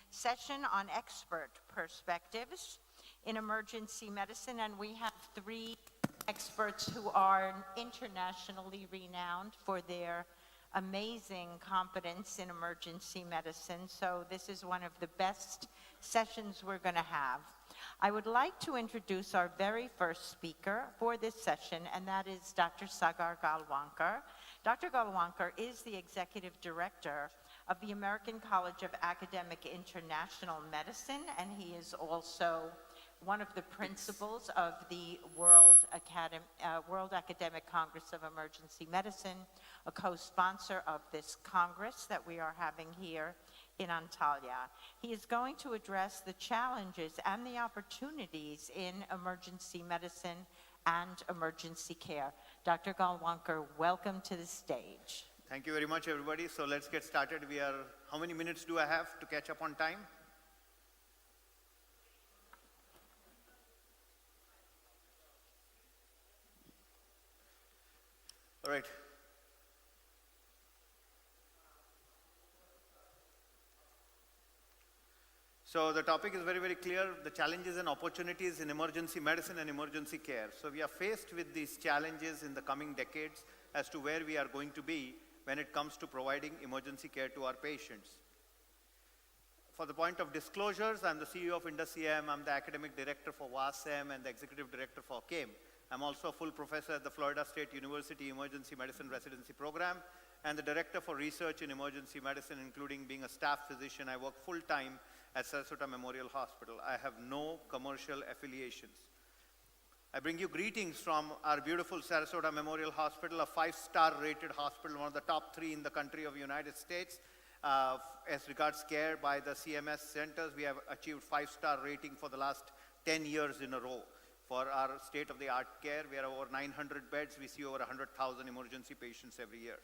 session on expert perspectives in emergency medicine, and we have three experts who are internationally renowned for their amazing competence in emergency medicine. So this is one of the best sessions we're going to have. I would like to introduce our very first speaker for this session, and that is Dr. Sagar Galwankar. Dr. Galwankar is the Executive Director of the American College of Academic International Medicine, and he is also one of the principals of the World Academic Congress of Emergency Medicine, a co-sponsor of this Congress that we are having here in Antalya. He is going to address the challenges and the opportunities in emergency medicine and emergency care. Dr. Galwankar, welcome to the stage. Thank you very much, everybody. So let's get started. How many minutes do I have to catch up on time? All right. So the topic is very, very clear, the challenges and opportunities in emergency medicine and emergency care. So we are faced with these challenges in the coming decades as to where we are going to be when it comes to providing emergency care to our patients. For the point of disclosures, I'm the CEO of IndusEM, I'm the academic director for WASEM and the executive director for KEM. I'm also a full professor at the Florida State University Emergency Medicine Residency Program and the director for research in emergency medicine, including being a staff physician. I work full-time at Sarasota Memorial Hospital. I have no commercial affiliations. I bring you greetings from our beautiful Sarasota Memorial Hospital, a 5-star rated hospital, one of the top 3 in the country of the United States. As regards care by the CMS centers, we have achieved 5-star rating for the last 10 years in a row. For our state-of-the-art care, we are over 900 beds. We see over 100,000 emergency patients every year.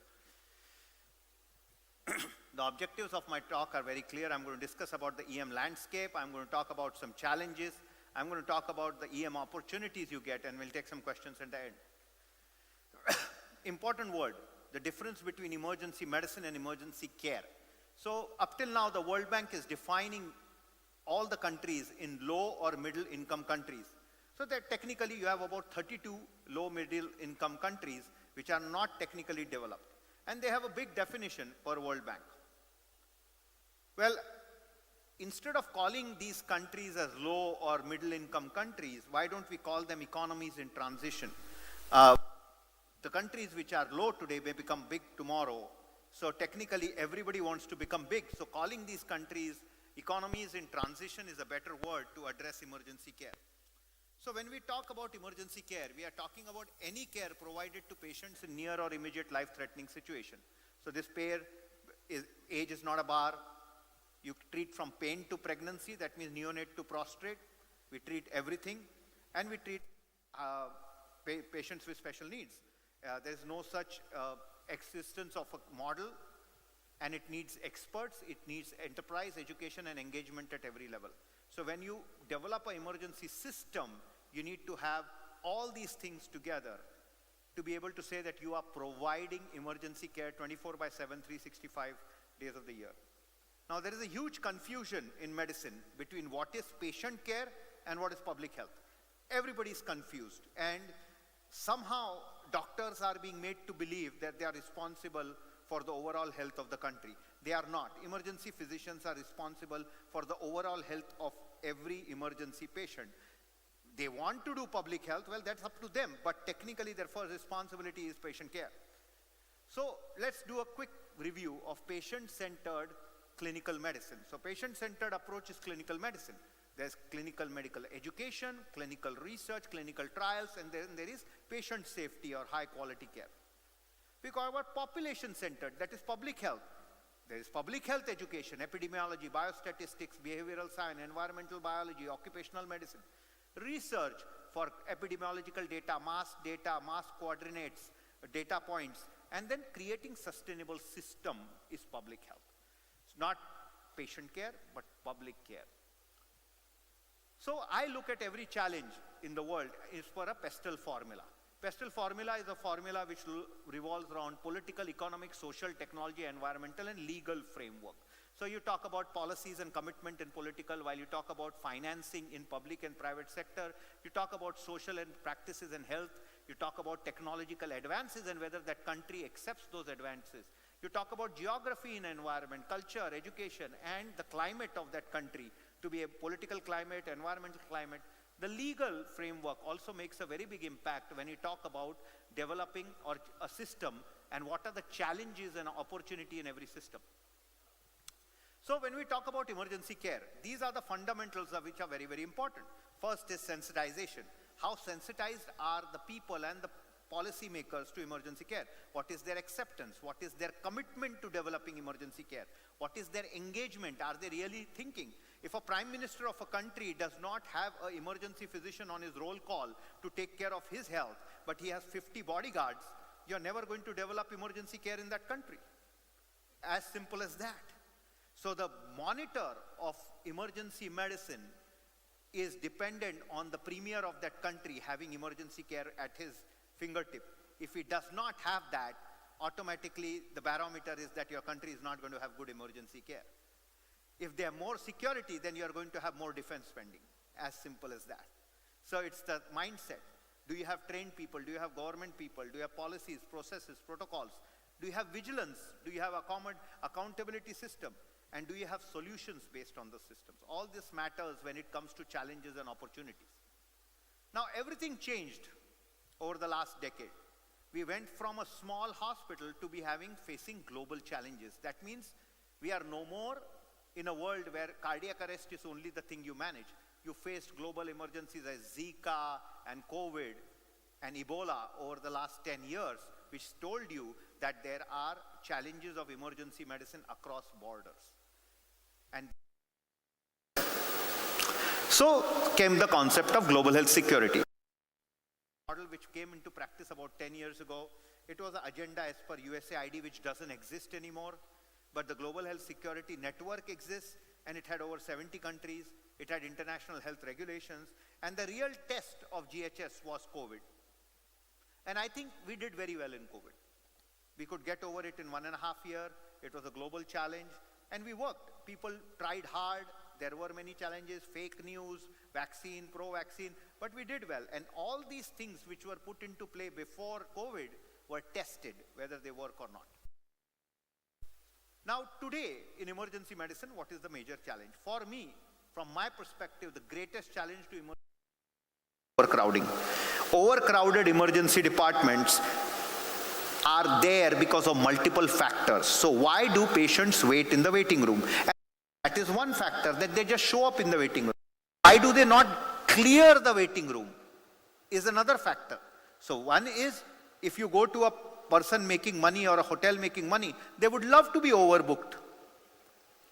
The objectives of my talk are very clear. I'm going to discuss about the EM landscape. I'm going to talk about some challenges. I'm going to talk about the EM opportunities you get, and we'll take some questions at the end. Important word, the difference between emergency medicine and emergency care. So up till now, the World Bank is defining all the countries in low or middle income countries. So that technically you have about 32 low middle income countries which are not technically developed. And they have a big definition for World Bank. Well, instead of calling these countries as low or middle income countries, why don't we call them economies in transition? The countries which are low today may become big tomorrow. So technically everybody wants to become big. So calling these countries economies in transition is a better word to address emergency care. So when we talk about emergency care, we are talking about any care provided to patients in near or immediate life-threatening situation. So this age is not a bar. You treat from pain to pregnancy, that means neonate to prostrate. We treat everything, and we treat patients with special needs. There is no such existence of a model, and it needs experts, it needs enterprise, education, and engagement at every level. So when you develop an emergency system, you need to have all these things together to be able to say that you are providing emergency care 24/7, 365 days of the year. Now there is a huge confusion in medicine between what is patient care and what is public health. Everybody is confused, and somehow doctors are being made to believe that they are responsible for the overall health of the country. They are not. Emergency physicians are responsible for the overall health of every emergency patient. They want to do public health, well, that's up to them, but technically their first responsibility is patient care. So let's do a quick review of patient-centered clinical medicine. So patient-centered approach is clinical medicine. There's clinical medical education, clinical research, clinical trials, and then there is patient safety or high quality care. We talk about population-centered, that is public health. There is public health education, epidemiology, biostatistics, behavioral science, environmental biology, occupational medicine. Research for epidemiological data, mass coordinates, data points, and then creating sustainable system is public health. It's not patient care, but public care. So I look at every challenge in the world is for a pestle formula. Pestle formula is a formula which revolves around political, economic, social, technology, environmental, and legal framework. So you talk about policies and commitment in political, while you talk about financing in public and private sector, you talk about social and practices and health, you talk about technological advances and whether that country accepts those advances. You talk about geography in environment, culture, education, and the climate of that country to be a political climate, environmental climate. The legal framework also makes a very big impact when you talk about developing or a system and what are the challenges and opportunity in every system. So when we talk about emergency care, these are the fundamentals of which are very, very important. First is sensitization. How sensitized are the people and the policy makers to emergency care? What is their acceptance? What is their commitment to developing emergency care? What is their engagement? Are they really thinking? If a prime minister of a country does not have an emergency physician on his roll call to take care of his health, but he has 50 bodyguards, you're never going to develop emergency care in that country. As simple as that. So the monitor of emergency medicine is dependent on the premier of that country having emergency care at his fingertip. If he does not have that, automatically the barometer is that your country is not going to have good emergency care. If they have more security, then you are going to have more defense spending. As simple as that. So it's the mindset. Do you have trained people? Do you have government people? Do you have policies, processes, protocols? Do you have vigilance? Do you have accountability system? And do you have solutions based on the systems? All this matters when it comes to challenges and opportunities. Now, everything changed over the last decade. We went from a small hospital to be facing global challenges. That means we are no more in a world where cardiac arrest is only the thing you manage. You faced global emergencies as Zika and COVID and Ebola over the last 10 years, which told you that there are challenges of emergency medicine across borders. And so came the concept of global health security. Model which came into practice about 10 years ago. It was an agenda as per USAID, which doesn't exist anymore. But the Global Health Security Network exists, and it had over 70 countries. It had international health regulations. And the real test of GHS was COVID. And I think we did very well in COVID. We could get over it in 1.5 years. It was a global challenge. And we worked. People tried hard. There were many challenges, fake news, vaccine, pro-vaccine, but we did well. And all these things which were put into play before COVID were tested, whether they work or not. Now, today, in emergency medicine, what is the major challenge? For me, from my perspective, the greatest challenge to emergency is overcrowding. Overcrowded emergency departments are there because of multiple factors. So why do patients wait in the waiting room? And that is one factor, that they just show up in the waiting room. Why do they not clear the waiting room is another factor. So one is, if you go to a person making money or a hotel making money, they would love to be overbooked.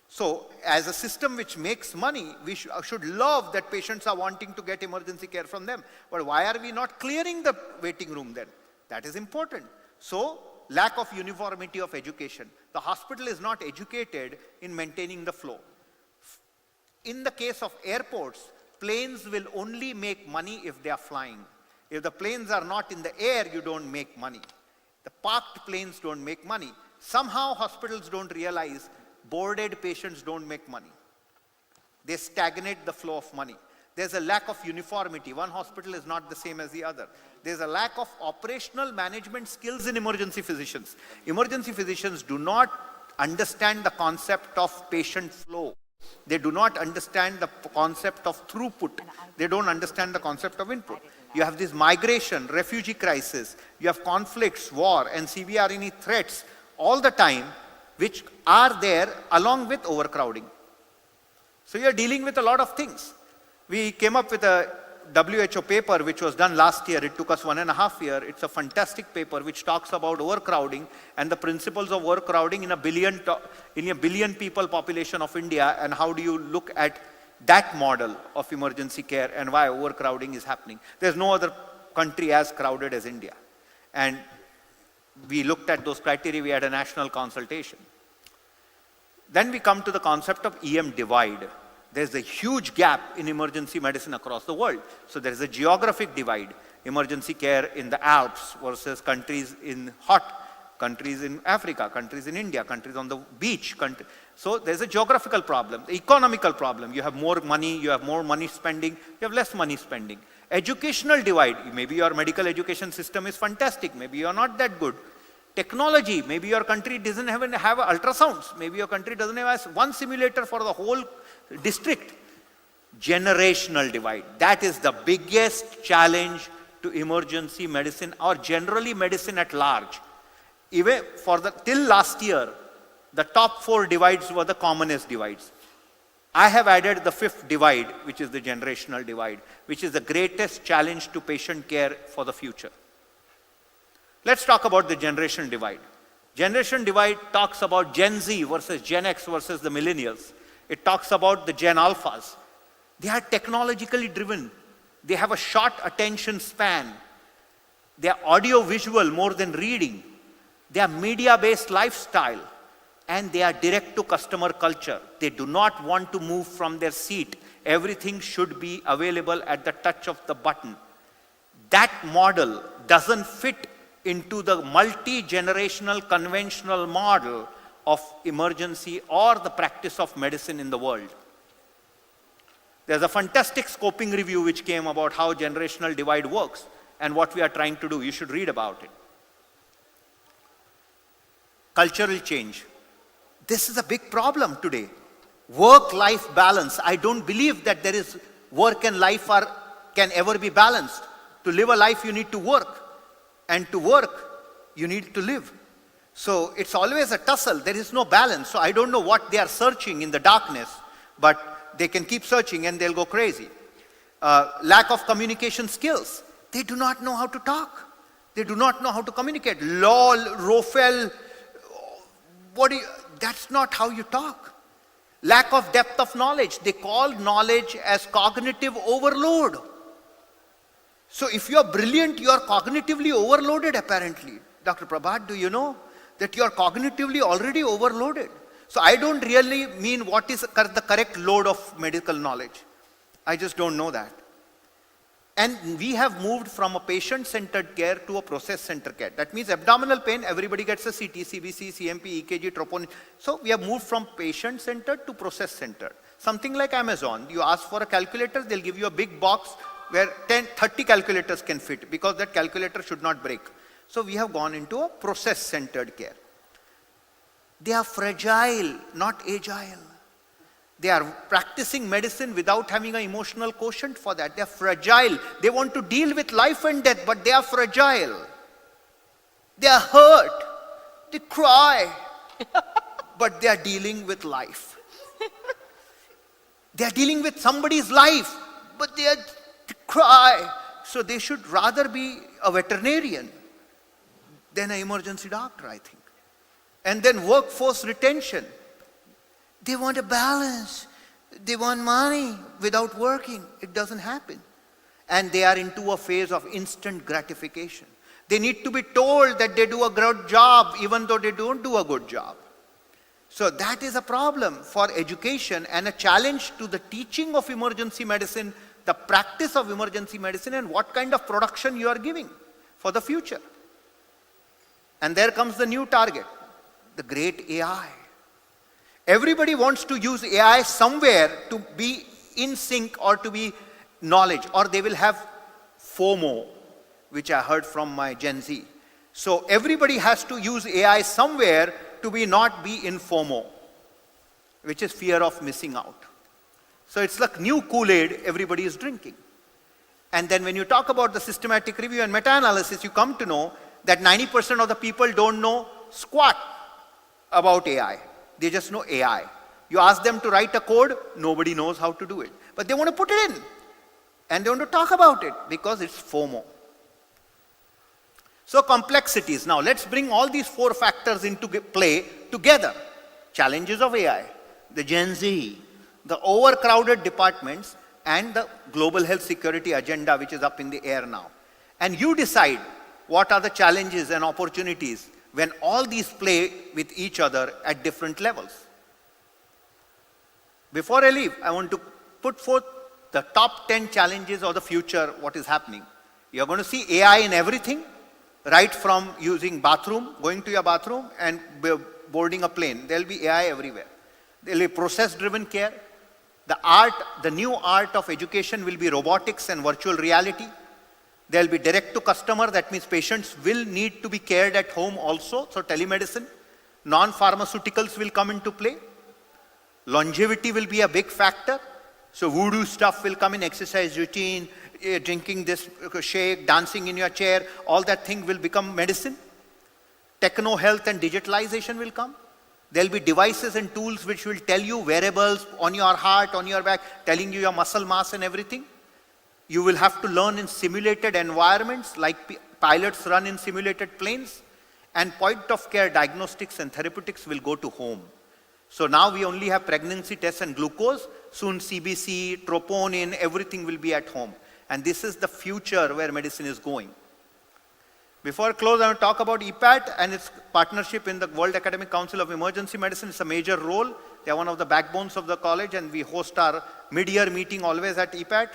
So as a system which makes money, we should love that patients are wanting to get emergency care from them. But why are we not clearing the waiting room then? That is important. So lack of uniformity of education. The hospital is not educated in maintaining the flow. In the case of airports, planes will only make money if they are flying. If the planes are not in the air, you don't make money. The parked planes don't make money. Somehow hospitals don't realize boarded patients don't make money. They stagnate the flow of money. There's a lack of uniformity. One hospital is not the same as the other. There's a lack of operational management skills in emergency physicians. Emergency physicians do not understand the concept of patient flow. They do not understand the concept of throughput. They don't understand the concept of input. You have this migration, refugee crisis. You have conflicts, war, and CBRNE threats all the time, which are there along with overcrowding. So you are dealing with a lot of things. We came up with a WHO paper which was done last year. It took us 1.5 years. It's a fantastic paper which talks about overcrowding and the principles of overcrowding in a billion people population of India, and how do you look at that model of emergency care and why overcrowding is happening. There's no other country as crowded as India. And we looked at those criteria. We had a national consultation. Then we come to the concept of EM divide. There's a huge gap in emergency medicine across the world. So there is a geographic divide. Emergency care in the Alps versus countries in hot countries in Africa, countries in India, countries on the beach. So there's a geographical problem, the economical problem. You have more money spending, you have less money spending. Educational divide, maybe your medical education system is fantastic, maybe you're not that good. Technology, maybe your country doesn't have ultrasounds, maybe your country doesn't have one simulator for the whole district. Generational divide, that is the biggest challenge to emergency medicine or generally medicine at large. Even till last year, the top 4 divides were the commonest divides. I have added the 5th divide, which is the generational divide, which is the greatest challenge to patient care for the future. Let's talk about the generation divide. Generation divide talks about Gen Z versus Gen X versus the millennials. It talks about the Gen Alphas. They are technologically driven. They have a short attention span. They are audio-visual more than reading. They are media-based lifestyle. And they are direct-to-customer culture. They do not want to move from their seat. Everything should be available at the touch of the button. That model doesn't fit into the multi-generational conventional model of emergency or the practice of medicine in the world. There's a fantastic scoping review which came about how generational divide works and what we are trying to do. You should read about it. Cultural change. This is a big problem today. Work-life balance. I don't believe that there is work and life can ever be balanced. To live a life, you need to work. And to work, you need to live. So it's always a tussle. There is no balance. So I don't know what they are searching in the darkness, but they can keep searching and they'll go crazy. Lack of communication skills. They do not know how to talk. They do not know how to communicate. Lol, Rofel, that's not how you talk. Lack of depth of knowledge. They call knowledge as cognitive overload. So if you're brilliant, you're cognitively overloaded apparently. Dr. Prabhat, do you know that you're cognitively already overloaded? So I don't really mean what is the correct load of medical knowledge. I just don't know that. And we have moved from a patient-centered care to a process-centered care. That means abdominal pain, everybody gets a CT, CBC, CMP, EKG, troponin. So we have moved from patient-centered to process-centered. Something like Amazon. You ask for a calculator, they'll give you a big box where 30 calculators can fit because that calculator should not break. So we have gone into a process-centered care. They are fragile, not agile. They are practicing medicine without having an emotional quotient for that. They are fragile. They want to deal with life and death, but they are fragile. They are hurt. They cry, but they are dealing with life. They are dealing with somebody's life, but they cry. So they should rather be a veterinarian than an emergency doctor, I think. And then workforce retention. They want a balance. They want money without working. It doesn't happen. And they are into a phase of instant gratification. They need to be told that they do a good job even though they don't do a good job. So that is a problem for education and a challenge to the teaching of emergency medicine, the practice of emergency medicine, and what kind of production you are giving for the future. And there comes the new target, the great AI. Everybody wants to use AI somewhere to be in sync or to be knowledge, or they will have FOMO, which I heard from my Gen Z. So everybody has to use AI somewhere to not be in FOMO, which is fear of missing out. So it's like new Kool-Aid everybody is drinking. And then when you talk about the systematic review and meta-analysis, you come to know that 90% of the people don't know squat about AI. They just know AI. You ask them to write a code, nobody knows how to do it. But they want to put it in. And they want to talk about it because it's FOMO. So complexities. Now let's bring all these 4 factors into play together. Challenges of AI, the Gen Z, the overcrowded departments, and the global health security agenda which is up in the air now. And you decide what are the challenges and opportunities when all these play with each other at different levels. Before I leave, I want to put forth the top 10 challenges of the future, what is happening. You're going to see AI in everything. right from using bathroom, going to your bathroom and boarding a plane. There'll be AI everywhere. There'll be process-driven care. The new art of education will be robotics and virtual reality. There'll be direct to customer, that means patients will need to be cared at home also, so telemedicine. Non-pharmaceuticals will come into play. Longevity will be a big factor. So voodoo stuff will come in, exercise routine, drinking this shake, dancing in your chair, all that thing will become medicine. Techno health and digitalization will come. There'll be devices and tools which will tell you wearables on your heart, on your back, telling you your muscle mass and everything. You will have to learn in simulated environments like pilots run in simulated planes. And point of care diagnostics and therapeutics will go to home. So now we only have pregnancy tests and glucose. Soon CBC, troponin, everything will be at home. And this is the future where medicine is going. Before I close, I want to talk about EPAT and its partnership in the World Academic Council of Emergency Medicine. It's a major role. They are one of the backbones of the college, and we host our mid-year meeting always at EPAT.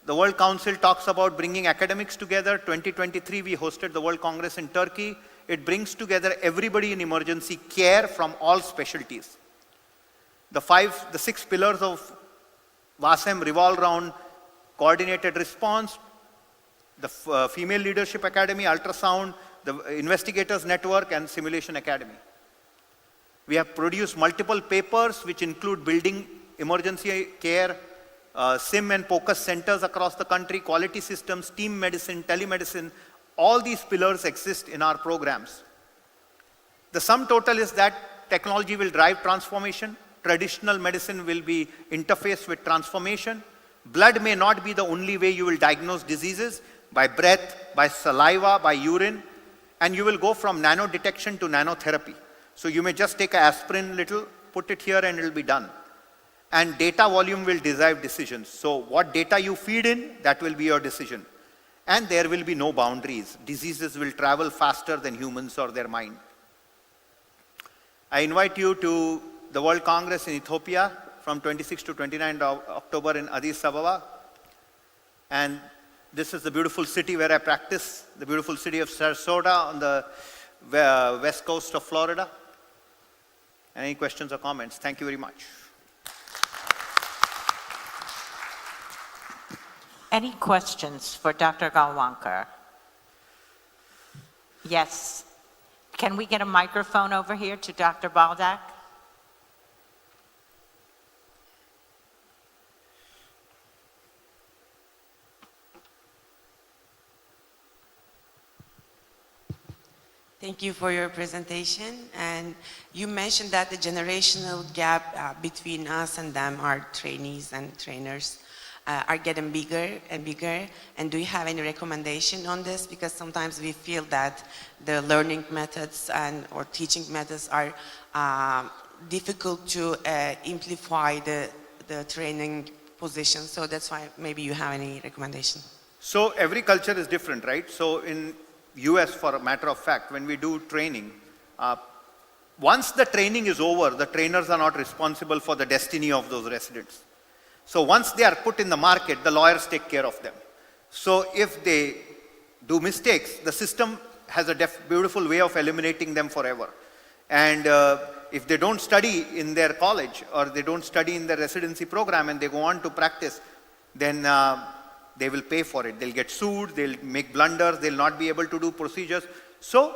The World Council talks about bringing academics together. 2023, we hosted the World Congress in Turkey. It brings together everybody in emergency care from all specialties. The 6 pillars of WASEM revolve around coordinated response, the Female Leadership Academy, ultrasound, the Investigators Network, and Simulation Academy. We have produced multiple papers which include building emergency care, SIM and POCUS centers across the country, quality systems, team medicine, telemedicine. All these pillars exist in our programs. The sum total is that technology will drive transformation. Traditional medicine will be interfaced with transformation. Blood may not be the only way you will diagnose diseases, by breath, by saliva, by urine, and you will go from nano detection to nanotherapy. So you may just take an aspirin little, put it here, and it will be done. And data volume will drive decisions. So what data you feed in, that will be your decision. And there will be no boundaries. Diseases will travel faster than humans or their mind. I invite you to the World Congress in Ethiopia from 26 to 29 October in Addis Ababa. And this is the beautiful city where I practice, the beautiful city of Sarasota on the west coast of Florida. Any questions or comments? Thank you very much. Any questions for Dr. Galwankar? Yes. Can we get a microphone over here to Dr. Baldak? Thank you for your presentation. And you mentioned that the generational gap between us and them, our trainees and trainers, are getting bigger and bigger. And do you have any recommendation on this? Because sometimes we feel that the learning methods or teaching methods are difficult to amplify the training position. So that's why maybe you have any recommendation. So every culture is different, right? So in US, for a matter of fact, when we do training, once the training is over, the trainers are not responsible for the destiny of those residents. So once they are put in the market, the lawyers take care of them. So if they do mistakes, the system has a beautiful way of eliminating them forever. And if they don't study in their college or they don't study in their residency program and they go on to practice, then they will pay for it. They'll get sued, they'll make blunders, they'll not be able to do procedures. So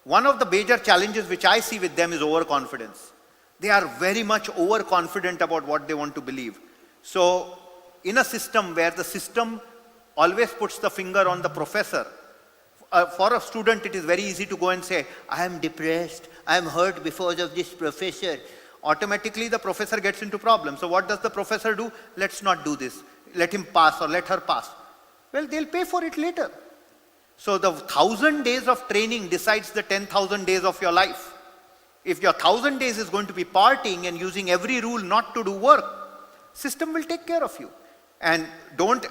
one of the major challenges which I see with them is overconfidence. They are very much overconfident about what they want to believe. So in a system where the system always puts the finger on the professor, for a student it is very easy to go and say, I am depressed, I am hurt because of this professor. Automatically the professor gets into problems. So what does the professor do? Let's not do this. Let him pass or let her pass. Well, they'll pay for it later. So the 1,000 days of training decides the 10,000 days of your life. If your 1,000 days is going to be partying and using every rule not to do work, system will take care of you. And don't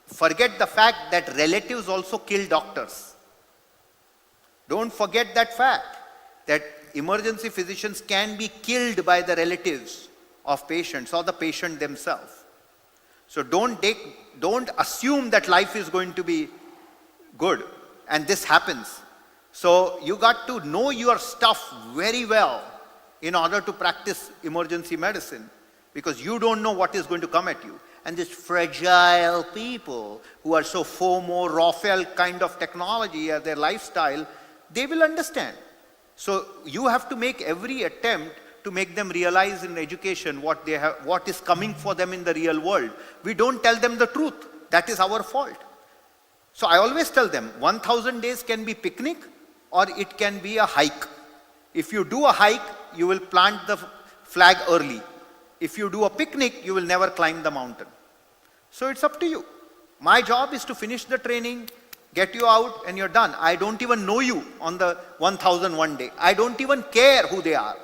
forget the fact that relatives also kill doctors. Don't forget that fact, that emergency physicians can be killed by the relatives of patients or the patient themselves. So don't assume that life is going to be good. and this happens. So you got to know your stuff very well in order to practice emergency medicine, because you don't know what is going to come at you. And these fragile people who are so FOMO, Raphael kind of technology as their lifestyle, they will understand. So you have to make every attempt to make them realize in education what they have, what is coming for them in the real world. We don't tell them the truth. That is our fault. So I always tell them 1,000 days can be picnic or it can be a hike. If you do a hike, you will plant the flag early. If you do a picnic, you will never climb the mountain. So it's up to you. My job is to finish the training, get you out, and you're done. I don't even know you on the 1001 day. I don't even care who they are.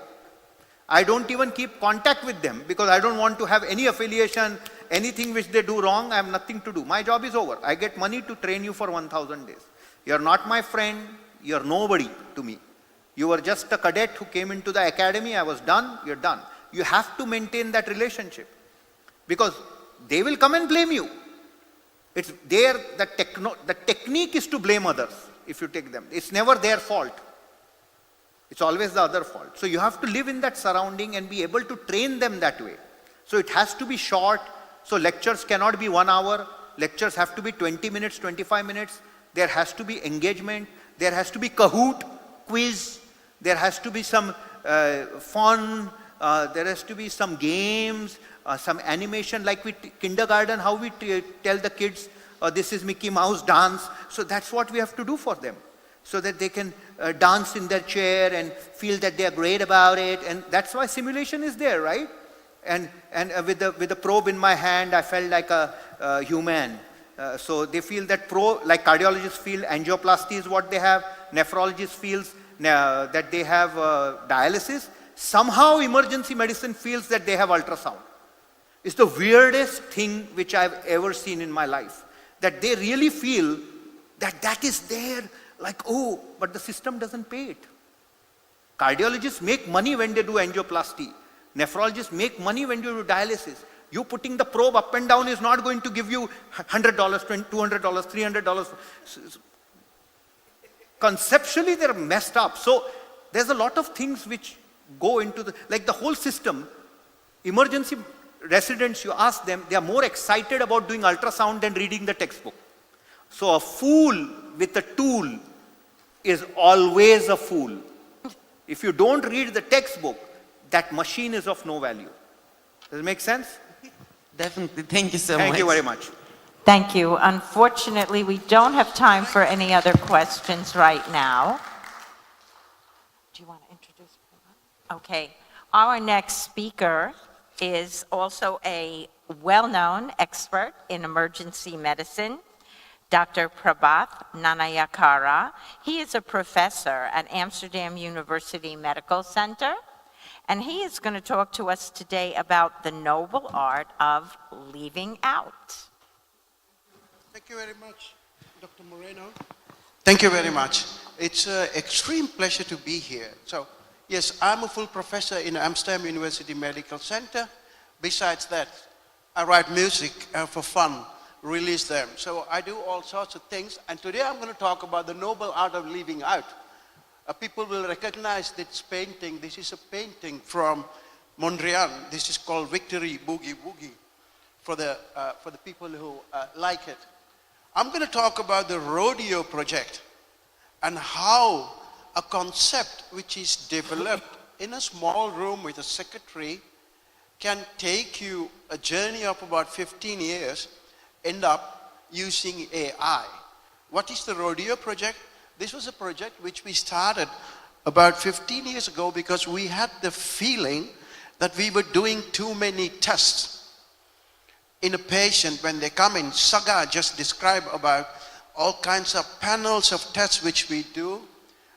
I don't even keep contact with them because I don't want to have any affiliation, anything which they do wrong. I have nothing to do. My job is over. I get money to train you for 1000 days. You're not my friend. You're nobody to me. You were just a cadet who came into the academy. I was done. You're done. You have to maintain that relationship because they will come and blame you. It's there, the technique is to blame others if you take them. It's never their fault. It's always the other fault. So you have to live in that surrounding and be able to train them that way. So it has to be short. So lectures cannot be 1 hour. Lectures have to be 20 minutes, 25 minutes. There has to be engagement. There has to be Kahoot, quiz. There has to be some fun. There has to be some games, some animation like kindergarten, how we tell the kids, this is Mickey Mouse dance. So that's what we have to do for them, so that they can dance in their chair and feel that they are great about it. And that's why simulation is there, right? And with the probe in my hand, I felt like a human. So they feel that like cardiologists feel angioplasty is what they have, nephrologists feels that they have dialysis. Somehow emergency medicine feels that they have ultrasound. It's the weirdest thing which I've ever seen in my life. That they really feel that that is there, like, oh, but the system doesn't pay it. Cardiologists make money when they do angioplasty. Nephrologists make money when you do dialysis. You putting the probe up and down is not going to give you $100, $200, $300. Conceptually, they're messed up. So there's a lot of things which go into like the whole system. Emergency residents, you ask them, they are more excited about doing ultrasound than reading the textbook. So a fool with a tool is always a fool. If you don't read the textbook, that machine is of no value. Does it make sense? Definitely. Thank you so much. Thank you very much. Thank you. Unfortunately, we don't have time for any other questions right now. Do you want to introduce? Okay. Our next speaker is also a well-known expert in emergency medicine, Dr. Prabhat Nanayakara. He is a professor at Amsterdam University Medical Center, and he is going to talk to us today about the noble art of leaving out. Thank you very much, Dr. Moreno. Thank you very much. It's an extreme pleasure to be here. So, yes, I'm a full professor in Amsterdam University Medical Center. Besides that, I write music for fun, release them. So I do all sorts of things. And today I'm going to talk about the noble art of leaving out. People will recognize this painting. This is a painting from Mondrian. This is called Victory Boogie Woogie for the people who like it. I'm going to talk about the rodeo project and how a concept which is developed in a small room with a secretary can take you a journey of about 15 years, end up using AI. What is the rodeo project? This was a project which we started about 15 years ago because we had the feeling that we were doing too many tests in a patient when they come in. Saga just described about all kinds of panels of tests which we do.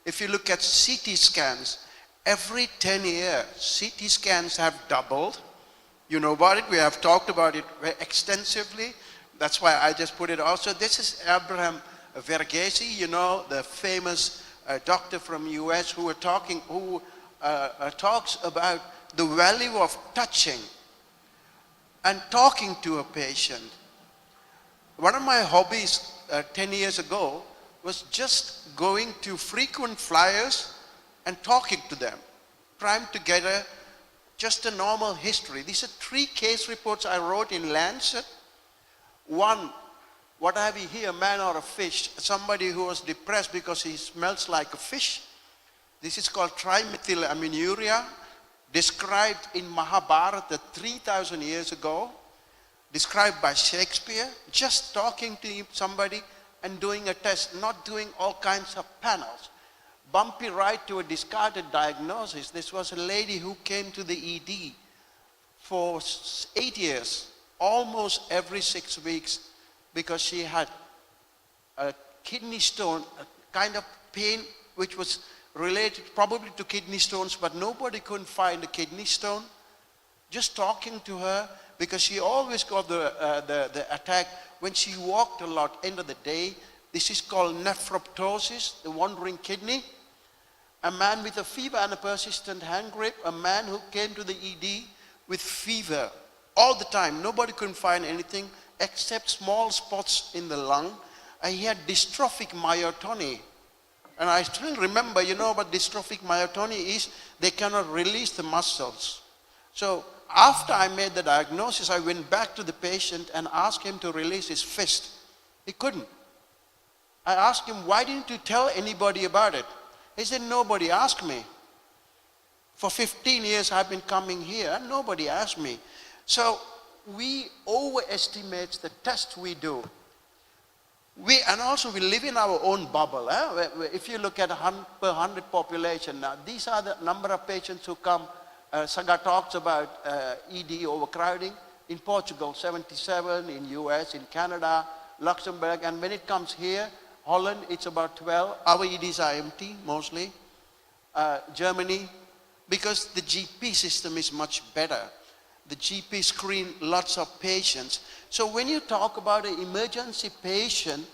If you look at CT scans, every 10 years, CT scans have doubled. You know about it, we have talked about it very extensively. That's why I just put it also. This is Abraham Verghese, you know, the famous doctor from US who talks about the value of touching and talking to a patient. One of my hobbies 10 years ago was just going to frequent flyers and talking to them, trying to get just a normal history. These are 3 case reports I wrote in Lancet. One, what have we here, man or a fish? Somebody who was depressed because he smells like a fish. This is called trimethylaminiuria, described in Mahabharata 3,000 years ago, described by Shakespeare, just talking to somebody and doing a test, not doing all kinds of panels. Bumpy ride to a discarded diagnosis. This was a lady who came to the ED for 8 years, almost every 6 weeks, because she had a kidney stone, a kind of pain which was related probably to kidney stones, but nobody couldn't find a kidney stone. Just talking to her, because she always got the attack when she walked a lot, end of the day. This is called nephroptosis, the wandering kidney. A man with a fever and a persistent hand grip, a man who came to the ED with fever all the time. Nobody could find anything except small spots in the lung. And he had dystrophic myotony. And I still remember, you know what dystrophic myotony is? They cannot release the muscles. So after I made the diagnosis, I went back to the patient and asked him to release his fist. He couldn't. I asked him, why didn't you tell anybody about it? He said, nobody asked me. For 15 years I've been coming here and nobody asked me. So we overestimate the tests we do. And also we live in our own bubble. If you look at per 100 population now, these are the number of patients who come. Saga talks about ED overcrowding. In Portugal, 77, in US, in Canada, Luxembourg, and when it comes here, Holland, it's about 12. Our EDs are empty, mostly. Germany, because the GP system is much better. The GP screen lots of patients. So when you talk about an emergency patient,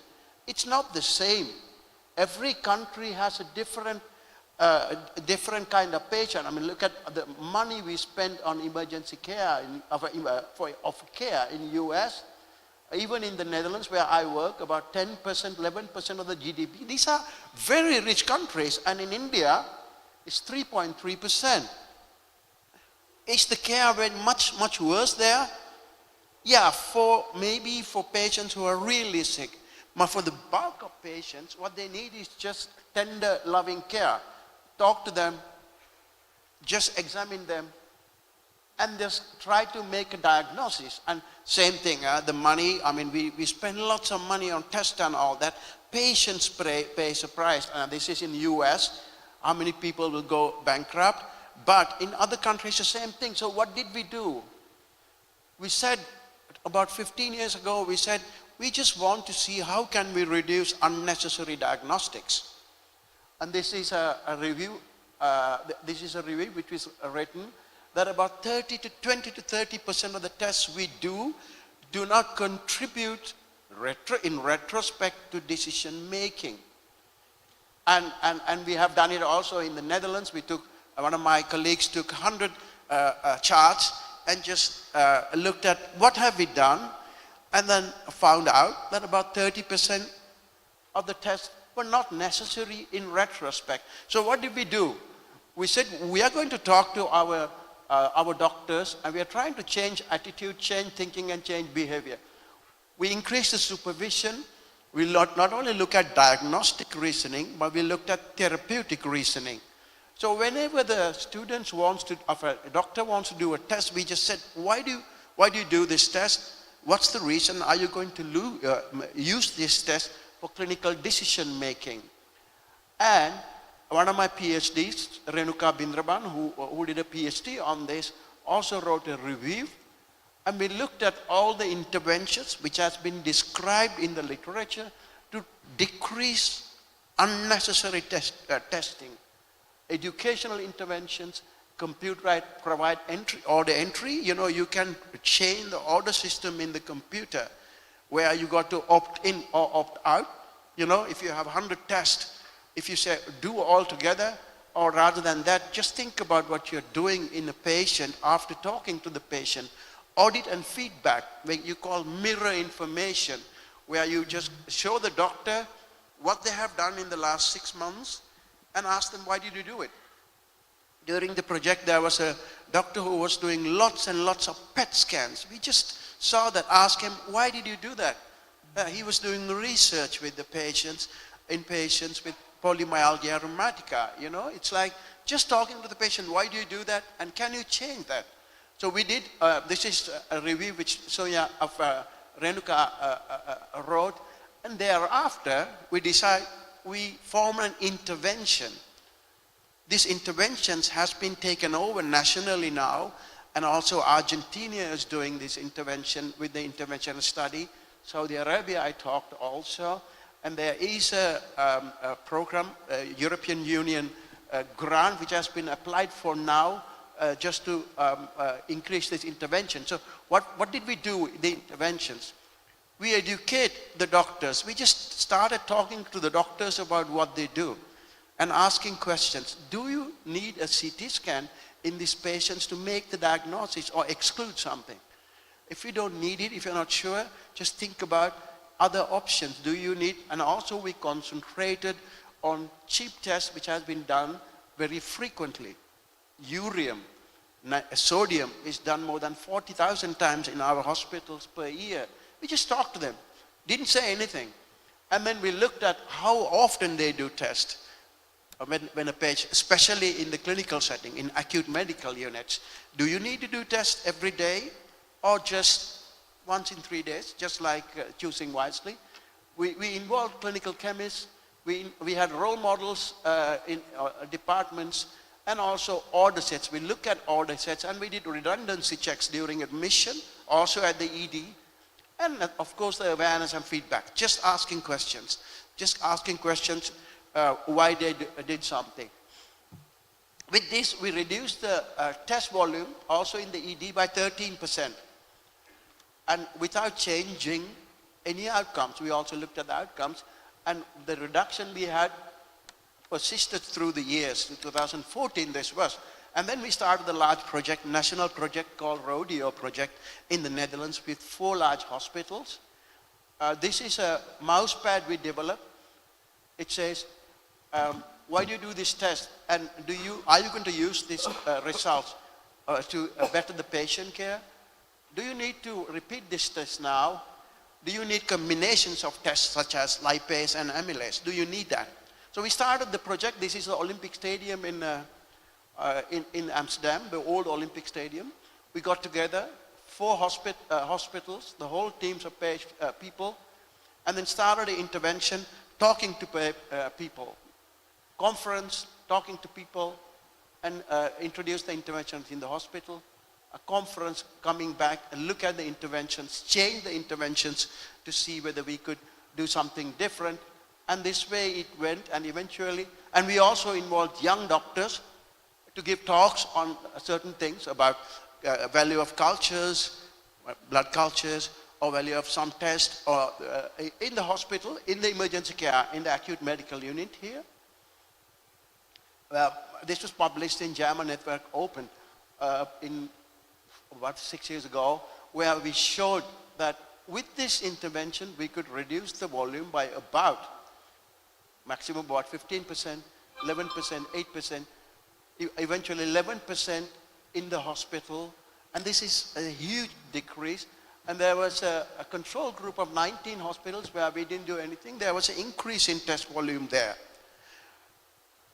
it's not the same. Every country has a different kind of patient. I mean, look at the money we spend on emergency care, of care in US. Even in the Netherlands, where I work, about 10%, 11% of the GDP. These are very rich countries, and in India, it's 3.3%. Is the care very much, much worse there? Yeah, maybe for patients who are really sick. But for the bulk of patients, what they need is just tender, loving care. Talk to them, just examine them, and just try to make a diagnosis. And same thing, the money, I mean, we spend lots of money on tests and all that. Patients pay a price. This is in the US. How many people will go bankrupt? But in other countries, the same thing. So what did we do? We said, about 15 years ago, we said, we just want to see how can we reduce unnecessary diagnostics. And this is a review. This is a review which was written that about 20 to 30% of the tests we do not contribute in retrospect to decision making. And we have done it also in the Netherlands. One of my colleagues took 100 charts and just looked at what have we done, and then found out that about 30% of the tests were not necessary in retrospect. So what did we do? We said we are going to talk to our doctors, and we are trying to change attitude, change thinking, and change behavior. We increased the supervision. We not only look at diagnostic reasoning, but we looked at therapeutic reasoning. So whenever the students a doctor wants to do a test, we just said, why do you do this test? What's the reason? Are you going to use this test for clinical decision making? And one of my PhDs, Renuka Bindraban, who did a PhD on this, also wrote a review. And we looked at all the interventions which has been described in the literature to decrease unnecessary testing. Educational interventions, computerized provide order entry. You know, you can change the order system in the computer where you got to opt in or opt out. You know, if you have 100 tests, if you say do all together, or rather than that, just think about what you're doing in a patient after talking to the patient. Audit and feedback, what you call mirror information, where you just show the doctor what they have done in the last 6 months and ask them, why did you do it? During the project, there was a doctor who was doing lots and lots of PET scans. We just saw that, asked him, why did you do that? He was doing research with the patients, in patients with polymyalgia rheumatica, you know. It's like just talking to the patient, why do you do that? And can you change that? So we did, this is a review which Sonia of Renuka wrote. And thereafter, we form an intervention. This intervention has been taken over nationally now, and also Argentina is doing this intervention with the intervention study. Saudi Arabia, I talked also, and there is a program, a European Union grant, which has been applied for now, just to increase this intervention. So what did we do with the interventions? We educate the doctors. We just started talking to the doctors about what they do and asking questions. Do you need a CT scan in these patients to make the diagnosis or exclude something? If you don't need it, if you're not sure, just think about other options. Do you need, and also we concentrated on cheap tests which has been done very frequently. Urium, sodium is done more than 40,000 times in our hospitals per year. We just talked to them, didn't say anything. And then we looked at how often they do tests. When a patient, especially in the clinical setting, in acute medical units, do you need to do tests every day or just once in 3 days, just like choosing wisely? We involved clinical chemists, we had role models in departments, and also order sets. We look at order sets, and we did redundancy checks during admission, also at the ED, and of course the awareness and feedback, just asking questions, why they did something. With this, we reduced the test volume also in the ED by 13%. And without changing any outcomes, we also looked at the outcomes, and the reduction we had persisted through the years. In 2014 this was. And then we started a large project, national project called Rodeo Project in the Netherlands with 4 large hospitals. This is a mouse pad we developed. It says, why do you do this test? And are you going to use these results to better the patient care? Do you need to repeat this test now? Do you need combinations of tests such as lipase and amylase? Do you need that? So we started the project. This is the Olympic Stadium in Amsterdam, the old Olympic Stadium. We got together 4 hospitals, the whole teams of people, and then started the intervention, talking to people. Conference, talking to people, and introduce the interventions in the hospital. A conference, coming back and look at the interventions, change the interventions to see whether we could do something different. And this way it went, and eventually, and we also involved young doctors to give talks on certain things about value of cultures, blood cultures, or value of some test, or in the hospital, in the emergency care, in the acute medical unit here. This was published in German Network Open in about 6 years ago, where we showed that with this intervention, we could reduce the volume by about, maximum about 15%, 11%, 8%, eventually 11% in the hospital. And this is a huge decrease. And there was a control group of 19 hospitals where we didn't do anything. There was an increase in test volume there.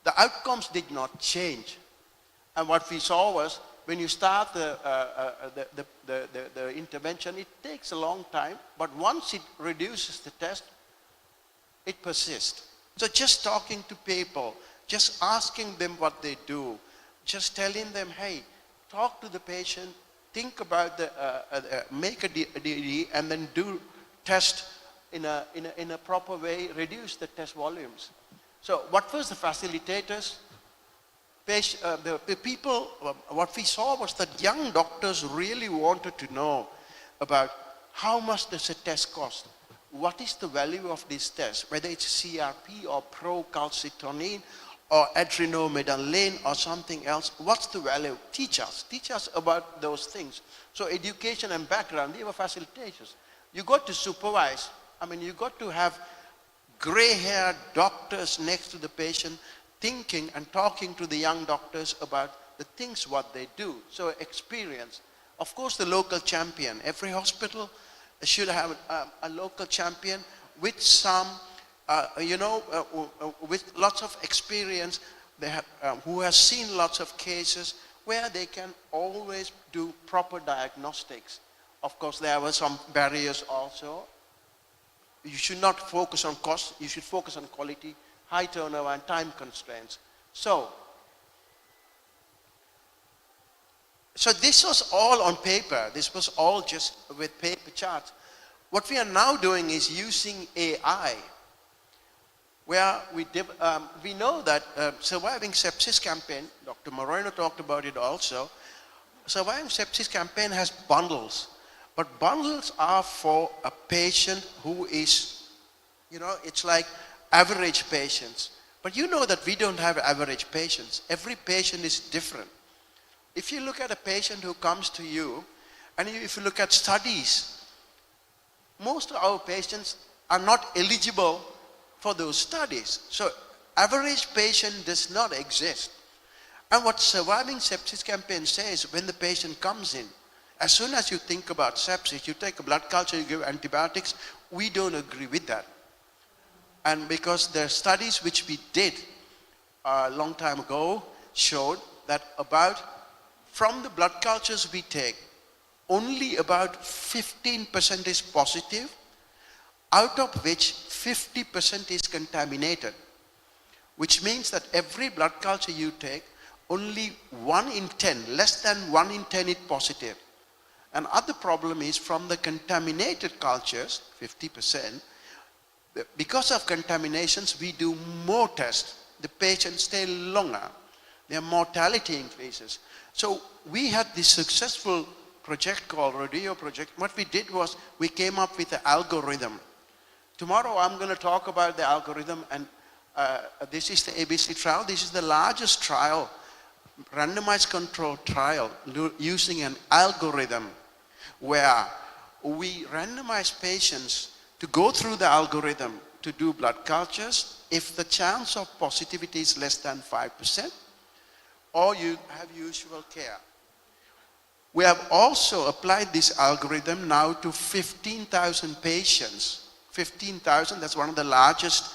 The outcomes did not change. And what we saw was, when you start the intervention, it takes a long time, but once it reduces the test, it persists. So just talking to people, just asking them what they do, just telling them, hey, talk to the patient, think about make a DD, and then do test in a proper way, reduce the test volumes. So what was the facilitators? The people, what we saw was that young doctors really wanted to know about how much does a test cost? What is the value of this test? Whether it's CRP or procalcitonin or adrenomedallin or something else, what's the value? Teach us about those things. So education and background, they were facilitators. You got to supervise. I mean, you got to have gray-haired doctors next to the patient, thinking and talking to the young doctors about the things what they do. So experience. Of course, the local champion. Every hospital should have a local champion with some, with lots of experience, they have, who has seen lots of cases where they can always do proper diagnostics. Of course, there were some barriers also. You should not focus on cost, you should focus on quality, high turnover and time constraints. So this was all on paper. This was all just with paper charts. What we are now doing is using AI, where we know that Surviving Sepsis campaign, Dr. Moreno talked about it also, Surviving Sepsis campaign has bundles. But bundles are for a patient who is, it's like average patients. But you know that we don't have average patients. Every patient is different. If you look at a patient who comes to you, and if you look at studies, most of our patients are not eligible for those studies. So average patient does not exist. And what Surviving Sepsis campaign says, when the patient comes in, as soon as you think about sepsis, you take a blood culture, you give antibiotics, we don't agree with that. And because the studies which we did a long time ago showed that from the blood cultures we take, only about 15% is positive, out of which 50% is contaminated, which means that every blood culture you take, only 1 in 10, less than 1 in 10 is positive. Another problem is from the contaminated cultures, 50%, because of contaminations, we do more tests. The patients stay longer. Their mortality increases. So we had this successful project called Rodeo Project. What we did was we came up with an algorithm. Tomorrow I'm going to talk about the algorithm, and this is the ABC trial. This is the largest trial, randomized control trial, using an algorithm where we randomize patients to go through the algorithm to do blood cultures if the chance of positivity is less than 5%, or you have usual care. We have also applied this algorithm now to 15,000 patients. 15,000, that's one of the largest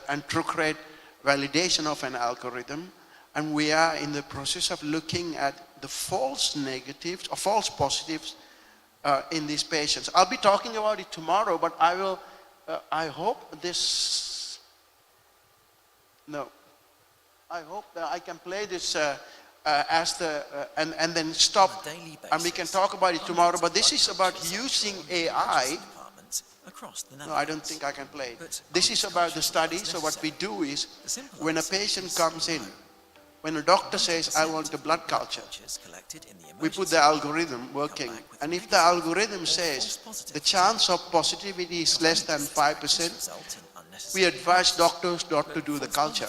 anti-rate validation of an algorithm. And we are in the process of looking at the false negatives or false positives in these patients. I'll be talking about it tomorrow, but I hope this, I hope that I can play this as the, and then stop, and we can talk about it tomorrow, but this is about using AI. No, I don't think I can play it. This is about the study, so what we do is, when a patient comes in, when a doctor says, I want a blood culture, we put the algorithm working. And if the algorithm says the chance of positivity is less than 5%, we advise doctors not to do the culture.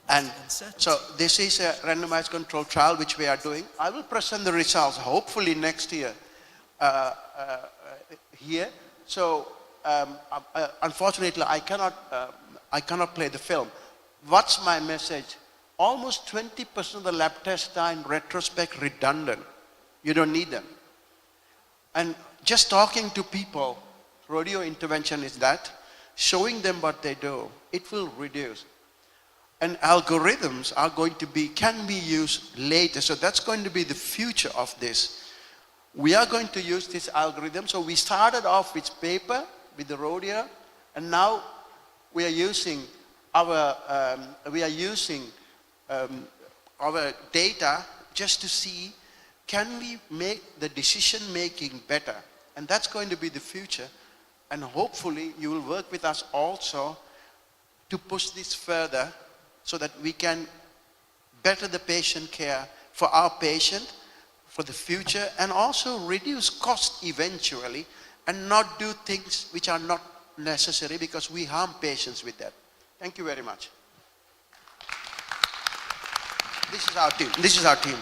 And so this is a randomized control trial which we are doing. I will present the results hopefully next year here. So unfortunately I cannot play the film. What's my message? Almost 20% of the lab tests are in retrospect redundant. You don't need them. And just talking to people, rodeo intervention is that, showing them what they do, it will reduce. And algorithms are going to be, can be used later. So that's going to be the future of this. We are going to use this algorithm. So we started off with paper, with the rodeo, and now we are using our data just to see, can we make the decision making better? And that's going to be the future. And hopefully you will work with us also to push this further so that we can better the patient care for our patient, for the future, and also reduce cost eventually, and not do things which are not necessary because we harm patients with that. Thank you very much. This is our team.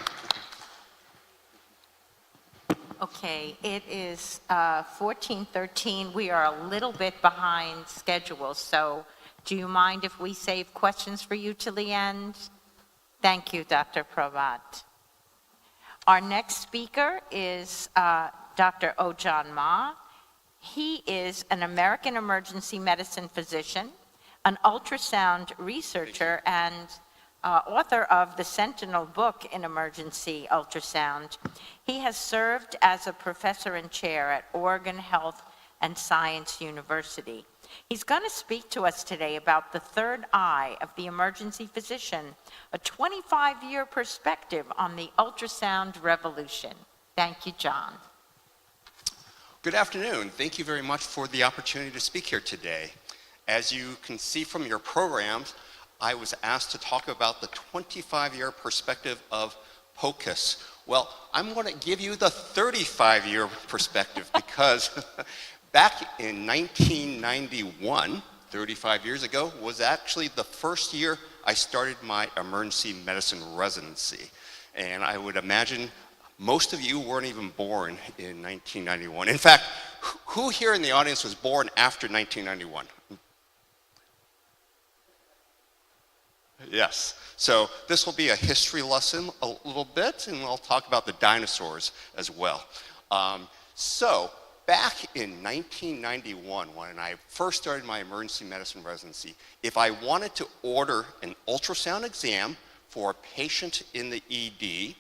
Okay, it is 14:13. We are a little bit behind schedule, so do you mind if we save questions for you till the end? Thank you, Dr. Pravat. Our next speaker is Dr. Ojan Ma. He is an American emergency medicine physician, an ultrasound researcher, and author of the Sentinel book in emergency ultrasound. He has served as a professor and chair at Oregon Health and Science University. He's going to speak to us today about the third eye of the emergency physician, a 25-year perspective on the ultrasound revolution. Thank you, John. Good afternoon. Thank you very much for the opportunity to speak here today. As you can see from your programs, I was asked to talk about the 25-year perspective of POCUS. Well, I'm going to give you the 35-year perspective because back in 1991, 35 years ago, was actually the first year I started my emergency medicine residency. And I would imagine most of you weren't even born in 1991. In fact, who here in the audience was born after 1991? Yes. So this will be a history lesson a little bit, and I'll talk about the dinosaurs as well. So back in 1991, when I first started my emergency medicine residency, if I wanted to order an ultrasound exam for a patient in the ED,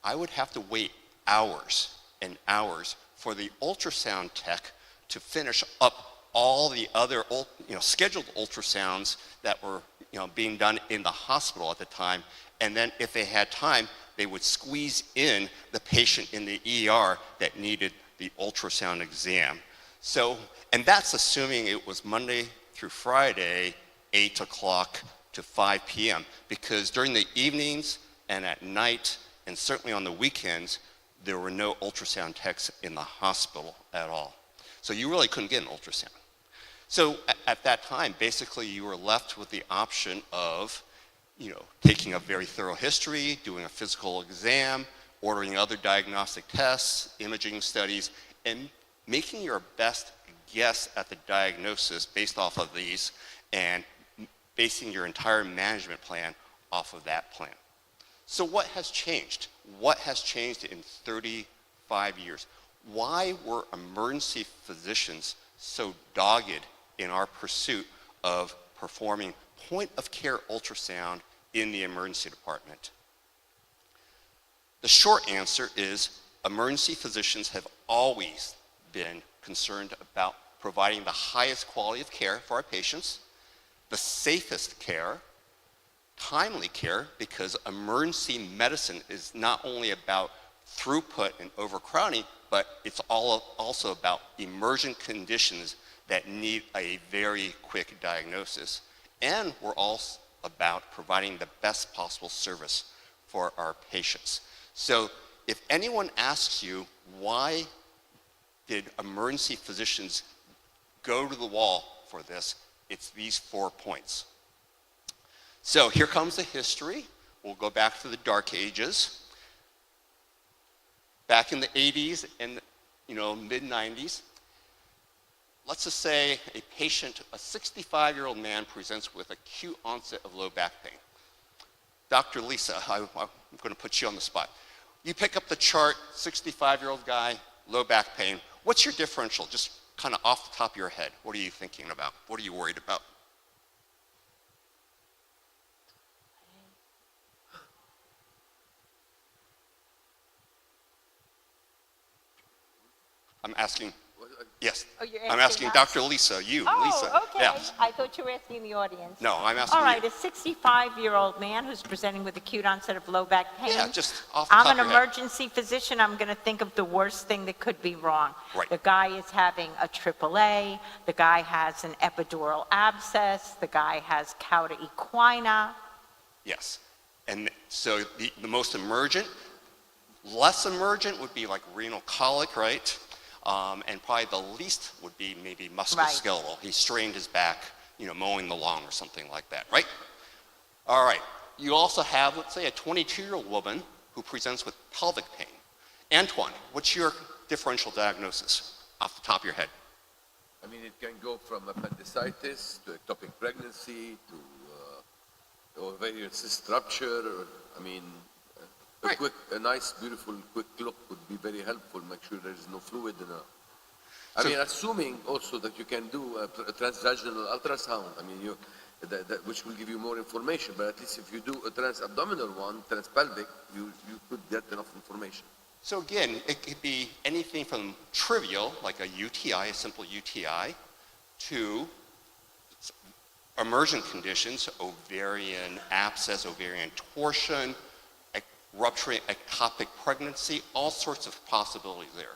I would have to wait hours and hours for the ultrasound tech to finish up all the other scheduled ultrasounds that were being done in the hospital at the time. And then if they had time, they would squeeze in the patient in the ER that needed the ultrasound exam. So, and that's assuming it was Monday through Friday, 8 o'clock to 5 p.m. Because during the evenings and at night, and certainly on the weekends, there were no ultrasound techs in the hospital at all. So you really couldn't get an ultrasound. So at that time, basically you were left with the option of, taking a very thorough history, doing a physical exam, ordering other diagnostic tests, imaging studies, and making your best guess at the diagnosis based off of these and basing your entire management plan off of that plan. So what has changed? What has changed in 35 years? Why were emergency physicians so dogged in our pursuit of performing point-of-care ultrasound in the emergency department? The short answer is emergency physicians have always been concerned about providing the highest quality of care for our patients, the safest care, timely care, because emergency medicine is not only about throughput and overcrowding, but it's also about emergent conditions that need a very quick diagnosis. And we're also about providing the best possible service for our patients. So if anyone asks you, why did emergency physicians go to the wall for this, it's these 4 points. So here comes the history. We'll go back to the dark ages. Back in the 80s and mid-90s, let's just say a patient, a 65-year-old man, presents with acute onset of low back pain. Dr. Lisa, I'm going to put you on the spot. You pick up the chart, 65-year-old guy, low back pain. What's your differential? Just kind of off the top of your head. What are you thinking about? What are you worried about? I'm asking, yes. Oh, you're I'm asking asking us? Dr. Lisa, you, Oh, Lisa. okay. Yes. I thought you were asking the audience. No, I'm asking All right, you. a 65-year-old man who's presenting with acute onset of low back pain. Yeah, just off the top I'm of an your head. emergency physician. I'm going to think of the worst thing that could be wrong. Right. The guy is having a AAA. The guy has an epidural abscess. The guy has cauda equina. Yes. And so the most emergent, less emergent would be like renal colic, right? And probably the least would be maybe musculoskeletal. He strained his back, mowing the lawn or something like that, right? All right. You also have, let's say, a 22-year-old woman who presents with pelvic pain. Antoine, what's your differential diagnosis off the top of your head? I mean, it can go from appendicitis to ectopic pregnancy to ovarian cyst rupture. Or, I mean, Right. a nice, beautiful, quick look would be very helpful. Make sure there is no fluid in a. So- I mean, assuming also that you can do a transvaginal ultrasound. I mean, which will give you more information. But at least if you do a transabdominal one, transpelvic, you could get enough information. So again, it could be anything from trivial, like a UTI, a simple UTI, to emergent conditions, ovarian abscess, ovarian torsion, rupturing ectopic pregnancy, all sorts of possibilities there.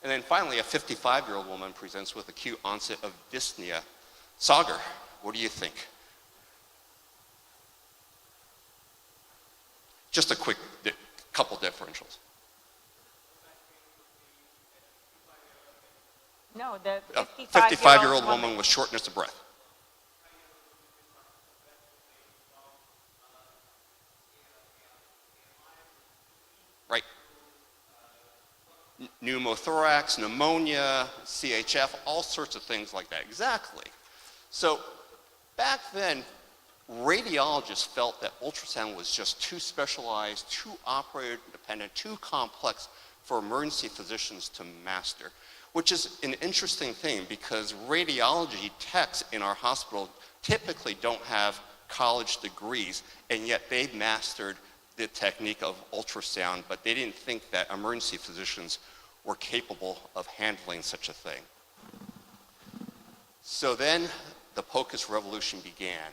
And then finally, a 55-year-old woman presents with acute onset of dyspnea. Sagar, what do you think? Just a quick couple differentials. No, the A 55-year-old 55-year-old woman with shortness of breath. Right. Pneumothorax, pneumonia, CHF, all sorts of things like that. Exactly. So back then, radiologists felt that ultrasound was just too specialized, too operator dependent, too complex for emergency physicians to master, which is an interesting thing because radiology techs in our hospital typically don't have college degrees, and yet they've mastered the technique of ultrasound, but they didn't think that emergency physicians were capable of handling such a thing. So then the POCUS revolution began.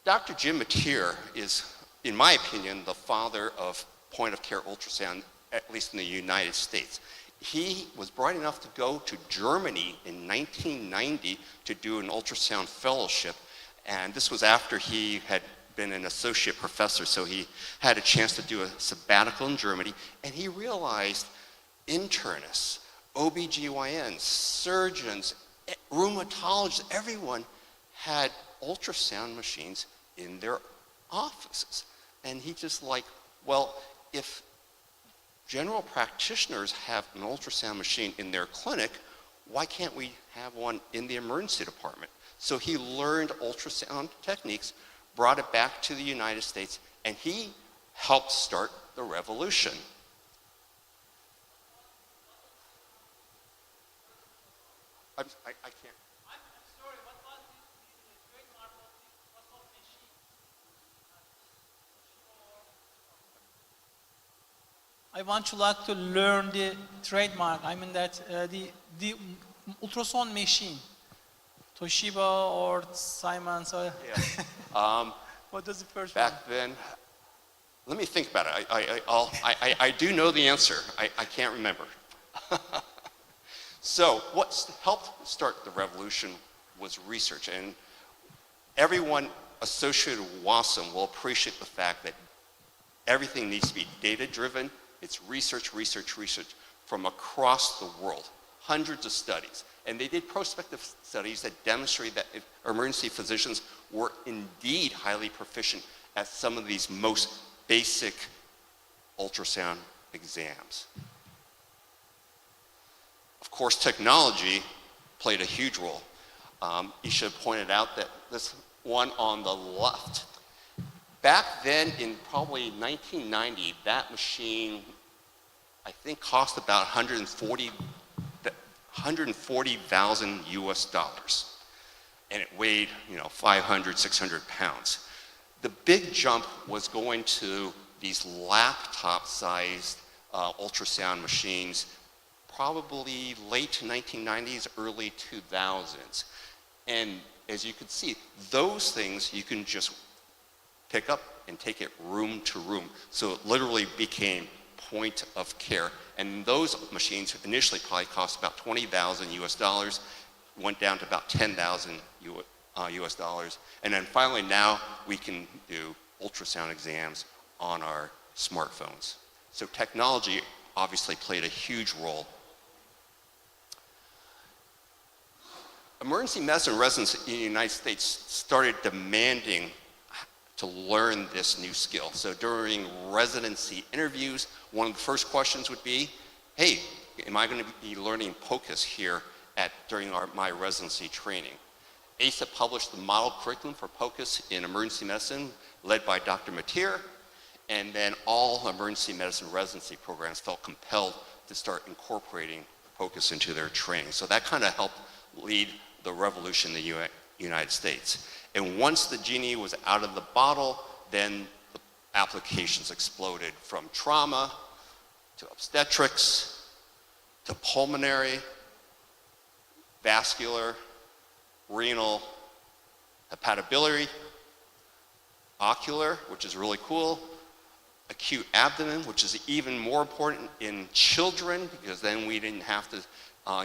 Dr. Jim Mateer is, in my opinion, the father of point-of-care ultrasound, at least in the United States. He was bright enough to go to Germany in 1990 to do an ultrasound fellowship, and this was after he had been an associate professor, so he had a chance to do a sabbatical in Germany, and he realized internists, OBGYNs, surgeons, rheumatologists, everyone had ultrasound machines in their offices. And he just like, well, if general practitioners have an ultrasound machine in their clinic, why can't we have one in the emergency department? So he learned ultrasound techniques, brought it back to the United States, and he helped start the revolution. I can't. I'm sorry, what was the trademark of the ultrasound machine? I want you like to learn the trademark. I mean that the ultrasound machine, Toshiba or Siemens. Or Yeah. what was the first one? Back then, let me think about it. I do know the answer. I can't remember. So what helped start the revolution was research, and everyone associated with WASM will appreciate the fact that everything needs to be data-driven. It's research, research, research from across the world, hundreds of studies. And they did prospective studies that demonstrated that emergency physicians were indeed highly proficient at some of these most basic ultrasound exams. Of course, technology played a huge role. Isha pointed out that this one on the left, back then in probably 1990, that machine, I think, cost about $140,000 US, and it weighed, 500, 600 pounds. The big jump was going to these laptop-sized ultrasound machines, probably late 1990s, early 2000s. And as you can see, those things you can just pick up and take it room to room. So it literally became point of care. And those machines initially probably cost about $20,000 US, went down to about $10,000 US. And then finally now we can do ultrasound exams on our smartphones. So technology obviously played a huge role. Emergency medicine residents in the United States started demanding to learn this new skill. So during residency interviews, one of the first questions would be, hey, am I going to be learning POCUS here during my residency training? ASA published the model curriculum for POCUS in emergency medicine, led by Dr. Matir, and then all emergency medicine residency programs felt compelled to start incorporating POCUS into their training. So that kind of helped lead the revolution in the United States. And once the genie was out of the bottle, then the applications exploded from trauma to obstetrics to pulmonary, vascular, renal, hepatobiliary, ocular, which is really cool, acute abdomen, which is even more important in children because then we didn't have to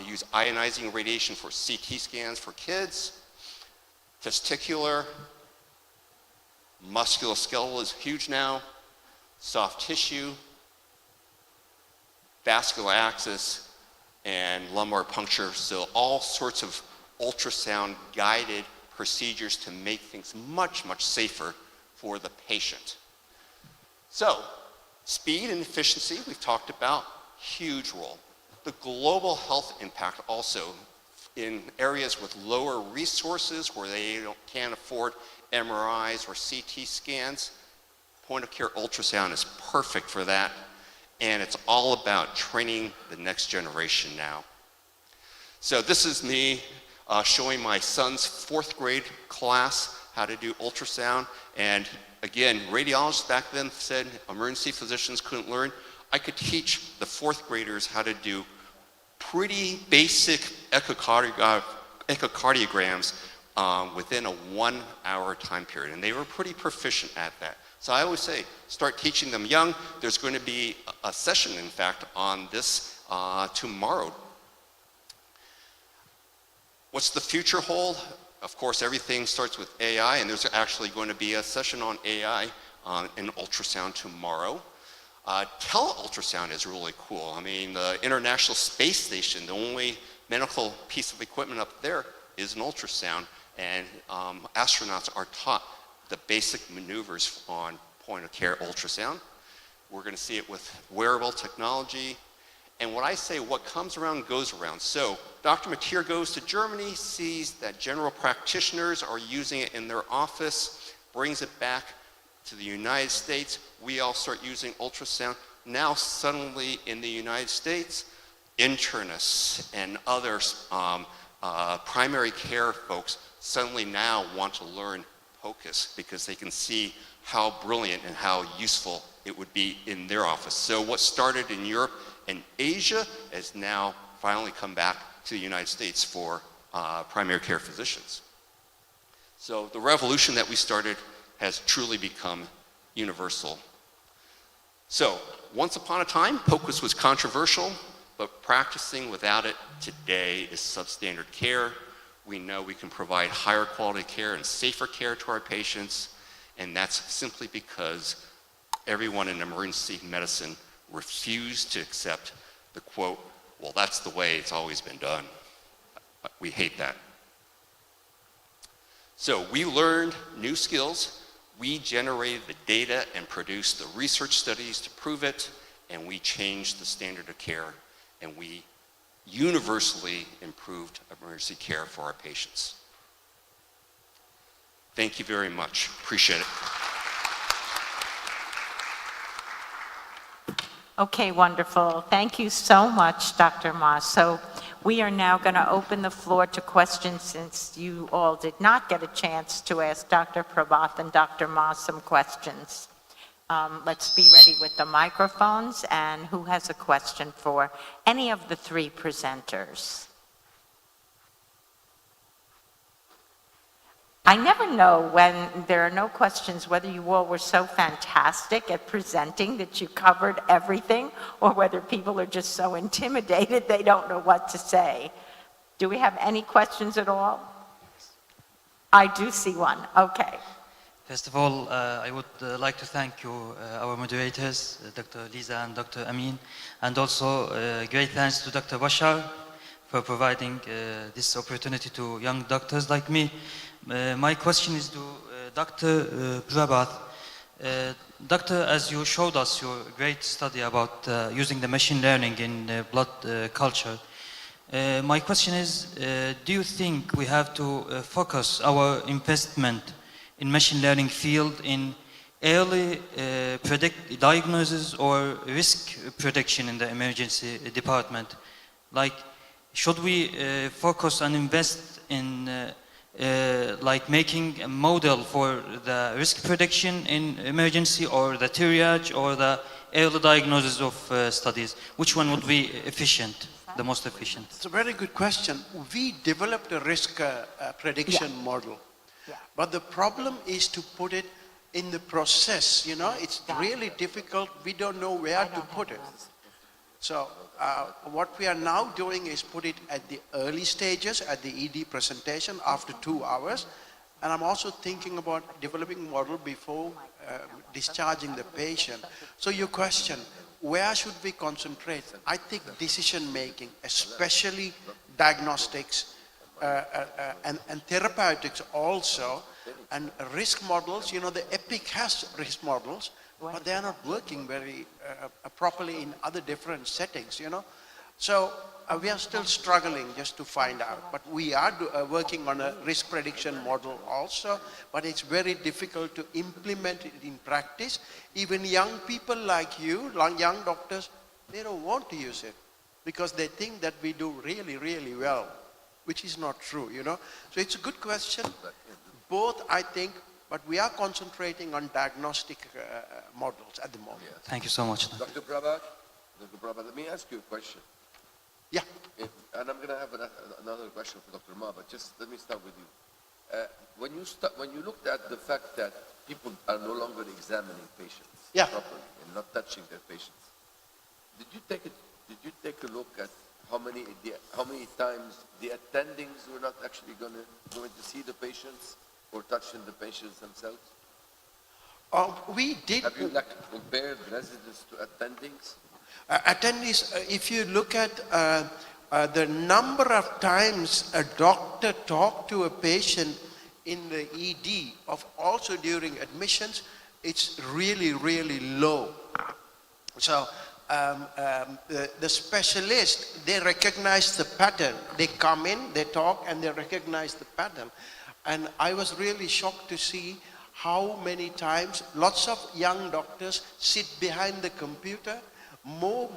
use ionizing radiation for CT scans for kids, testicular, musculoskeletal is huge now, soft tissue, vascular access, and lumbar puncture. So all sorts of ultrasound guided procedures to make things much, much safer for the patient. So speed and efficiency, we've talked about, huge role. The global health impact also in areas with lower resources where they can't afford MRIs or CT scans, point of care ultrasound is perfect for that. And it's all about training the next generation now. So this is me showing my son's 4th grade class how to do ultrasound. And again, radiologists back then said emergency physicians couldn't learn. I could teach the 4th graders how to do pretty basic echocardiograms within a 1-hour time period. And they were pretty proficient at that. So I always say, start teaching them young. There's going to be a session, in fact, on this tomorrow. What's the future hold? Of course, everything starts with AI, and there's actually going to be a session on AI in ultrasound tomorrow. Tele-ultrasound is really cool. I mean, the International Space Station, the only medical piece of equipment up there is an ultrasound, and astronauts are taught the basic maneuvers on point-of-care ultrasound. We're going to see it with wearable technology. And what I say, what comes around goes around. So Dr. Matir goes to Germany, sees that general practitioners are using it in their office, brings it back to the United States. We all start using ultrasound. Now suddenly in the United States, internists and other primary care folks suddenly now want to learn POCUS because they can see how brilliant and how useful it would be in their office. So what started in Europe and Asia has now finally come back to the United States for primary care physicians. So the revolution that we started has truly become universal. So once upon a time, POCUS was controversial, but practicing without it today is substandard care. We know we can provide higher quality care and safer care to our patients, and that's simply because everyone in emergency medicine refused to accept the quote, well, that's the way it's always been done. We hate that. So we learned new skills, we generated the data and produced the research studies to prove it, and we changed the standard of care, and we universally improved emergency care for our patients. Thank you very much. Appreciate it. Okay, wonderful. Thank you so much, Dr. Ma. So we are now going to open the floor to questions since you all did not get a chance to ask Dr. Prabhat and Dr. Ma some questions. Let's be ready with the microphones, and who has a question for any of the 3 presenters? I never know when there are no questions whether you all were so fantastic at presenting that you covered everything, or whether people are just so intimidated they don't know what to say. Do we have any questions at all? I do see one. Okay. First of all, I would like to thank you, our moderators, Dr. Lisa and Dr. Amin, and also great thanks to Dr. Bashar for providing this opportunity to young doctors like me. My question is to Dr. Prabhat, Doctor, as you showed us your great study about using the machine learning in blood culture, my question is, do you think we have to focus our investment in machine learning field in early diagnosis or risk prediction in the emergency department? Like, should we focus and invest in like making a model for the risk prediction in emergency, or the triage, or the early diagnosis of studies? Which one would be efficient, the most efficient? It's a very good question. We developed a risk prediction model, but the problem is to put it in the process. You know, it's really difficult. We don't know where to put it. So what we are now doing is put it at the early stages, at the ED presentation after 2 hours. And I'm also thinking about developing a model before discharging the patient. So your question, where should we concentrate? I think decision making, especially diagnostics and therapeutics also, and risk models. You know, the EPIC has risk models, but they are not working very properly in other different settings, you know. So we are still struggling just to find out, but we are working on a risk prediction model also, but it's very difficult to implement it in practice. Even young people like you, young doctors, they don't want to use it because they think that we do really, really well, which is not true, you know. So it's a good question. Both, I think, but we are concentrating on diagnostic models at the moment. Yes. Thank you so much. Dr. Prabhat, let me ask you a question. Yeah. And I'm going to have another question for Dr. Ma, but just let me start with you. When you looked at the fact that people are no longer examining patients properly and not touching their patients, did you take a look at how many times the attendings were not actually going to see the patients or touching the patients themselves? We did. Have you compared residents to attendings? Attendees, if you look at the number of times a doctor talked to a patient in the ED, of also during admissions, it's really, really low. So the specialist, they recognize the pattern. They come in, they talk, and they recognize the pattern. And I was really shocked to see how many times lots of young doctors sit behind the computer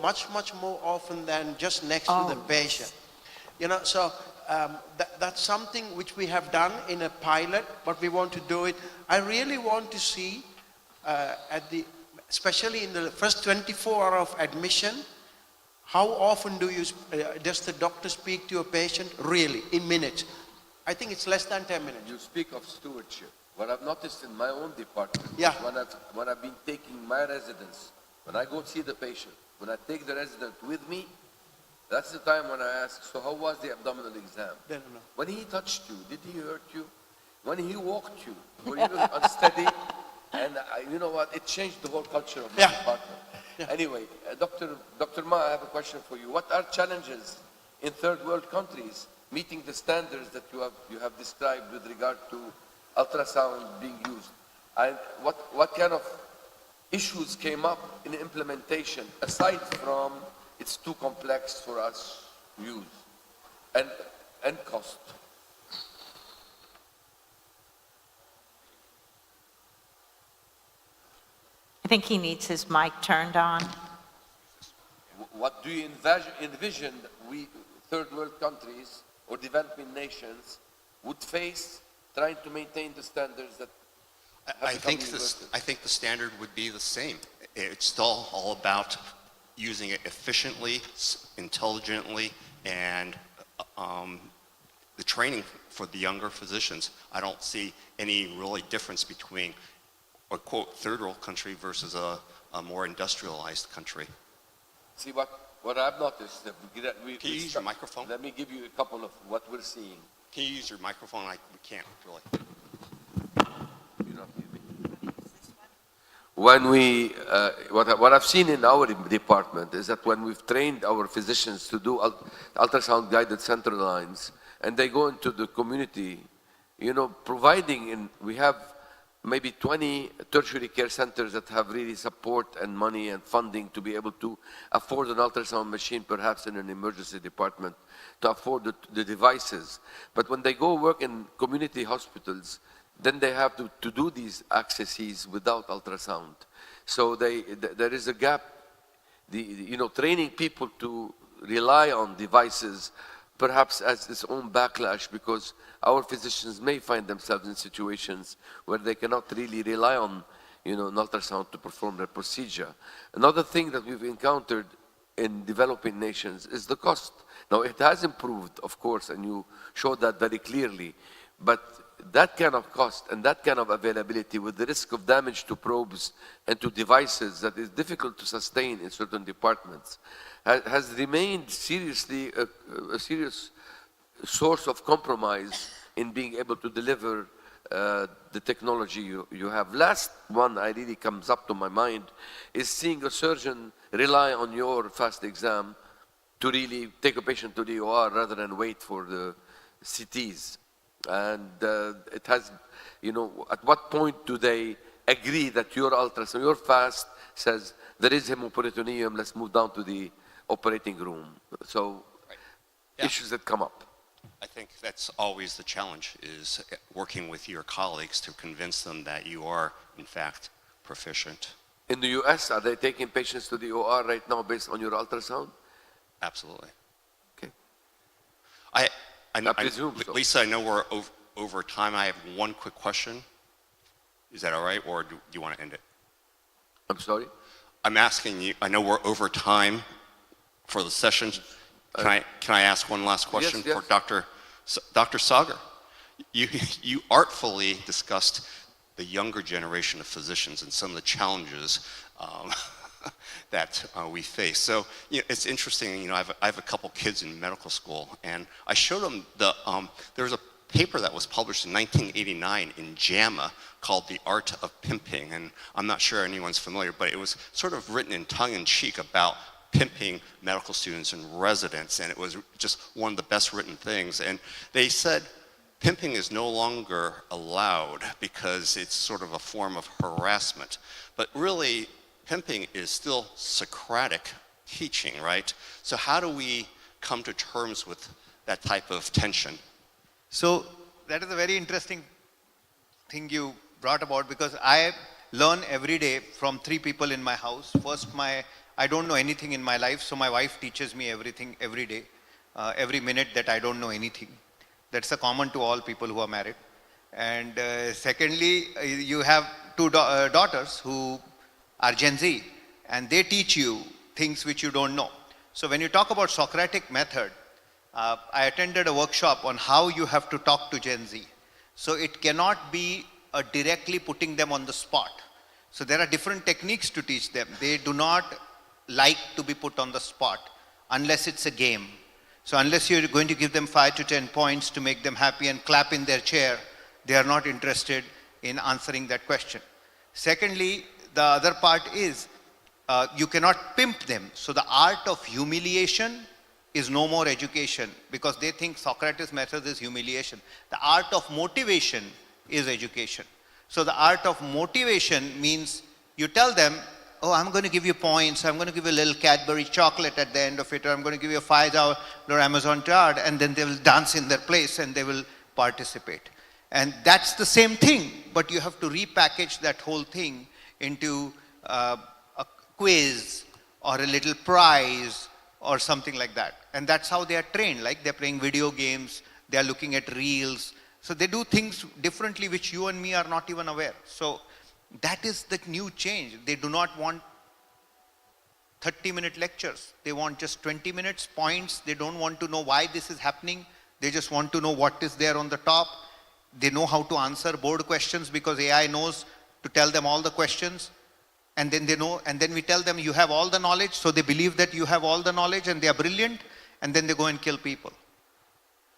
much more often than just next to the patient. You know, so that's something which we have done in a pilot, but we want to do it. I really want to see especially in the first 24 hours of admission, how often does the doctor speak to a patient really in minutes? I think it's less than 10 minutes. You speak of stewardship. What I've noticed in my own department, when I've been taking my residents, when I go see the patient, when I take the resident with me, that's the time when I ask, so how was the abdominal exam? They don't know. When he touched you, did he hurt you? When he walked you, were you unsteady? And you know what, it changed the whole culture of my department. Yeah. Anyway, Dr. Ma, I have a question for you. What are challenges in third world countries meeting the standards that you have described with regard to ultrasound being used? And what kind of issues came up in implementation, aside from it's too complex for us to use, and cost? I think he needs his mic turned on. What do you envision we third world countries or developing nations would face trying to maintain the standards that I think the standard would be the same. It's still all about using it efficiently, intelligently, and the training for the younger physicians. I don't see any really difference between a quote third world country versus a more industrialized country. See what I've noticed. Can you use your microphone? Let me give you a couple of what we're seeing. Can you use your microphone? We can't really. You don't hear me. When what I've seen in our department is that when we've trained our physicians to do ultrasound guided central lines, and they go into the community, you know, we have maybe 20 tertiary care centers that have really support and money and funding to be able to afford an ultrasound machine, perhaps in an emergency department, to afford the devices. But when they go work in community hospitals, then they have to do these accesses without ultrasound. So there is a gap. Training people to rely on devices perhaps has its own backlash, because our physicians may find themselves in situations where they cannot really rely on an ultrasound to perform their procedure. Another thing that we've encountered in developing nations is the cost. Now, it has improved, of course, and you showed that very clearly, but that kind of cost and that kind of availability, with the risk of damage to probes and to devices that is difficult to sustain in certain departments, has remained seriously a serious source of compromise in being able to deliver the technology you have. Last one I really comes up to my mind is seeing a surgeon rely on your fast exam to really take a patient to the OR rather than wait for the CTs. And it has, at what point do they agree that your ultrasound, your fast says there is hemiperitoneum, let's move down to the operating room? So Yeah. issues that come up. I think that's always the challenge, is working with your colleagues to convince them that you are, in fact, proficient. In the US, are they taking patients to the OR right now based on your ultrasound? Absolutely. Okay. I presume so. Lisa, I know we're over time. I have one quick question. Is that all right, or do you want to end it? I'm sorry? I'm asking you, I know we're over time for the session. Can I ask one last question Yes, for yes. Dr. Sagar? You artfully discussed the younger generation of physicians and some of the challenges that we face. So it's interesting. I have a couple kids in medical school, and I showed them there was a paper that was published in 1989 in JAMA called "The Art of Pimping," and I'm not sure anyone's familiar, but it was sort of written in tongue-in-cheek about pimping medical students and residents, and it was just one of the best written things. And they said pimping is no longer allowed because it's sort of a form of harassment. But really, pimping is still Socratic teaching, right? So how do we come to terms with that type of tension? So that is a very interesting thing you brought about, because I learn every day from 3 people in my house. First, I don't know anything in my life, so my wife teaches me everything every day, every minute that I don't know anything. That's a common to all people who are married. And secondly, you have 2 daughters who are Gen Z, and they teach you things which you don't know. So when you talk about Socratic method, I attended a workshop on how you have to talk to Gen Z. So it cannot be directly putting them on the spot. So there are different techniques to teach them. They do not like to be put on the spot unless it's a game. So unless you're going to give them 5 to 10 points to make them happy and clap in their chair, they are not interested in answering that question. Secondly, the other part is you cannot pimp them. So the art of humiliation is no more education, because they think Socrates' method is humiliation. The art of motivation is education. So the art of motivation means you tell them, oh, I'm going to give you points, I'm going to give you a little Cadbury chocolate at the end of it, or I'm going to give you a $5 Amazon card, and then they will dance in their place and they will participate. And that's the same thing, but you have to repackage that whole thing into a quiz or a little prize or something like that. And that's how they are trained, like they're playing video games, they're looking at reels. So they do things differently which you and me are not even aware. So that is the new change. They do not want 30-minute lectures. They want just 20 minutes, points. They don't want to know why this is happening. They just want to know what is there on the top. They know how to answer board questions because AI knows to tell them all the questions. And then they know, and then we tell them you have all the knowledge. So they believe that you have all the knowledge and they are brilliant. And then they go and kill people.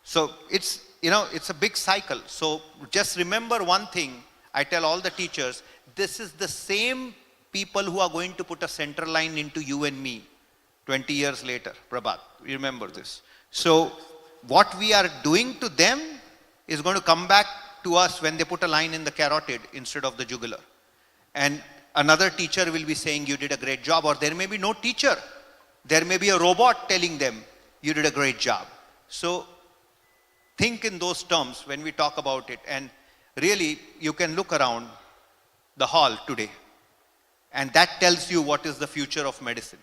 So it's a big cycle. So just remember one thing. I tell all the teachers, this is the same people who are going to put a center line into you and me 20 years later. Prabhat, remember this. So what we are doing to them is going to come back to us when they put a line in the carotid instead of the jugular. And another teacher will be saying, you did a great job, or there may be no teacher. There may be a robot telling them, you did a great job. So think in those terms when we talk about it. And really, you can look around the hall today, and that tells you what is the future of medicine.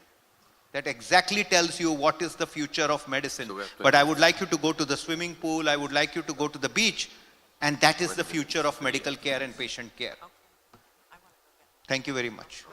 That exactly tells you what is the future of medicine. So but I would like you to go to the swimming pool, I would like you to go to the beach, and that is the future of medical care and patient care. Thank you very much.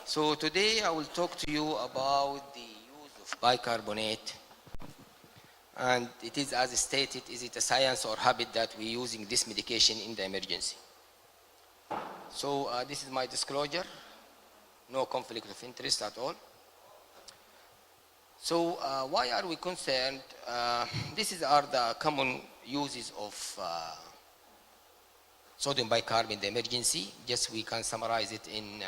So today I will talk to you about the use of bicarbonate. And it is as stated, is it a science or habit that we're using this medication in the emergency? So this is my disclosure. No conflict of interest at all. So why are we concerned? These are the common uses of sodium bicarbonate in the emergency. Just we can summarize it in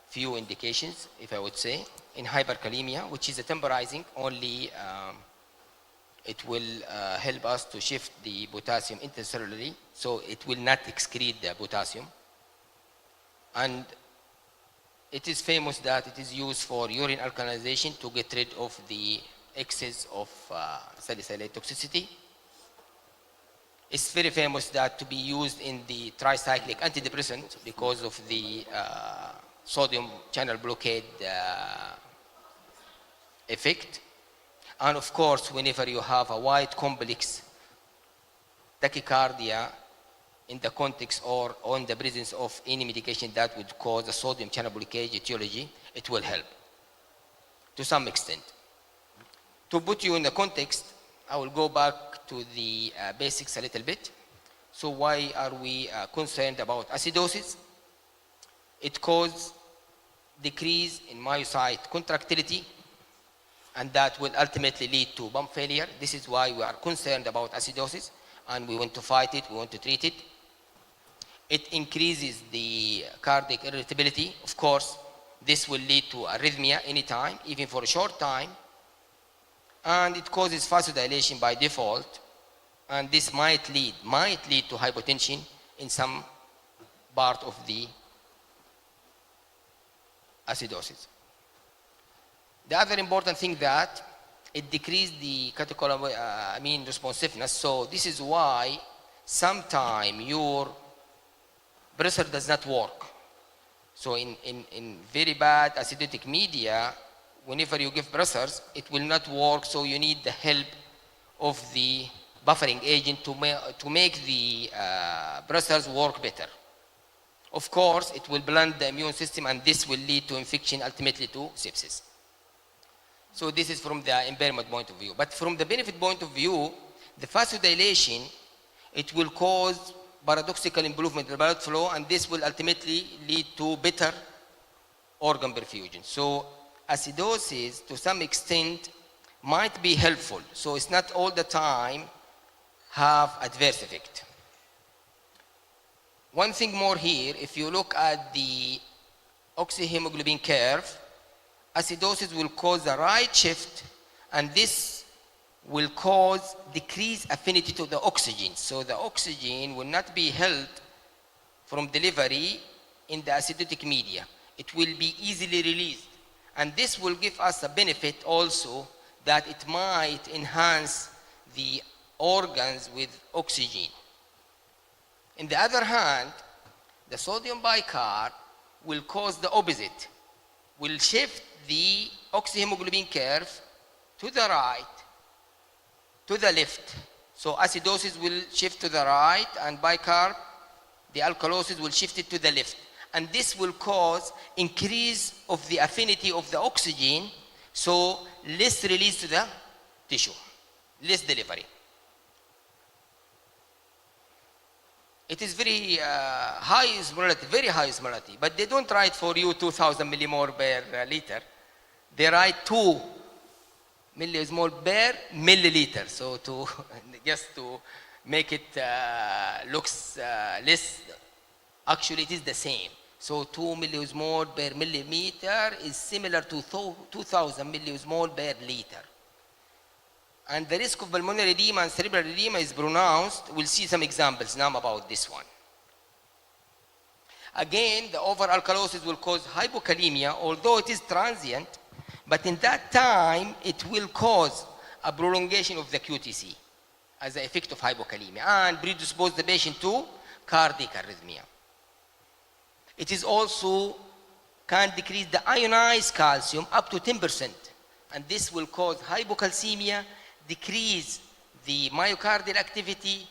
few indications, if I would say. In hyperkalemia, which is a temporizing, only it will help us to shift the potassium intracellularly, so it will not excrete the potassium. And it is famous that it is used for urine alkalization to get rid of the excess of salicylate toxicity. It's very famous that to be used in the tricyclic antidepressant because of the sodium channel blockade effect. And of course, whenever you have a wide complex tachycardia in the context or on the presence of any medication that would cause a sodium channel blockade etiology, it will help to some extent. To put you in the context, I will go back to the basics a little bit. So why are we concerned about acidosis? It causes decrease in myocyte contractility, and that will ultimately lead to pump failure. This is why we are concerned about acidosis, and we want to fight it, we want to treat it. It increases the cardiac irritability. Of course, this will lead to arrhythmia anytime, even for a short time. And it causes vasodilation by default, and this might lead to hypotension in some part of the acidosis. The other important thing that it decreases the catecholamine responsiveness. So this is why sometime your pressure does not work. So in very bad acidic media, whenever you give pressures, it will not work. So you need the help of the buffering agent to make the pressures work better. Of course, it will blunt the immune system, and this will lead to infection, ultimately to sepsis. So this is from the impairment point of view. But from the benefit point of view, the vasodilation, it will cause paradoxical improvement in the blood flow, and this will ultimately lead to better organ perfusion. So acidosis, to some extent, might be helpful. So it's not all the time have adverse effect. One thing more here, if you look at the oxyhemoglobin curve, acidosis will cause a right shift, and this will cause decreased affinity to the oxygen. So the oxygen will not be held from delivery in the acidotic media. It will be easily released. And this will give us a benefit also that it might enhance the organs with oxygen. On the other hand, the sodium bicarb will cause the opposite, will shift the oxyhemoglobin curve to the right, to the left. So acidosis will shift to the right, and bicarb, the alkalosis, will shift it to the left. And this will cause increase of the affinity of the oxygen, so less release to the tissue, less delivery. It is very high osmolality, very high osmolality, but they don't write for you 2,000 millimole per liter. They write 2 millimole per milliliter. So to just to make it looks less, actually it is the same. So 2 millimole per millimeter is similar to 2,000 millimole per liter. And the risk of pulmonary edema and cerebral edema is pronounced. We'll see some examples now about this one. Again, the over-alkalosis will cause hypokalemia, although it is transient, but in that time, it will cause a prolongation of the QTC as an effect of hypokalemia and predispose the patient to cardiac arrhythmia. It is also can decrease the ionized calcium up to 10%, and this will cause hypocalcemia, decrease the myocardial activity,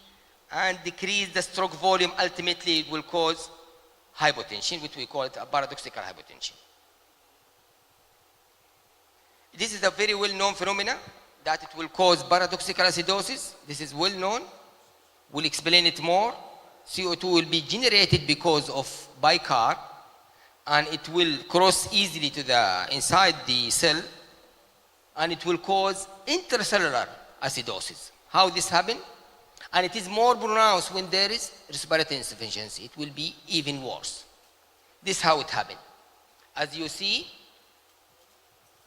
and decrease the stroke volume. Ultimately, it will cause hypotension, which we call it a paradoxical hypotension. This is a very well-known phenomena that it will cause paradoxical acidosis. This is well-known. We'll explain it more. CO2 will be generated because of bicarb, and it will cross easily to the inside the cell, and it will cause intracellular acidosis. How this happen? And it is more pronounced when there is respiratory insufficiency. It will be even worse. This is how it happens. As you see,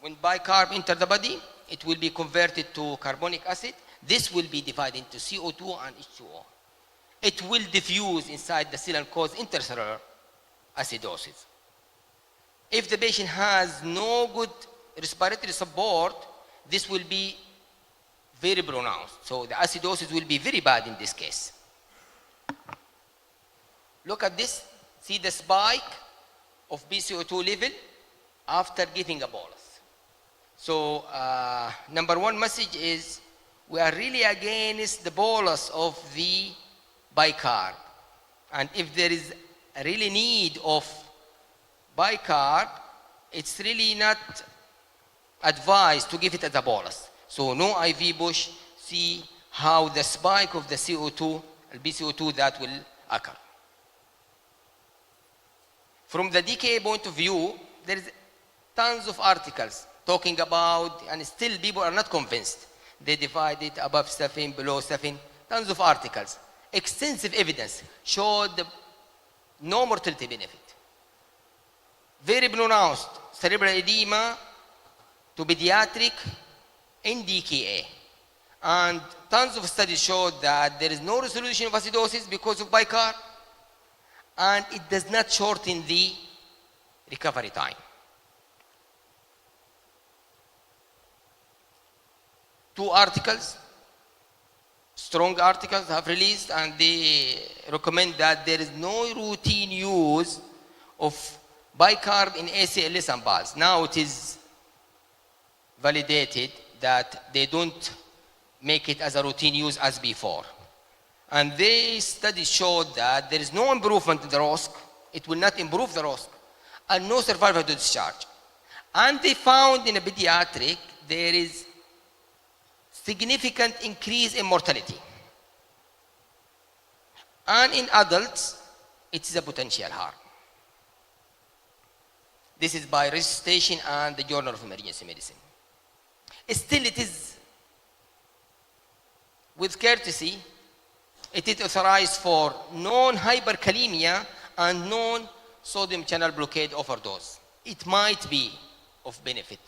when bicarb enter the body, it will be converted to carbonic acid. This will be divided into CO2 and H2O. It will diffuse inside the cell and cause intercellular acidosis. If the patient has no good respiratory support, this will be very pronounced. So the acidosis will be very bad in this case. Look at this. See the spike of BCO2 level after giving a bolus. So number one message is we are really against the bolus of the bicarb. And if there is a really need of bicarb, it's really not advised to give it as a bolus. So no IV push. See how the spike of the CO2, BCO2, that will occur. From the DKA point of view, there is tons of articles talking about, and still people are not convinced. They divide it above 7, below 7, tons of articles. Extensive evidence showed the no mortality benefit. Very pronounced cerebral edema to pediatric in DKA. And tons of studies showed that there is no resolution of acidosis because of bicarb, and it does not shorten the recovery time. Two articles, strong articles, have released, and they recommend that there is no routine use of bicarb in ACLS and BAS. Now it is validated that they don't make it as a routine use as before. And they studies showed that there is no improvement in the ROSC, it will not improve the ROSC, and no survival to discharge. And they found in a pediatric there is significant increase in mortality. And in adults, it is a potential harm. This is by Resuscitation and the Journal of Emergency Medicine. Still, it is, with courtesy, it is authorized for non-hyperkalemia and non-sodium channel blockade overdose. It might be of benefit.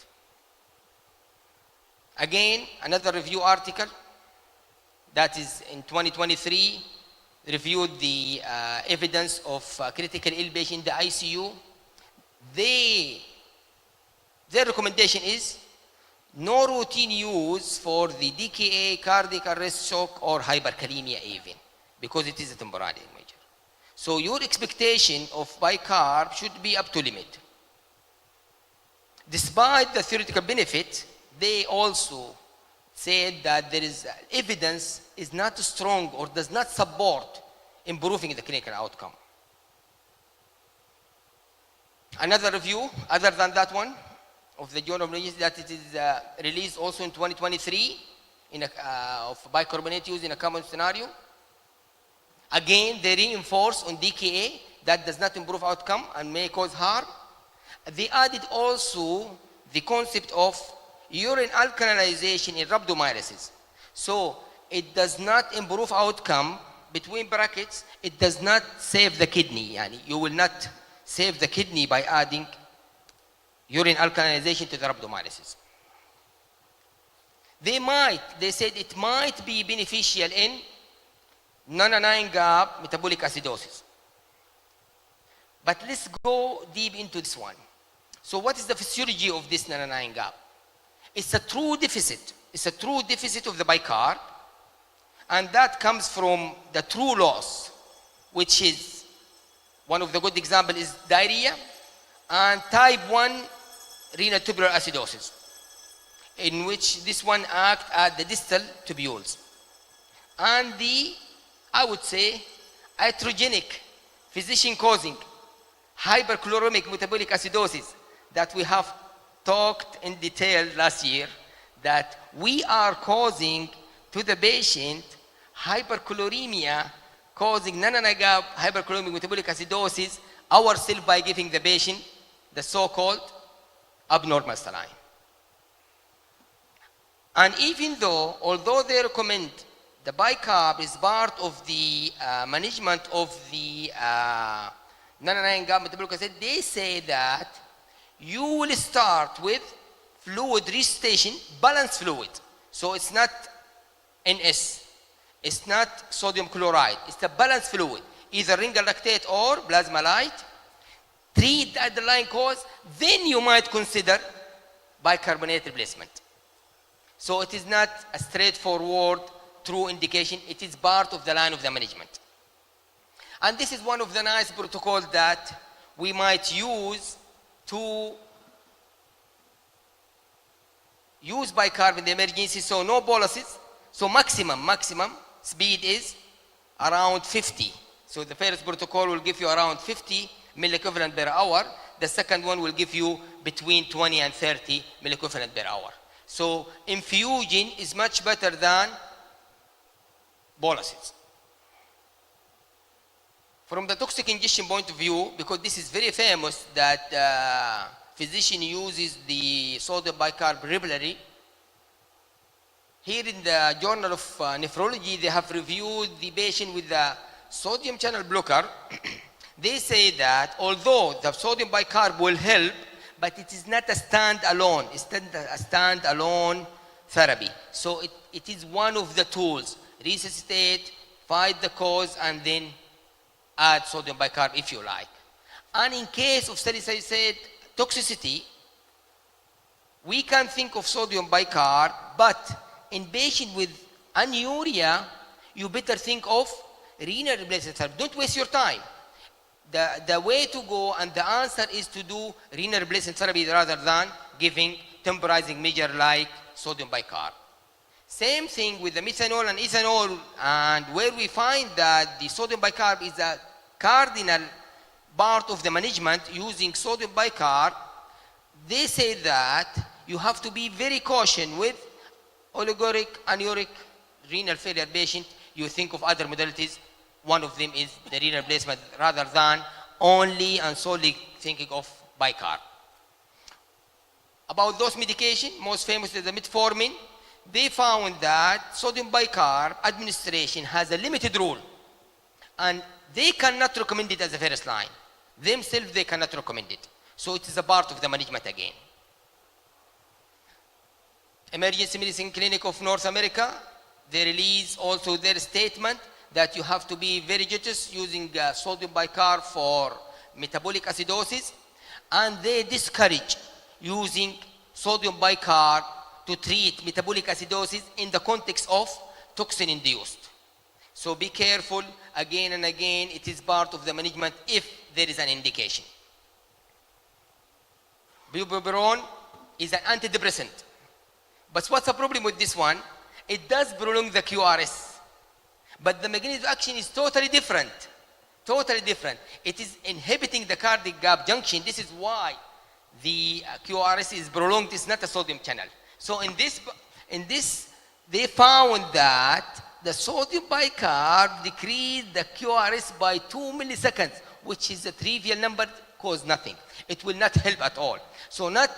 Again, another review article that is in 2023 reviewed the evidence of critical ill patient in the ICU. Their recommendation is no routine use for the DKA, cardiac arrest, shock, or hyperkalemia even, because it is a temporary measure. So your expectation of bicarb should be up to limit. Despite the theoretical benefit, they also said that there is evidence is not strong or does not support improving the clinical outcome. Another review, other than that one, of the Journal of Emergency, that it is released also in 2023 of bicarbonate use in a common scenario. Again, they reinforce on DKA that does not improve outcome and may cause harm. They added also the concept of urine alkalization in rhabdomyolysis. So it does not improve outcome, between brackets, it does not save the kidney. Yani you will not save the kidney by adding urine alkalization to the rhabdomyolysis. They said it might be beneficial in non-anion gap metabolic acidosis. But let's go deep into this one. So what is the physiology of this non-anion gap? It's a true deficit. It's a true deficit of the bicarb, and that comes from the true loss, which is one of the good examples is diarrhea and type 1 renal tubular acidosis, in which this one acts at the distal tubules. And the, I would say, iatrogenic, physician-causing hyperchloremic metabolic acidosis that we have talked in detail last year that we are causing to the patient hyperchloremia, causing non-gap hyperchloremic metabolic acidosis ourselves by giving the patient the so-called abnormal saline. And even though, although they recommend the bicarb is part of the management of the non-gap metabolic acid, they say that you will start with fluid resuscitation, balanced fluid. So it's not NS, it's not sodium chloride, it's a balanced fluid, either ringal lactate or plasma light. Treat the underlying cause, then you might consider bicarbonate replacement. So it is not a straightforward true indication, it is part of the line of the management. And this is one of the nice protocols that we might use to use bicarb in the emergency, so no boluses. So maximum speed is around 50. So the first protocol will give you around 50 milliequivalent per hour. The second one will give you between 20 and 30 milliequivalent per hour. So infusion is much better than boluses. From the toxic ingestion point of view, because this is very famous that physician uses the sodium bicarb regularly, here in the Journal of Nephrology, they have reviewed the patient with the sodium channel blocker. They say that although the sodium bicarb will help, but it is not a stand-alone. It's not a stand-alone therapy. So it is one of the tools. Resuscitate, fight the cause, and then add sodium bicarb if you like. And in case of steady-state toxicity, we can think of sodium bicarb, but in patient with anuria, you better think of renal replacement therapy. Don't waste your time. The way to go and the answer is to do renal replacement therapy rather than giving temporizing measure like sodium bicarb. Same thing with the methanol and ethanol, and where we find that the sodium bicarb is a cardinal part of the management using sodium bicarb. They say that you have to be very cautious with oliguric, anuric, renal failure patient. You think of other modalities. One of them is the renal replacement rather than only and solely thinking of bicarb. About those medications, most famous is the metformin. They found that sodium bicarb administration has a limited role, and they cannot recommend it as a first line. Themselves, they cannot recommend it. So it is a part of the management again. Emergency Medicine Clinic of North America, they release also their statement that you have to be very judicious using sodium bicarb for metabolic acidosis, and they discourage using sodium bicarb to treat metabolic acidosis in the context of toxin induced. So be careful, again and again, it is part of the management if there is an indication. Bupropion is an antidepressant. But what's the problem with this one? It does prolong the QRS. But the mechanism of action is totally different. Totally different. It is inhibiting the cardiac gap junction. This is why the QRS is prolonged. It's not a sodium channel. So in this, they found that the sodium bicarb decreased the QRS by 2 milliseconds, which is a trivial number, cause nothing. It will not help at all. So not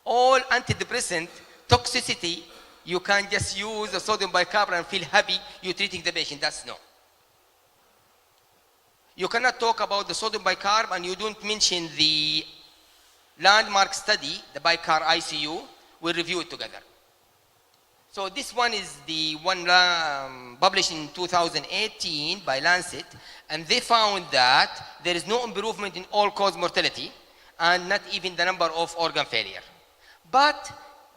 all antidepressant toxicity, you can just use the sodium bicarb and feel happy you're treating the patient. That's no. You cannot talk about the sodium bicarb and you don't mention the landmark study, the bicarb ICU. We'll review it together. So this one is the one published in 2018 by Lancet, and they found that there is no improvement in all-cause mortality and not even the number of organ failure. But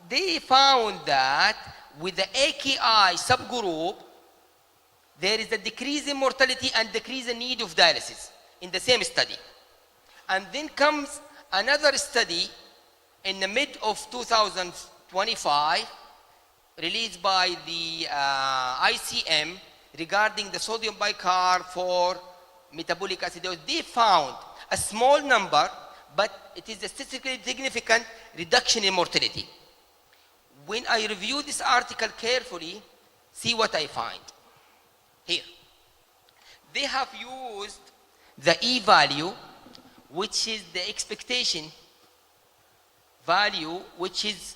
they found that with the AKI subgroup, there is a decrease in mortality and decrease in need of dialysis in the same study. And then comes another study in the mid of 2025, released by the ICM regarding the sodium bicarb for metabolic acidosis. They found a small number, but it is statistically significant reduction in mortality. When I review this article carefully, see what I find. Here, they have used the E-value, which is the expectation value, which is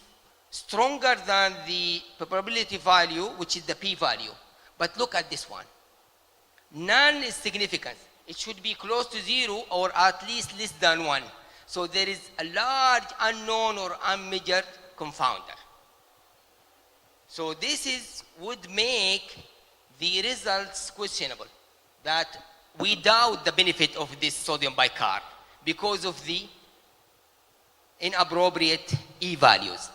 stronger than the probability value, which is the p-value. But look at this one. None is significant. It should be close to 0 or at least less than 1. So there is a large unknown or unmeasured confounder. So this would make the results questionable, that we doubt the benefit of this sodium bicarb because of the inappropriate E-values.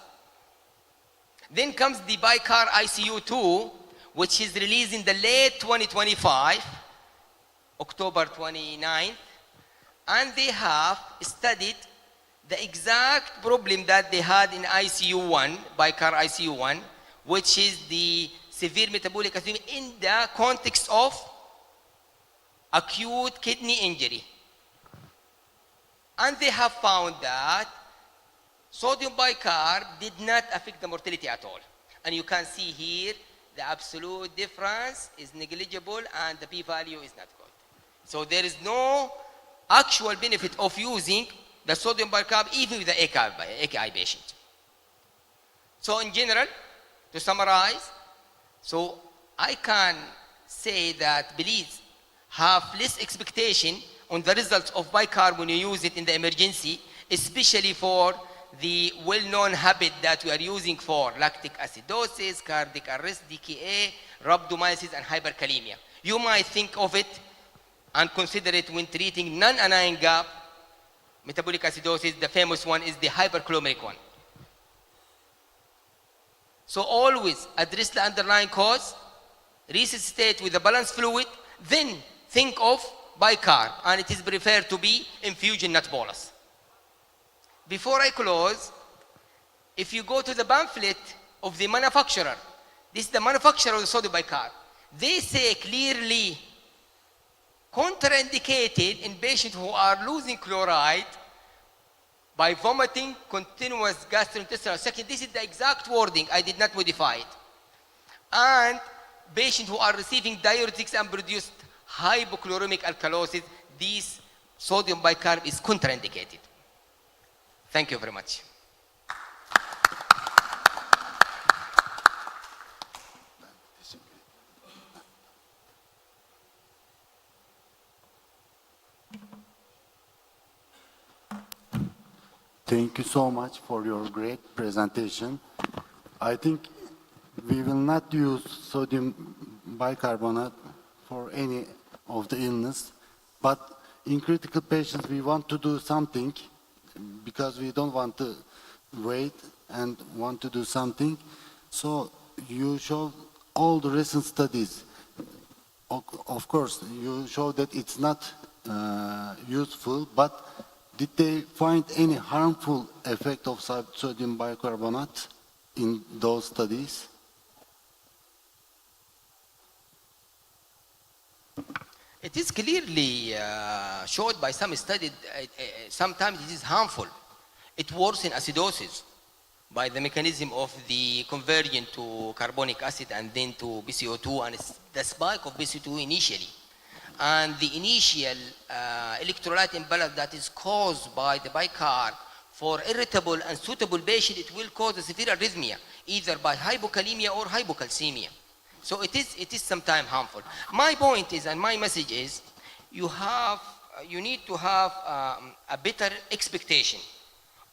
Then comes the bicarb ICU2, which is released in the late 2025, October 29th, and they have studied the exact problem that they had in ICU1, bicarb ICU1, which is the severe metabolic acidemia in the context of acute kidney injury. And they have found that sodium bicarb did not affect the mortality at all. And you can see here the absolute difference is negligible and the p-value is not good. So there is no actual benefit of using the sodium bicarb even with the AKI patient. So in general, to summarize, so I can say that please have less expectation on the results of bicarb when you use it in the emergency, especially for the well-known habit that we are using for lactic acidosis, cardiac arrest, DKA, rhabdomyolysis, and hyperkalemia. You might think of it and consider it when treating non-anion gap metabolic acidosis. The famous one is the hyperchloremic one. So always address the underlying cause, resuscitate with a balanced fluid, then think of bicarb, and it is preferred to be infusion, not bolus. Before I close, if you go to the pamphlet of the manufacturer, this is the manufacturer of the sodium bicarb, they say clearly contraindicated in patients who are losing chloride by vomiting, continuous gastrointestinal section. This is the exact wording, I did not modify it. And patients who are receiving diuretics and produced hypochloremic alkalosis, this sodium bicarb is contraindicated. Thank you very much. Thank you so much for your great presentation. I think we will not use sodium bicarbonate for any of the illness, but in critical patients we want to do something because we don't want to wait and want to do something. So you showed all the recent studies. Of course, you showed that it's not useful, but did they find any harmful effect of sodium bicarbonate in those studies? It is clearly showed by some studies, sometimes it is harmful. It worsens acidosis by the mechanism of the conversion to carbonic acid and then to BCO2, and it's the spike of BCO2 initially. And the initial electrolyte imbalance that is caused by the bicarb for irritable and suitable patient, it will cause a severe arrhythmia, either by hypokalemia or hypocalcemia. So it is sometimes harmful. My point is, and my message is, you need to have a better expectation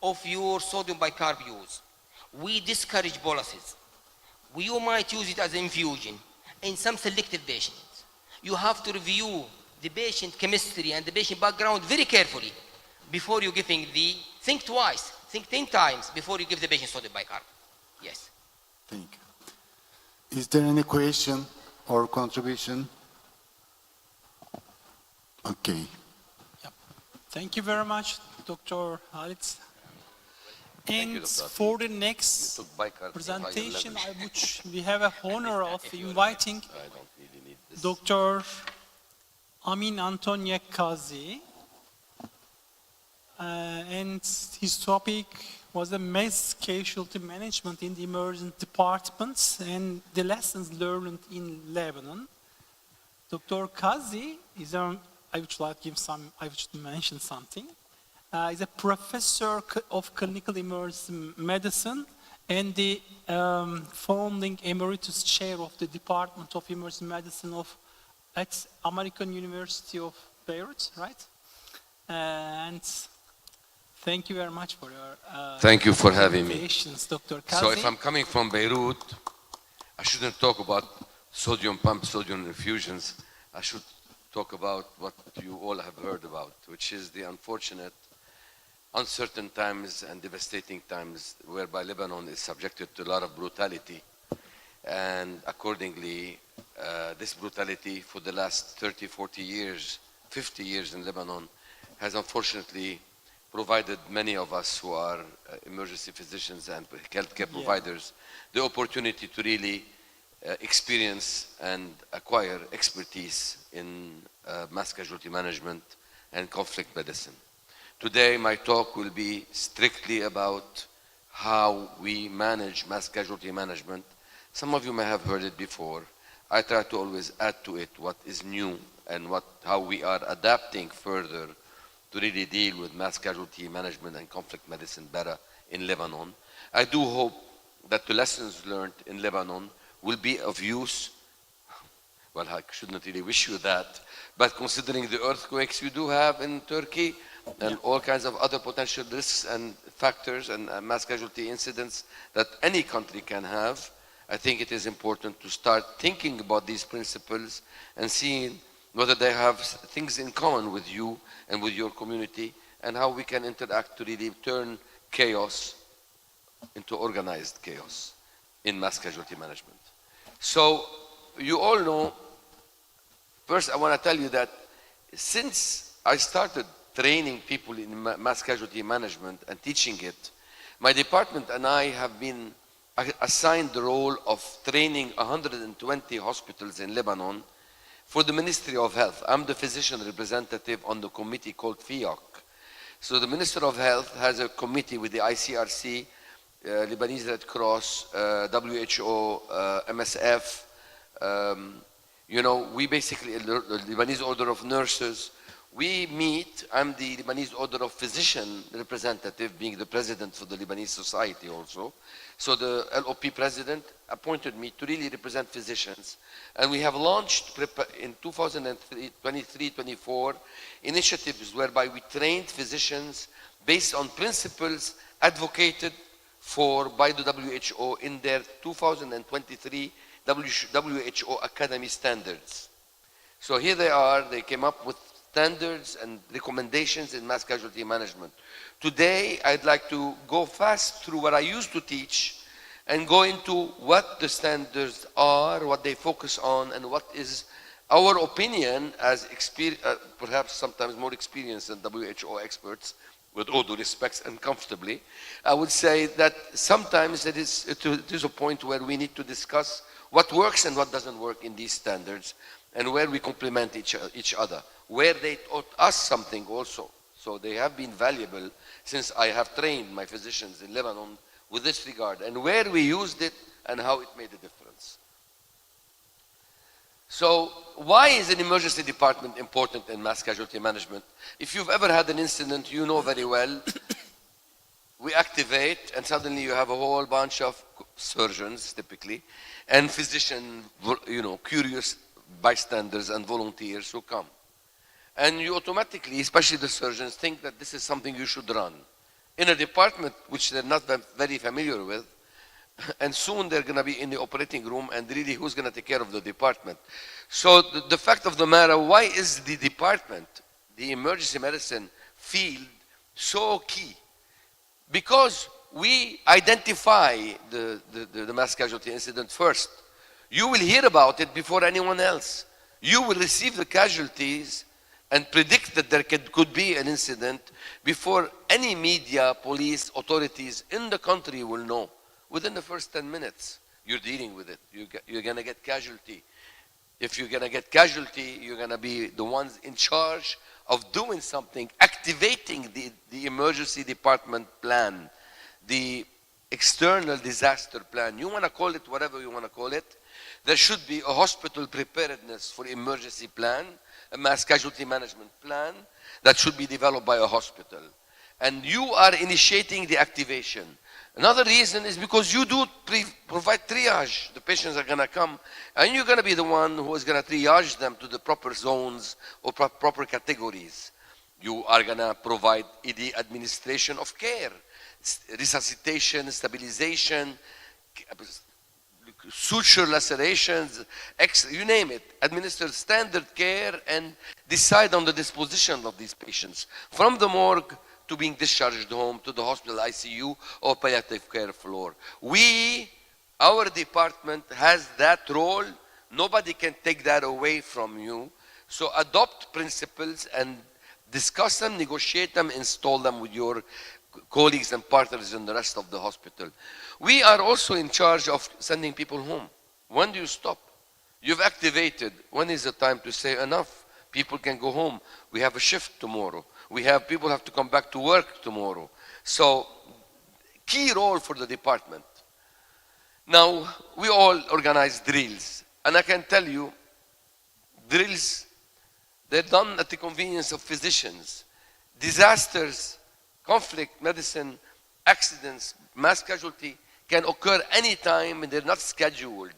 of your sodium bicarb use. We discourage boluses. You might use it as an infusion in some selective patients. You have to review the patient chemistry and the patient background very carefully before you giving think twice, think 10 times before you give the patient sodium bicarb. Yes. Thank you. Is there any question or contribution? Okay. Yep. Thank you very much, Dr. Halit. Thank you, And Dr. for the next You took bicarb to presentation, higher level. we have a honor of inviting I don't really need this. Dr. Amin Antonyekazi, and his topic was the mass casualty management in the emergency departments and the lessons learned in Lebanon. Dr. Kazi is I would mention something. Is a professor of clinical emergency medicine and the founding emeritus chair of the Department of Emergency Medicine at American University of Beirut, right? And thank you very much for your Thank you for having me. presentations, Dr. Kazi. So if I'm coming from Beirut, I shouldn't talk about sodium pump, sodium infusions. I should talk about what you all have heard about, which is the unfortunate, uncertain times and devastating times whereby Lebanon is subjected to a lot of brutality. And accordingly, this brutality for the last 30, 40 years, 50 years in Lebanon has unfortunately provided many of us who are emergency physicians and healthcare providers the opportunity to really experience and acquire expertise in mass casualty management and conflict medicine. Today, my talk will be strictly about how we manage mass casualty management. Some of you may have heard it before. I try to always add to it what is new and how we are adapting further to really deal with mass casualty management and conflict medicine better in Lebanon. I do hope that the lessons learned in Lebanon will be of use. Well, I shouldn't really wish you that, but considering the earthquakes you do have in Turkey and all kinds of other potential risks and factors and mass casualty incidents that any country can have, I think it is important to start thinking about these principles and seeing whether they have things in common with you and with your community and how we can interact to really turn chaos into organized chaos in mass casualty management. So you all know, first I want to tell you that since I started training people in mass casualty management and teaching it, my department and I have been assigned the role of training 120 hospitals in Lebanon for the Ministry of Health. I'm the physician representative on the committee called FIOC. So the Minister of Health has a committee with the ICRC, Lebanese Red Cross, WHO, MSF. We basically, the Lebanese Order of Nurses, we meet. I'm the Lebanese Order of Physician representative, being the president for the Lebanese Society also. So the LOP president appointed me to really represent physicians. And we have launched in 2023-24 initiatives whereby we trained physicians based on principles advocated for by the WHO in their 2023 WHO Academy standards. So here they are, they came up with standards and recommendations in mass casualty management. Today, I'd like to go fast through what I used to teach and go into what the standards are, what they focus on, and what is our opinion as perhaps sometimes more experienced than WHO experts, with all due respects and comfortably. I would say that sometimes it is a point where we need to discuss what works and what doesn't work in these standards, and where we complement each other, where they taught us something also. So they have been valuable since I have trained my physicians in Lebanon with this regard, and where we used it and how it made a difference. So why is an emergency department important in mass casualty management? If you've ever had an incident, you know very well, we activate and suddenly you have a whole bunch of surgeons typically and physician, curious bystanders and volunteers who come. And you automatically, especially the surgeons, think that this is something you should run in a department which they're not very familiar with, and soon they're going to be in the operating room, and really who's going to take care of the department? So the fact of the matter, why is the department, the emergency medicine field, so key? Because we identify the mass casualty incident first. You will hear about it before anyone else. You will receive the casualties and predict that there could be an incident before any media, police, authorities in the country will know. Within the first 10 minutes, you're dealing with it. You're going to get casualty. If you're going to get casualty, you're going to be the ones in charge of doing something, activating the emergency department plan. the external disaster plan. You want to call it whatever you want to call it. There should be a hospital preparedness for emergency plan, a mass casualty management plan that should be developed by a hospital. And you are initiating the activation. Another reason is because you do provide triage. The patients are going to come, and you're going to be the one who is going to triage them to the proper zones or proper categories. You are going to provide the administration of care, resuscitation, stabilization, suture lacerations, you name it. Administer standard care and decide on the disposition of these patients from the morgue to being discharged home to the hospital ICU or palliative care floor. Our department has that role. Nobody can take that away from you. So adopt principles and discuss them, negotiate them, install them with your colleagues and partners in the rest of the hospital. We are also in charge of sending people home. When do you stop? You've activated. When is the time to say enough? People can go home. We have a shift tomorrow. People have to come back to work tomorrow. So, key role for the department. Now, we all organize drills. And I can tell you, drills, they're done at the convenience of physicians. Disasters, conflict, medicine, accidents, mass casualty can occur anytime and they're not scheduled.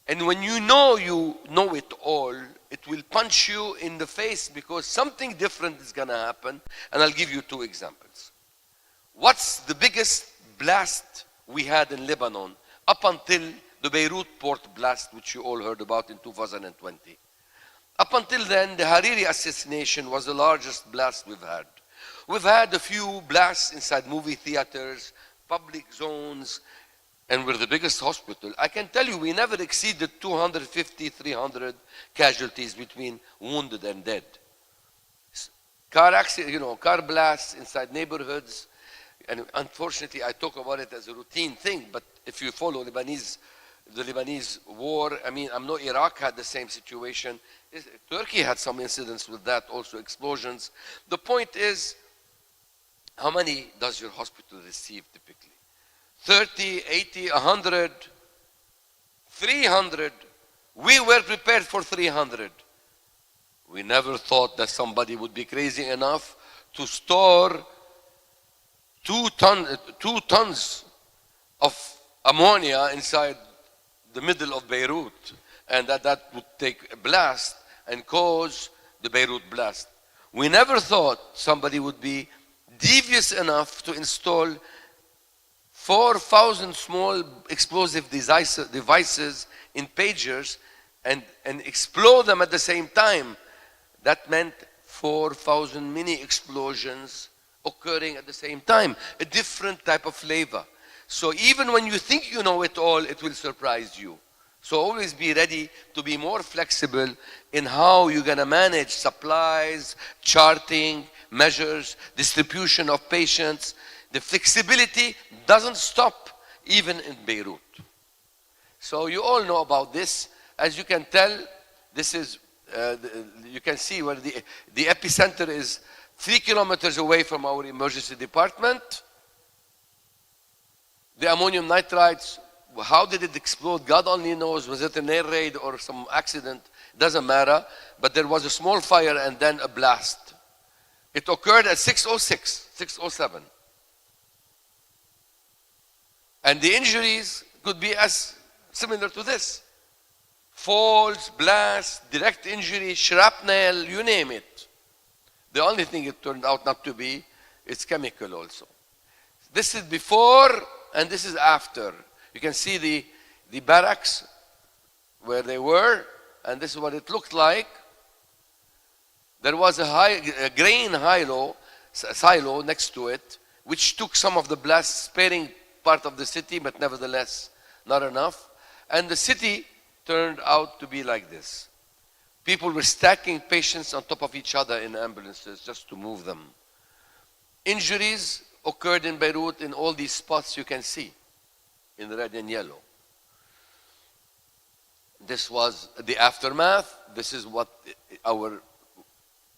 And when you know it all, it will punch you in the face because something different is going to happen. And I'll give you two examples. What's the biggest blast we had in Lebanon up until the Beirut port blast, which you all heard about in 2020? Up until then, the Hariri assassination was the largest blast we've had. We've had a few blasts inside movie theaters, public zones, and we're the biggest hospital. I can tell you we never exceeded 250, 300 casualties between wounded and dead. Car accident, car blasts inside neighborhoods. And unfortunately, I talk about it as a routine thing, but if you follow the Lebanese war, I know Iraq had the same situation. Turkey had some incidents with that, also explosions. The point is, how many does your hospital receive typically? 30, 80, 100, 300. We were prepared for 300. We never thought that somebody would be crazy enough to store 2 tons of ammonia inside the middle of Beirut, and that would take a blast and cause the Beirut blast. We never thought somebody would be devious enough to install 4,000 small explosive devices in pagers and explode them at the same time. That meant 4,000 mini explosions occurring at the same time, a different type of flavor. So even when you think you know it all, it will surprise you. So always be ready to be more flexible in how you're going to manage supplies, charting, measures, distribution of patients. The flexibility doesn't stop even in Beirut. So you all know about this. As you can tell, this is, you can see where the epicenter is 3 kilometers away from our emergency department. The ammonium nitrites, how did it explode? God only knows. Was it an air raid or some accident? Doesn't matter. But there was a small fire and then a blast. It occurred at 6:06, 6:07. And the injuries could be as similar to this. Falls, blasts, direct injury, shrapnel, you name it. The only thing it turned out not to be, it's chemical also. This is before and this is after. You can see the barracks where they were, and this is what it looked like. There was a grain silo next to it, which took some of the blast, sparing part of the city, but nevertheless not enough. And the city turned out to be like this. People were stacking patients on top of each other in ambulances just to move them. Injuries occurred in Beirut in all these spots you can see in red and yellow. This was the aftermath. This is what our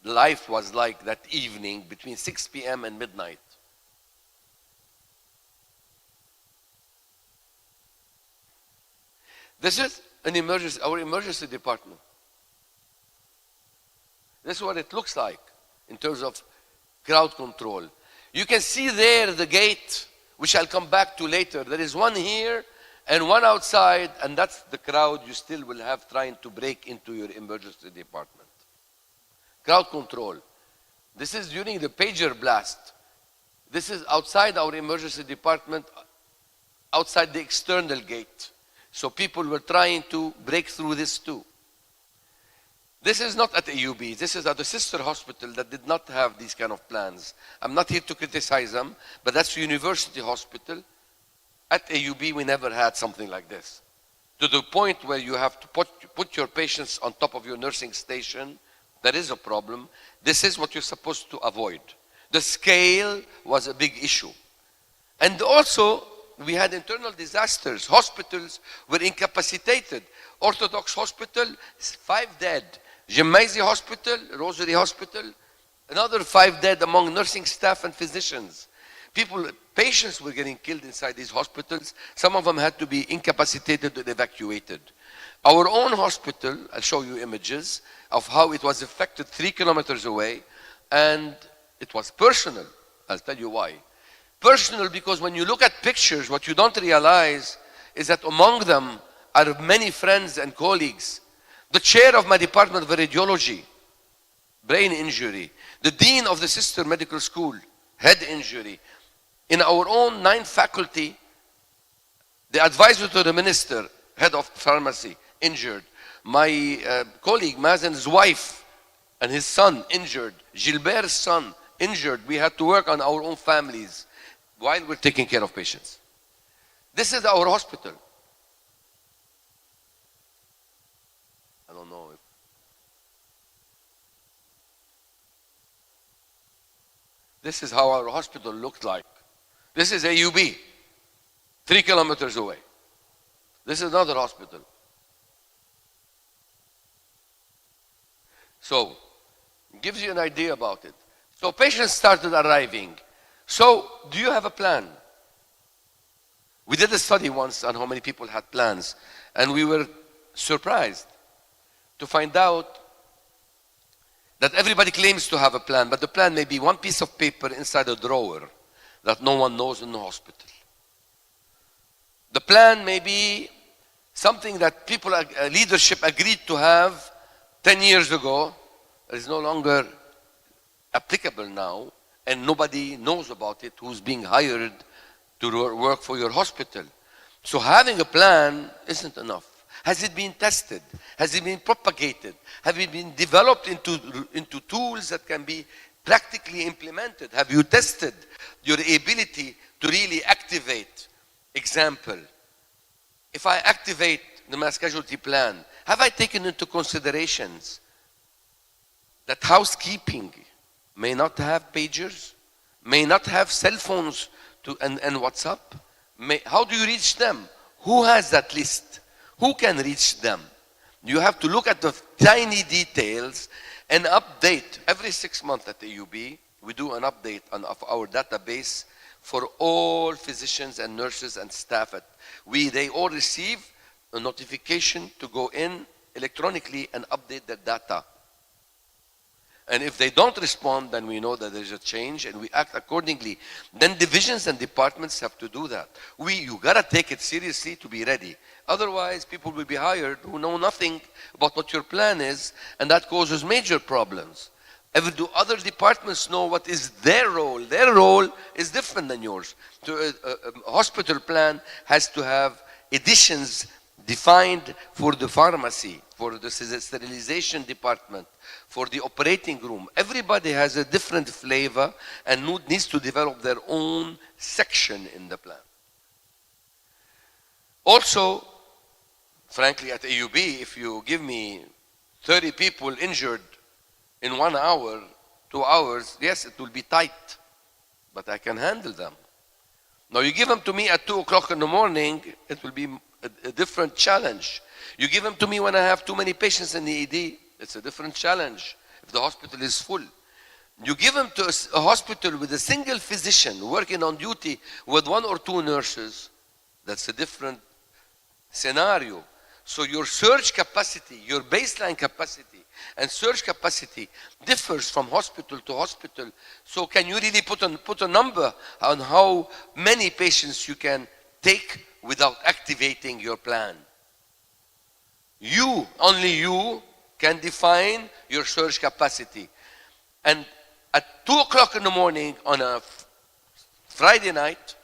life was like that evening between 6 p.m. and midnight. This is an emergency, our emergency department. This is what it looks like in terms of crowd control. You can see there the gate, which I'll come back to later. There is one here and one outside, and that's the crowd you still will have trying to break into your emergency department. Crowd control. This is during the pager blast. This is outside our emergency department, outside the external gate. So people were trying to break through this too. This is not at AUB. This is at a sister hospital that did not have these kind of plans. I'm not here to criticize them, but that's a university hospital. At AUB, we never had something like this. To the point where you have to put your patients on top of your nursing station, there is a problem. This is what you're supposed to avoid. The scale was a big issue. And also, we had internal disasters. Hospitals were incapacitated. Orthodox Hospital, 5 dead. Gemaisi Hospital, Rosary Hospital, another 5 dead among nursing staff and physicians. Patients were getting killed inside these hospitals. Some of them had to be incapacitated and evacuated. Our own hospital, I'll show you images of how it was affected 3 kilometers away, and it was personal. I'll tell you why. Personal because when you look at pictures, what you don't realize is that among them are many friends and colleagues. The chair of my department of radiology, brain injury. The dean of the sister medical school, head injury. In our own 9th faculty, the advisor to the minister, head of pharmacy, injured. My colleague, Mazen's wife and his son, injured. Gilbert's son, injured. We had to work on our own families while we're taking care of patients. This is our hospital. I don't know if... This is how our hospital looked like. This is AUB, 3 kilometers away. This is another hospital. So, it gives you an idea about it. So patients started arriving. So, do you have a plan? We did a study once on how many people had plans, and we were surprised to find out that everybody claims to have a plan, but the plan may be one piece of paper inside a drawer that no one knows in the hospital. The plan may be something that leadership agreed to have 10 years ago. It is no longer applicable now, and nobody knows about it who's being hired to work for your hospital. So having a plan isn't enough. Has it been tested? Has it been propagated? Have it been developed into tools that can be practically implemented? Have you tested your ability to really activate? Example, if I activate the mass casualty plan, have I taken into considerations that housekeeping may not have pagers, may not have cell phones and WhatsApp? How do you reach them? Who has that list? Who can reach them? You have to look at the tiny details and update. Every 6 months at the AUB, we do an update of our database for all physicians and nurses and staff. They all receive a notification to go in electronically and update their data. And if they don't respond, then we know that there's a change and we act accordingly. Then divisions and departments have to do that. You gotta take it seriously to be ready. Otherwise, people will be hired who know nothing about what your plan is, and that causes major problems. Do other departments know what is their role? Their role is different than yours. A hospital plan has to have additions defined for the pharmacy, for the sterilization department, for the operating room. Everybody has a different flavor and needs to develop their own section in the plan. Also, frankly, at AUB, if you give me 30 people injured in 1 hour, 2 hours, yes, it will be tight, but I can handle them. Now, you give them to me at 2 o'clock in the morning, it will be a different challenge. You give them to me when I have too many patients in the ED, it's a different challenge if the hospital is full. You give them to a hospital with a single physician working on duty with 1 or 2 nurses, that's a different scenario. So your surge capacity, your baseline capacity, and surge capacity differs from hospital to hospital. So can you really put a number on how many patients you can take without activating your plan? You, only you, can define your surge capacity. And at 2 o'clock in the morning on a Friday night,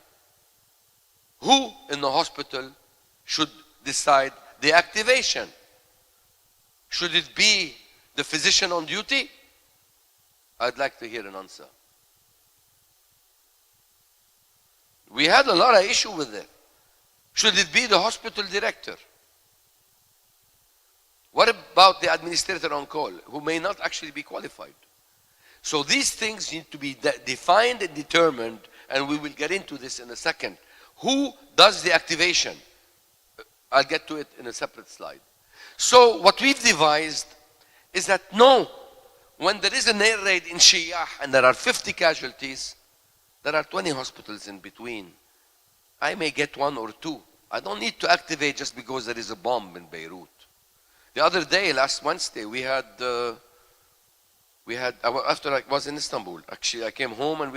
who in the hospital should decide the activation? Should it be the physician on duty? I'd like to hear an answer. We had a lot of issue with it. Should it be the hospital director? What about the administrator on call, who may not actually be qualified? So these things need to be defined and determined, and we will get into this in a second. Who does the activation? I'll get to it in a separate slide. So what we've devised is that no, when there is an air raid in Shiyah and there are 50 casualties, there are 20 hospitals in between. I may get 1 or 2. I don't need to activate just because there is a bomb in Beirut. The other day, last Wednesday, after I was in Istanbul, actually I came home and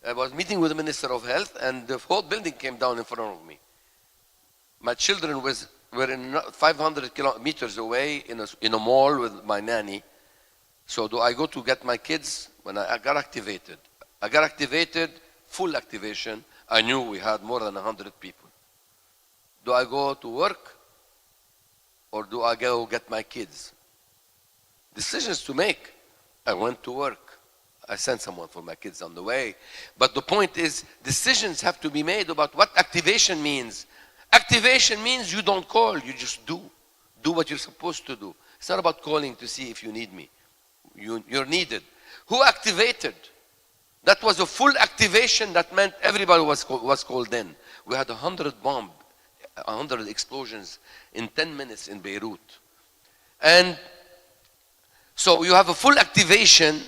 I was meeting with the Minister of Health, and the whole building came down in front of me. My children were in 500 kilometers away in a mall with my nanny. So do I go to get my kids? When I got activated. I got activated, full activation. I knew we had more than 100 people. Do I go to work? Or do I go get my kids? Decisions to make. I went to work. I sent someone for my kids on the way. But the point is, decisions have to be made about what activation means. Activation means you don't call, you just do. Do what you're supposed to do. It's not about calling to see if you need me. You're needed. Who activated? That was a full activation. That meant everybody was called in. We had 100 explosions in 10 minutes in Beirut. And so you have a full activation,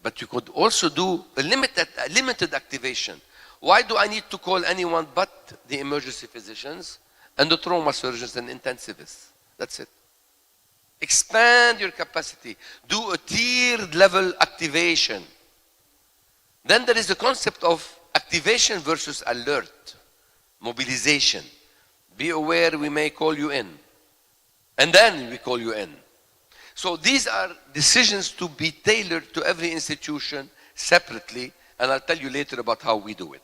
but you could also do a limited activation. Why do I need to call anyone but the emergency physicians and the trauma surgeons and intensivists? That's it. Expand your capacity. Do a tiered level activation. Then there is the concept of activation versus alert, mobilization. Be aware we may call you in. And then we call you in. So these are decisions to be tailored to every institution separately, and I'll tell you later about how we do it.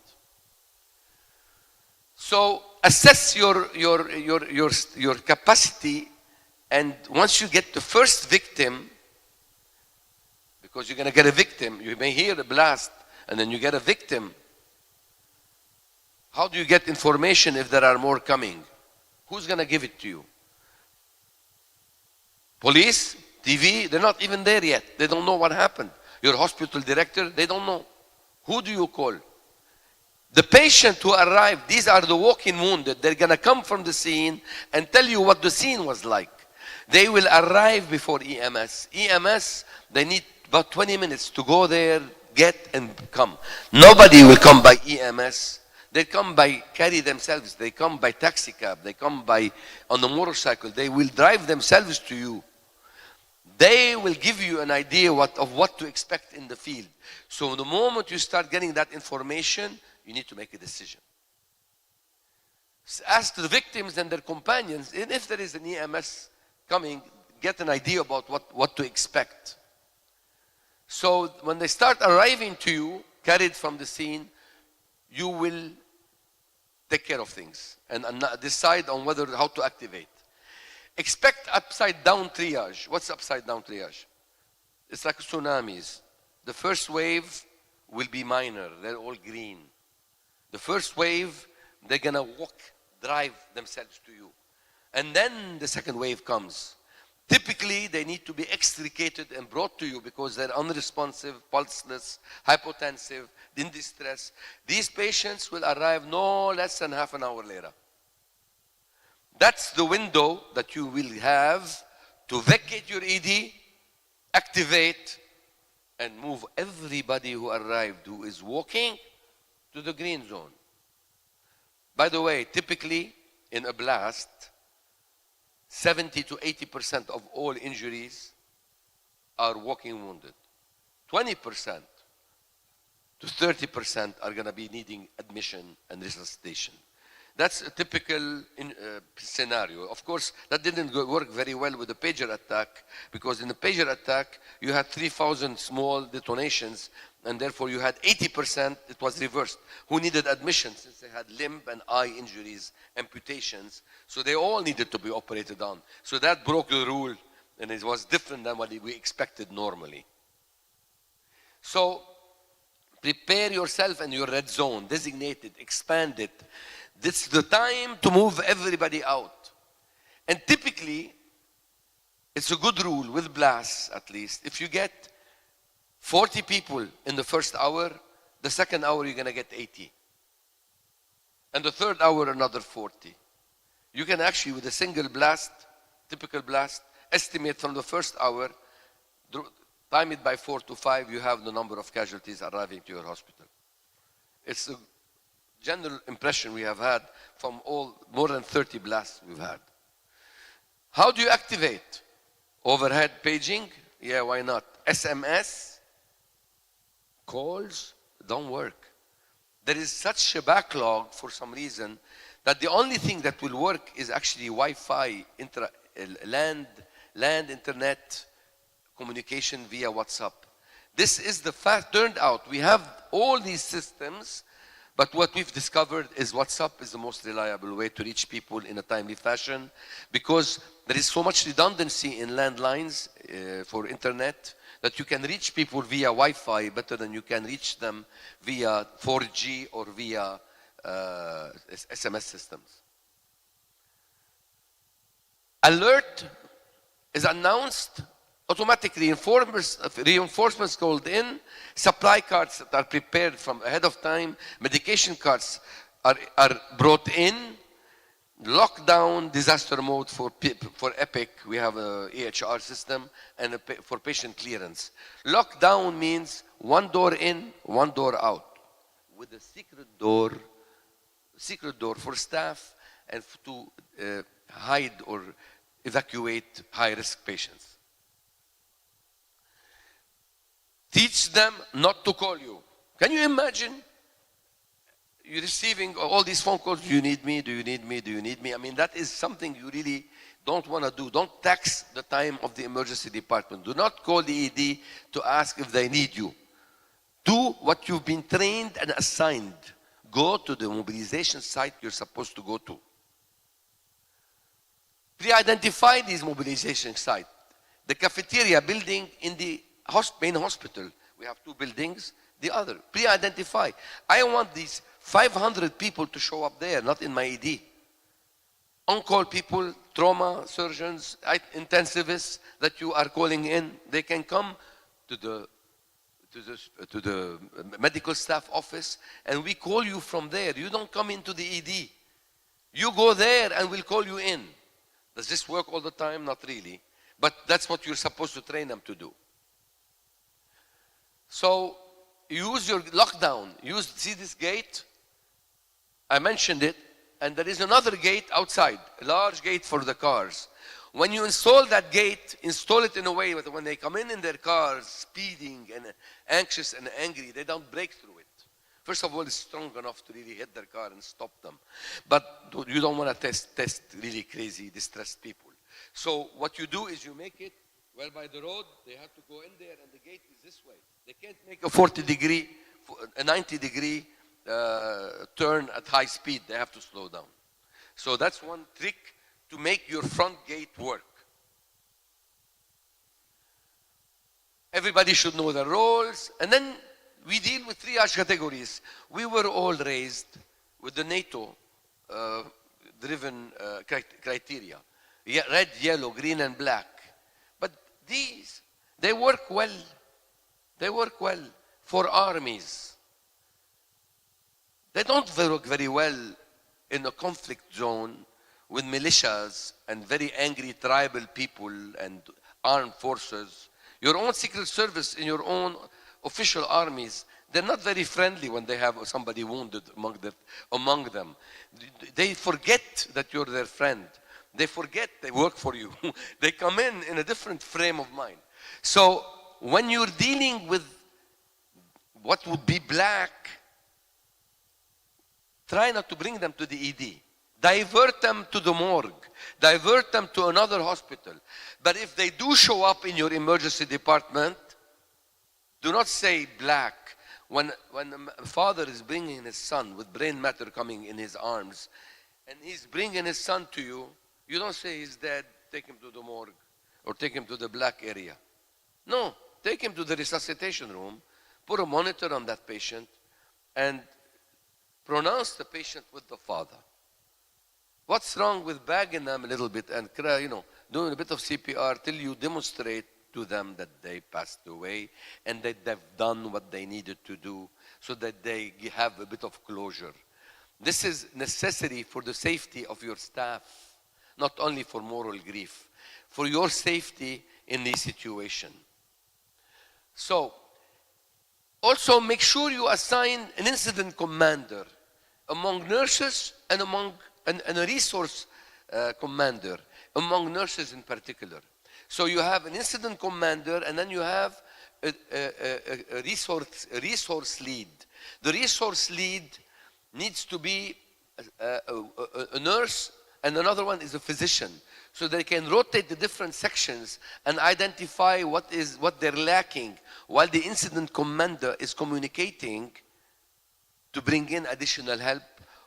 So assess your capacity, and once you get the first victim, because you're going to get a victim, you may hear a blast, and then you get a victim. How do you get information if there are more coming? Who's going to give it to you? Police, TV, they're not even there yet. They don't know what happened. Your hospital director, they don't know. Who do you call? The patient who arrived, these are the walk-in wounded. They're going to come from the scene and tell you what the scene was like. They will arrive before EMS. EMS, they need about 20 minutes to go there, get and come. Nobody will come by EMS. They come by carry themselves. They come by taxi cab. They come by on a motorcycle. They will drive themselves to you. They will give you an idea of what to expect in the field. So the moment you start getting that information, you need to make a decision. Ask the victims and their companions, and if there is an EMS coming, get an idea about what to expect. So when they start arriving to you, carried from the scene, you will take care of things and decide on how to activate. Expect upside down triage. What's upside down triage? It's like tsunamis. The first wave will be minor. They're all green. The first wave, they're going to drive themselves to you. And then the second wave comes. Typically, they need to be extricated and brought to you because they're unresponsive, pulseless, hypotensive, in distress. These patients will arrive no less than half an hour later. That's the window that you will have to vacate your ED, activate, and move everybody who arrived who is walking to the green zone. By the way, typically in a blast, 70 to 80% of all injuries are walking wounded. 20% to 30% are going to be needing admission and resuscitation. That's a typical scenario. Of course, that didn't work very well with the pager attack, because in the pager attack, you had 3,000 small detonations, and therefore you had 80%, it was reversed, who needed admission since they had limb and eye injuries, amputations. So they all needed to be operated on. So that broke the rule, and it was different than what we expected normally. So prepare yourself and your red zone, designate it, expand it. This is the time to move everybody out. And typically, it's a good rule with blasts at least. If you get 40 people in the first hour, the second hour you're going to get 80. And the third hour, another 40. You can actually, with a single blast, typical blast, estimate from the first hour, time it by 4 to 5, you have the number of casualties arriving to your hospital. It's a general impression we have had from more than 30 blasts we've had. How do you activate? Overhead paging? Yeah, why not? SMS? Calls? Don't work. There is such a backlog for some reason that the only thing that will work is actually Wi-Fi, land internet communication via WhatsApp. This is the fact. Turned out we have all these systems, but what we've discovered is WhatsApp is the most reliable way to reach people in a timely fashion, because there is so much redundancy in landlines for internet that you can reach people via Wi-Fi better than you can reach them via 4G or via SMS systems. Alert is announced, automatic reinforcements called in, supply carts that are prepared from ahead of time, medication carts are brought in, lockdown, disaster mode for EPIC, we have a EHR system, and for patient clearance. Lockdown means one door in, one door out, with a secret door for staff and to hide or evacuate high-risk patients. Teach them not to call you. Can you imagine? You're receiving all these phone calls. Do you need me? Do you need me? Do you need me? I mean, that is something you really don't want to do. Don't tax the time of the emergency department. Do not call the ED to ask if they need you. Do what you've been trained and assigned. Go to the mobilization site you're supposed to go to. Pre-identify these mobilization sites. The cafeteria building in the main hospital. We have 2 buildings. The other. Pre-identify. I want these 500 people to show up there, not in my ED. On-call people, trauma surgeons, intensivists that you are calling in, they can come to the medical staff office, and we call you from there. You don't come into the ED. You go there and we'll call you in. Does this work all the time? Not really. But that's what you're supposed to train them to do. So use your lockdown. See this gate? I mentioned it. And there is another gate outside, a large gate for the cars. When you install that gate, install it in a way that when they come in their cars, speeding and anxious and angry, they don't break through it. First of all, it's strong enough to really hit their car and stop them. But you don't want to test really crazy, distressed people. So what you do is you make it well by the road. They have to go in there, and the gate is this way. They can't make a 90-degree turn at high speed. They have to slow down. So that's one trick to make your front gate work. Everybody should know their roles. And then we deal with triage categories. We were all raised with the NATO driven criteria. Red, yellow, green, and black. But these, they work well. They work well for armies. They don't work very well in a conflict zone with militias and very angry tribal people and armed forces. Your own secret service in your own official armies, they're not very friendly when they have somebody wounded among them. They forget that you're their friend. They forget they work for you. They come in a different frame of mind. So when you're dealing with what would be black, try not to bring them to the ED. Divert them to the morgue. Divert them to another hospital. But if they do show up in your emergency department, do not say black. When a father is bringing his son with brain matter coming in his arms, and he's bringing his son to you, you don't say he's dead, take him to the morgue, or take him to the black area. No, take him to the resuscitation room, put a monitor on that patient, and pronounce the patient with the father. What's wrong with bagging them a little bit and doing a bit of CPR till you demonstrate to them that they passed away and that they've done what they needed to do so that they have a bit of closure. This is necessary for the safety of your staff, not only for moral grief, for your safety in this situation. So, also make sure you assign an incident commander among nurses and a resource commander among nurses in particular. So you have an incident commander, and then you have a resource lead. The resource lead needs to be a nurse, and another one is a physician. So they can rotate the different sections and identify what they're lacking, while the incident commander is communicating to bring in additional help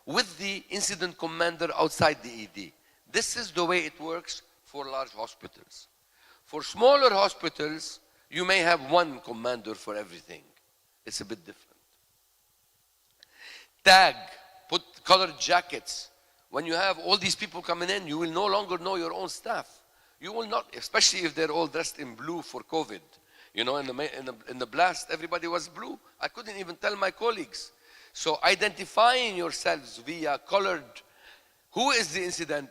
with the incident commander outside the ED. This is the way it works for large hospitals. For smaller hospitals, you may have one commander for everything. It's a bit different. Tag, put colored jackets. When you have all these people coming in, you will no longer know your own staff. You will not, especially if they're all dressed in blue for COVID. You know, in the blast, everybody was blue. I couldn't even tell my colleagues. So identifying yourselves via colored, who is the incident,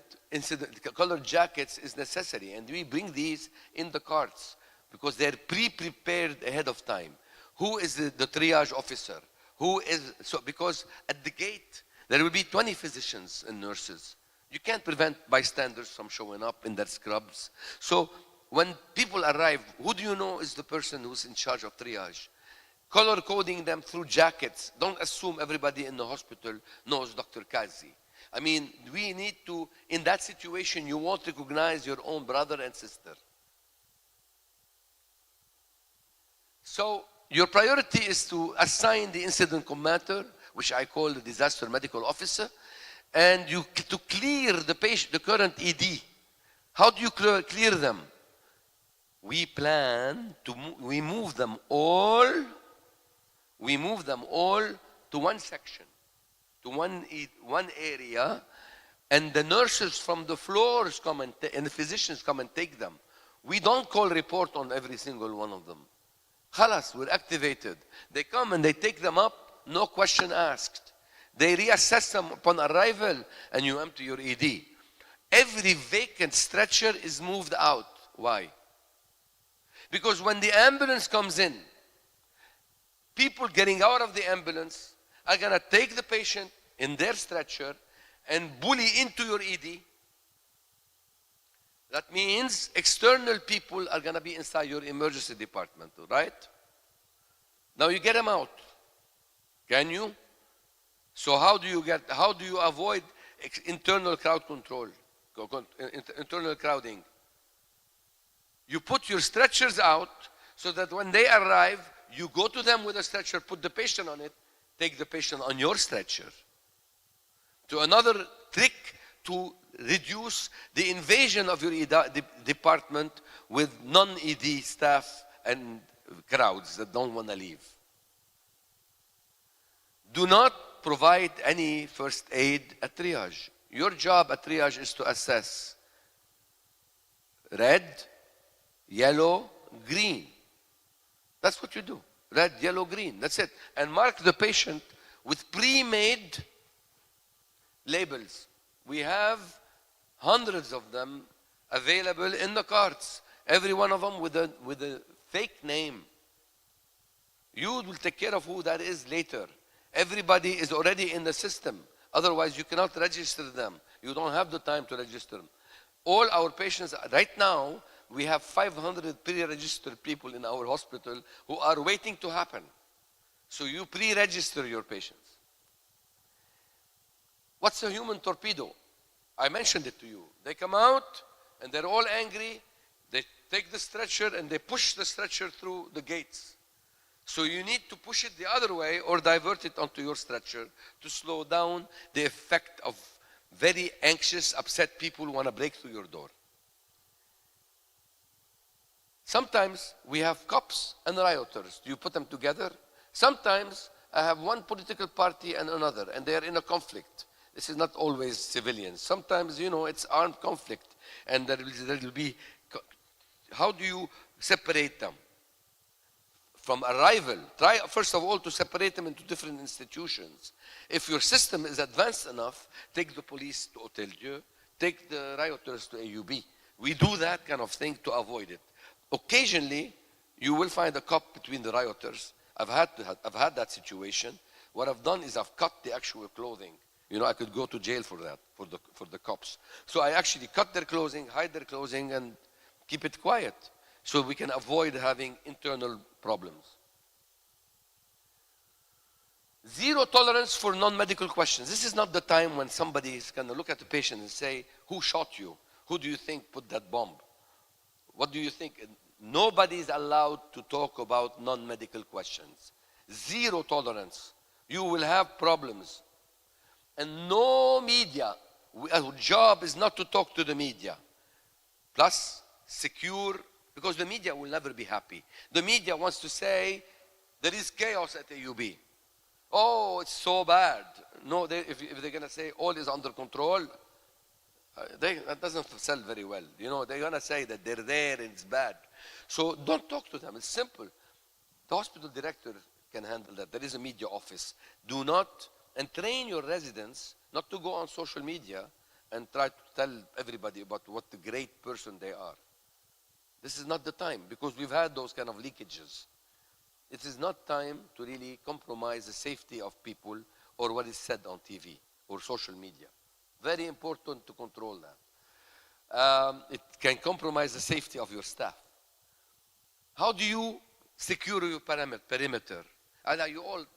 colored jackets is necessary. And we bring these in the carts because they're pre-prepared ahead of time. Who is the triage officer? Who is, so because at the gate, there will be 20 physicians and nurses. You can't prevent bystanders from showing up in their scrubs. So when people arrive, who do you know is the person who's in charge of triage? Color coding them through jackets. Don't assume everybody in the hospital knows Dr. Kazi. I mean, we need to, in that situation, you won't recognize your own brother and sister. So your priority is to assign the incident commander, which I call the disaster medical officer, and to clear the patient, the current ED. How do you clear them? We plan to we move them all to one section, to one area, and the nurses from the floors come and the physicians come and take them. We don't call report on every single one of them. Khalas, we're activated. They come and they take them up, no question asked. They reassess them upon arrival, and you empty your ED. Every vacant stretcher is moved out. Why? Because when the ambulance comes in, people getting out of the ambulance are going to take the patient in their stretcher and bully into your ED. That means external people are going to be inside your emergency department, right? Now you get them out. Can you? So how do you avoid internal crowd control, internal crowding? You put your stretchers out so that when they arrive, you go to them with a stretcher, put the patient on it, take the patient on your stretcher. To another trick to reduce the invasion of your department with non-ED staff and crowds that don't want to leave. Do not provide any first aid at triage. Your job at triage is to assess red, yellow, green. That's what you do. Red, yellow, green. That's it. And mark the patient with pre-made labels. We have hundreds of them available in the carts. Every one of them with a fake name. You will take care of who that is later. Everybody is already in the system. Otherwise, you cannot register them. You don't have the time to register them. All our patients, right now, we have 500 pre-registered people in our hospital who are waiting to happen. So you pre-register your patients. What's a human torpedo? I mentioned it to you. They come out and they're all angry. They take the stretcher and they push the stretcher through the gates. So you need to push it the other way or divert it onto your stretcher to slow down the effect of very anxious, upset people who want to break through your door. Sometimes we have cops and rioters. You put them together. Sometimes I have one political party and another, and they are in a conflict. This is not always civilians. Sometimes, you know, it's armed conflict, and there will be. How do you separate them from a rival? Try, first of all, to separate them into different institutions. If your system is advanced enough, take the police to Hotel Dieu, take the rioters to AUB. We do that kind of thing to avoid it. Occasionally, you will find a cop between the rioters. I've had that situation. What I've done is I've cut the actual clothing. You know, I could go to jail for that, for the cops. So I actually cut their clothing, hide their clothing, and keep it quiet so we can avoid having internal problems. Zero tolerance for non-medical questions. This is not the time when somebody is going to look at the patient and say, who shot you? Who do you think put that bomb? What do you think? Nobody is allowed to talk about non-medical questions. Zero tolerance. You will have problems. And no media. Our job is not to talk to the media. Plus, secure, because the media will never be happy. The media wants to say, there is chaos at AUB. Oh, it's so bad. No, if they're going to say all is under control, that doesn't sell very well. You know, they're going to say that they're there and it's bad. So don't talk to them. It's simple. The hospital director can handle that. There is a media office. Do not, and train your residents not to go on social media and try to tell everybody about what a great person they are. This is not the time, because we've had those kind of leakages. It is not time to really compromise the safety of people or what is said on TV or social media. Very important to control that. It can compromise the safety of your staff. How do you secure your perimeter?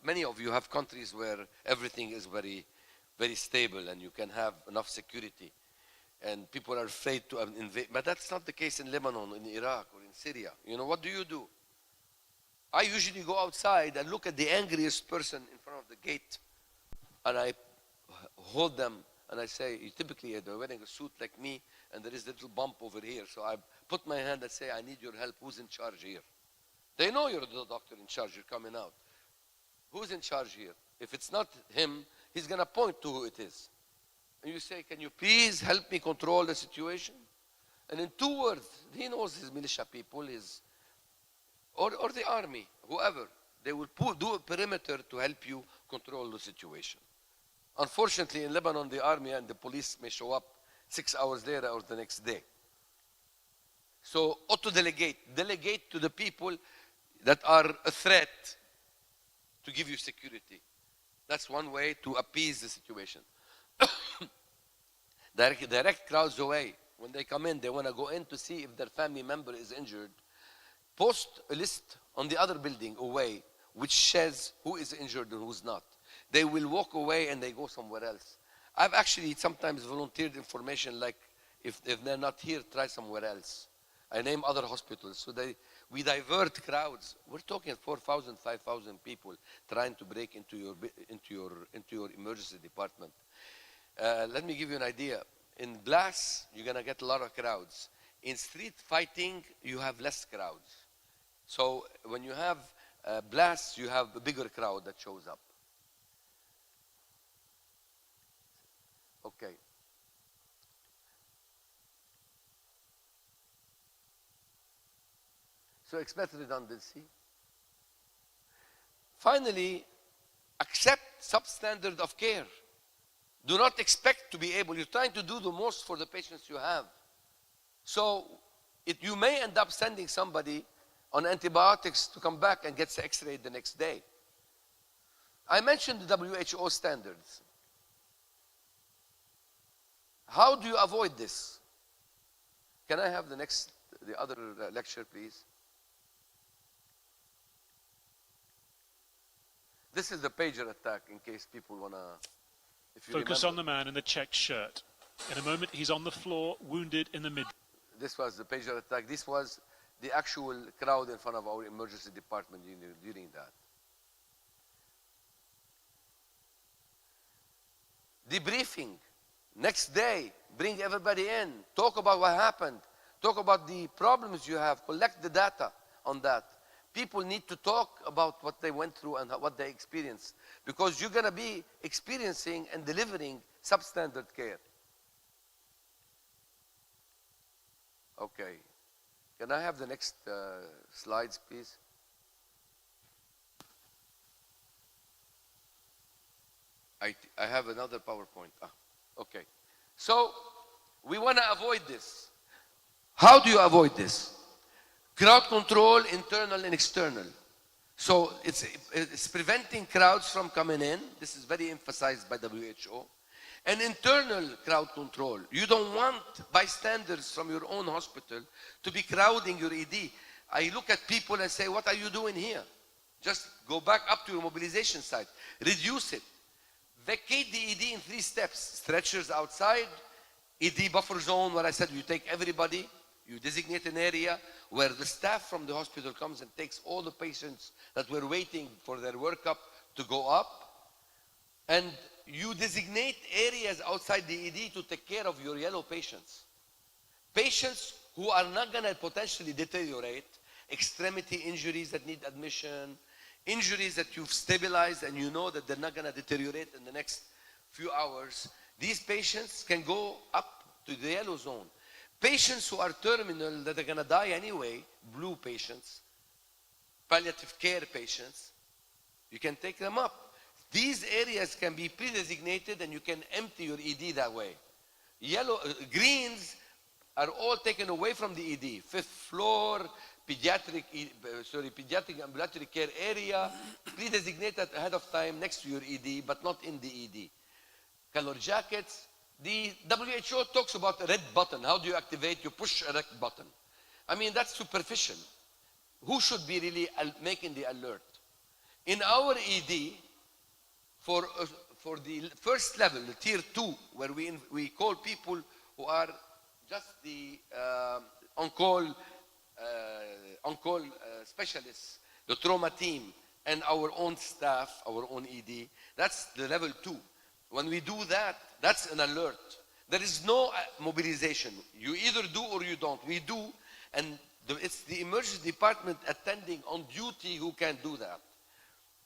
Many of you have countries where everything is very, very stable and you can have enough security and people are afraid to invade. But that's not the case in Lebanon, in Iraq, or in Syria. You know, what do? I usually go outside and look at the angriest person in front of the gate and I hold them and I say, typically they're wearing a suit like me and there is a little bump over here. So I put my hand and say, I need your help. Who's in charge here? They know you're the doctor in charge. You're coming out. Who's in charge here? If it's not him, he's going to point to who it is. And you say, can you please help me control the situation? And in 2 words, he knows his militia people, or the army, whoever. They will do a perimeter to help you control the situation. Unfortunately, in Lebanon, the army and the police may show up 6 hours later or the next day. So, auto-delegate. Delegate to the people that are a threat to give you security. That's one way to appease the situation. Direct crowds away. When they come in, they want to go in to see if their family member is injured. Post a list on the other building away which says who is injured and who's not. They will walk away and they go somewhere else. I've actually sometimes volunteered information like, if they're not here, try somewhere else. I name other hospitals. So we divert crowds. We're talking 4,000, 5,000 people trying to break into your emergency department. Let me give you an idea. In glass, you're going to get a lot of crowds. In street fighting, you have less crowds. So when you have blasts, you have a bigger crowd that shows up. Okay. So expect redundancy. Finally, accept substandard of care. Do not expect to be able, you're trying to do the most for the patients you have. So you may end up sending somebody on antibiotics to come back and get x-rayed the next day. I mentioned the WHO standards. How do you avoid this? Can I have the other lecture, please? This is the pager attack, in case people wanna. If you Focus remember, on the man in the checked shirt. In a moment, he's on the floor, wounded in the mid. this was the pager attack. This was the actual crowd in front of our emergency department during that. Debriefing. Next day, bring everybody in. Talk about what happened. Talk about the problems you have. Collect the data on that. People need to talk about what they went through and what they experienced, because you're going to be experiencing and delivering substandard care. Okay. Can I have the next slides, please? I have another PowerPoint. Okay. So we want to avoid this. How do you avoid this? Crowd control, internal and external. So it's preventing crowds from coming in. This is very emphasized by WHO. And internal crowd control. You don't want bystanders from your own hospital to be crowding your ED. I look at people and say, what are you doing here? Just go back up to your mobilization site. Reduce it. Vacate the ED in 3 steps. Stretchers outside, ED buffer zone, where I said you take everybody, you designate an area where the staff from the hospital comes and takes all the patients that were waiting for their workup to go up. And you designate areas outside the ED to take care of your yellow patients. Patients who are not going to potentially deteriorate, extremity injuries that need admission, injuries that you've stabilized and you know that they're not going to deteriorate in the next few hours. These patients can go up to the yellow zone. Patients who are terminal, that are going to die anyway, blue patients, palliative care patients, you can take them up. These areas can be pre-designated and you can empty your ED that way. Greens are all taken away from the ED. 5th floor, pediatric ambulatory care area, pre-designated ahead of time next to your ED, but not in the ED. Color jackets. The WHO talks about a red button. How do you activate? You push a red button. I mean, that's superficial. Who should be really making the alert? In our ED, for the first level, the tier 2, where we call people who are just the on-call specialists, the trauma team, and our own staff, our own ED, that's the level 2. When we do that, that's an alert. There is no mobilization. You either do or you don't. We do, and it's the emergency department attending on duty who can do that.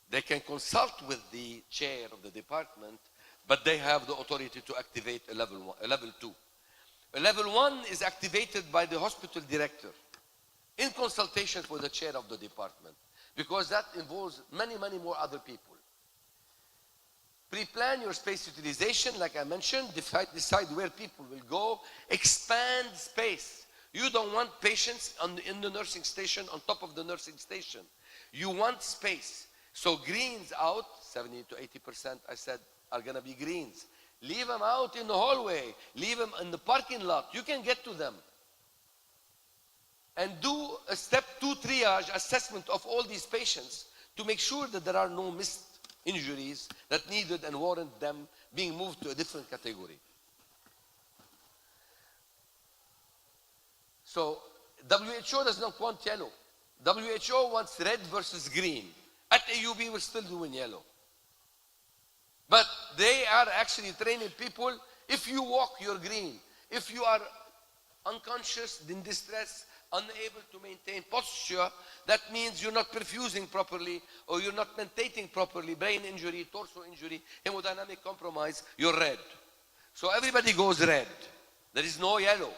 They can consult with the chair of the department, but they have the authority to activate a level 2. A level 1 is activated by the hospital director in consultation with the chair of the department, because that involves many, many more other people. Pre-plan your space utilization, like I mentioned, decide where people will go, expand space. You don't want patients in the nursing station, on top of the nursing station. You want space. So greens out, 70 to 80%, I said, are going to be greens. Leave them out in the hallway. Leave them in the parking lot. You can get to them. And do a step 2 triage assessment of all these patients to make sure that there are no missed injuries that needed and warrant them being moved to a different category. So WHO does not want yellow. WHO wants red versus green. At AUB, we're still doing yellow. But they are actually training people, if you walk, you're green. If you are unconscious, in distress, unable to maintain posture, that means you're not perfusing properly, or you're not maintaining properly, brain injury, torso injury, hemodynamic compromise, you're red. So everybody goes red. There is no yellow.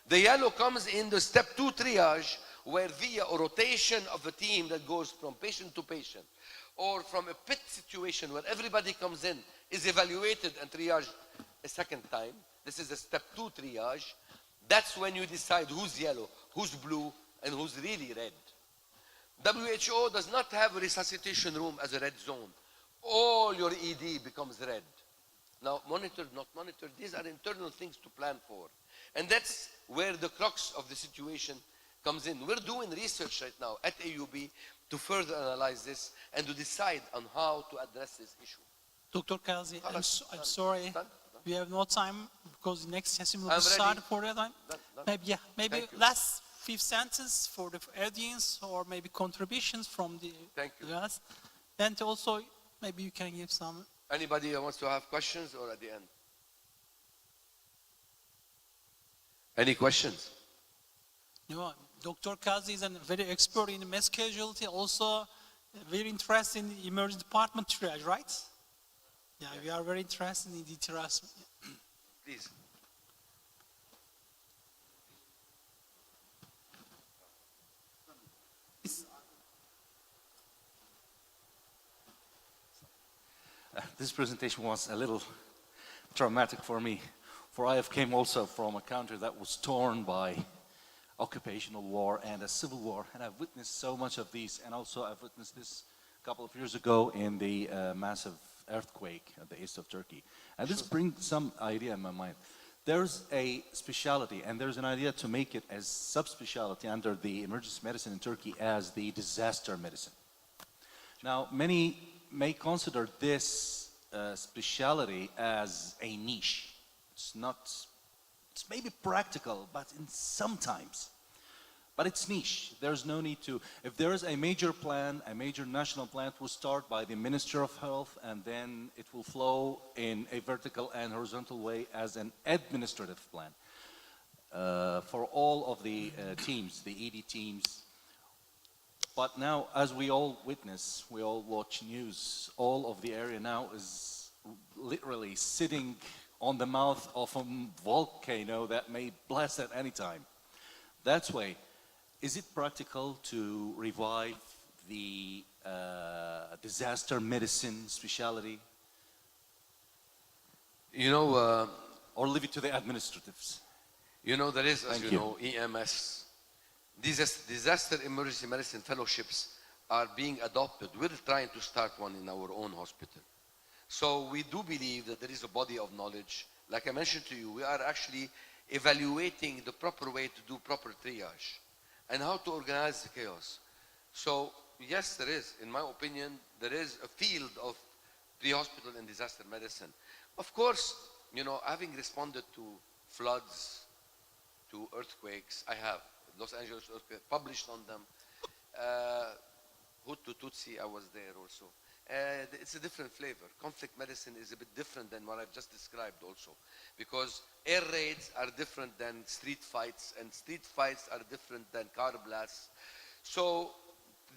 The yellow comes in the step 2 triage, where via a rotation of a team that goes from patient to patient, or from a pit situation where everybody comes in, is evaluated and triaged a second time. This is a step 2 triage. That's when you decide who's yellow, who's blue, and who's really red. WHO does not have a resuscitation room as a red zone. All your ED becomes red. Now, monitored, not monitored, these are internal things to plan for. And that's where the crux of the situation comes in. We're doing research right now at AUB to further analyze this and to decide on how to address this issue. Dr. Kazi, I'm Done. sorry. Done. We have no time because the next session will I'm be started ready. for that time. Done. Maybe Thank you. last 5 sentences for the audience or maybe contributions from the Thank you. us. Then also maybe you can give some. Anybody who wants to have questions or at the end? Any questions? You know, Dr. Kazi is a very expert in mass casualty, also very interested in the emergency department triage, right? Yeah, we are very interested in the triage. Please. This presentation was a little traumatic for me, for I have came also from a country that was torn by occupational war and a civil war, and I've witnessed so much of these, and also I've witnessed this a couple of years ago in the massive earthquake at the east of Turkey. And this brings some idea in my mind. There's a specialty, and there's an idea to make it as subspecialty under the emergency medicine in Turkey as the disaster medicine. Now, many may consider this specialty as a niche. It's not, it's maybe practical, but in sometimes. But it's niche. There's no need to, if there is a major plan, a major national plan, it will start by the Minister of Health, and then it will flow in a vertical and horizontal way as an administrative plan. For all of the teams, the ED teams. But now, as we all witness, we all watch news, all of the area now is literally sitting on the mouth of a volcano that may blast at any time. That's why, is it practical to revive the disaster medicine specialty? You know, or leave it to the administratives? You know, there is, as Thank you know, EMS. Disaster emergency medicine fellowships are being adopted. We're trying to start one in our own hospital. So we do believe that there is a body of knowledge. Like I mentioned to you, we are actually evaluating the proper way to do proper triage and how to organize the chaos. So yes, there is, in my opinion, there is a field of pre-hospital and disaster medicine. Of course, you know, having responded to floods, to earthquakes, I have. Los Angeles earthquake, published on them. Hutu Tutsi, I was there also. It's a different flavor. Conflict medicine is a bit different than what I've just described also, because air raids are different than street fights, and street fights are different than car blasts. So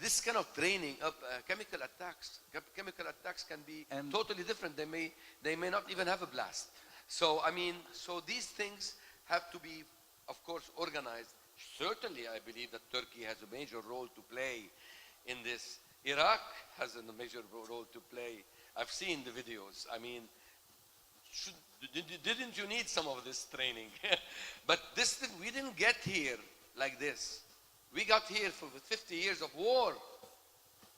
this kind of training up chemical attacks can be totally different. They may not even have a blast. So I mean, so these things have to be, of course, organized. Certainly, I believe that Turkey has a major role to play in this. Iraq has a major role to play. I've seen the videos. I mean, didn't you need some of this training? But this, we didn't get here like this. We got here for 50 years of war.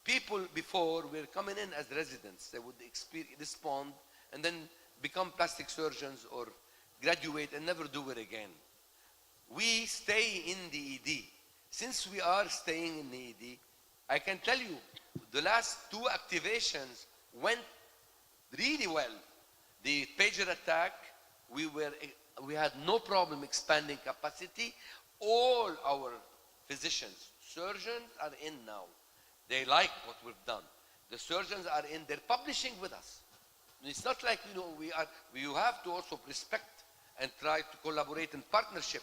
People before were coming in as residents. They would respond and then become plastic surgeons or graduate and never do it again. We stay in the ED. Since we are staying in the ED, I can tell you, the last 2 activations went really well. The pager attack, we had no problem expanding capacity. All our physicians, surgeons are in now. They like what we've done. The surgeons are in, they're publishing with us. It's not like, you know, you have to also respect and try to collaborate in partnership.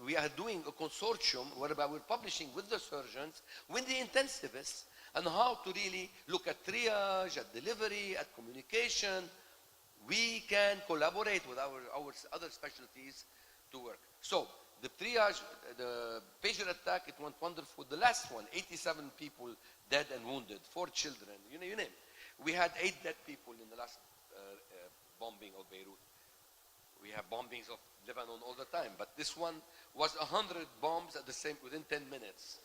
We are doing a consortium whereby we're publishing with the surgeons, with the intensivists, and how to really look at triage, at delivery, at communication. We can collaborate with our other specialties to work. So the triage, the pager attack, it went wonderful. The last one, 87 people dead and wounded, 4 children, you name it. We had 8 dead people in the last bombing of Beirut. We have bombings of Lebanon all the time, but this one was 100 bombs at the same, within 10 minutes,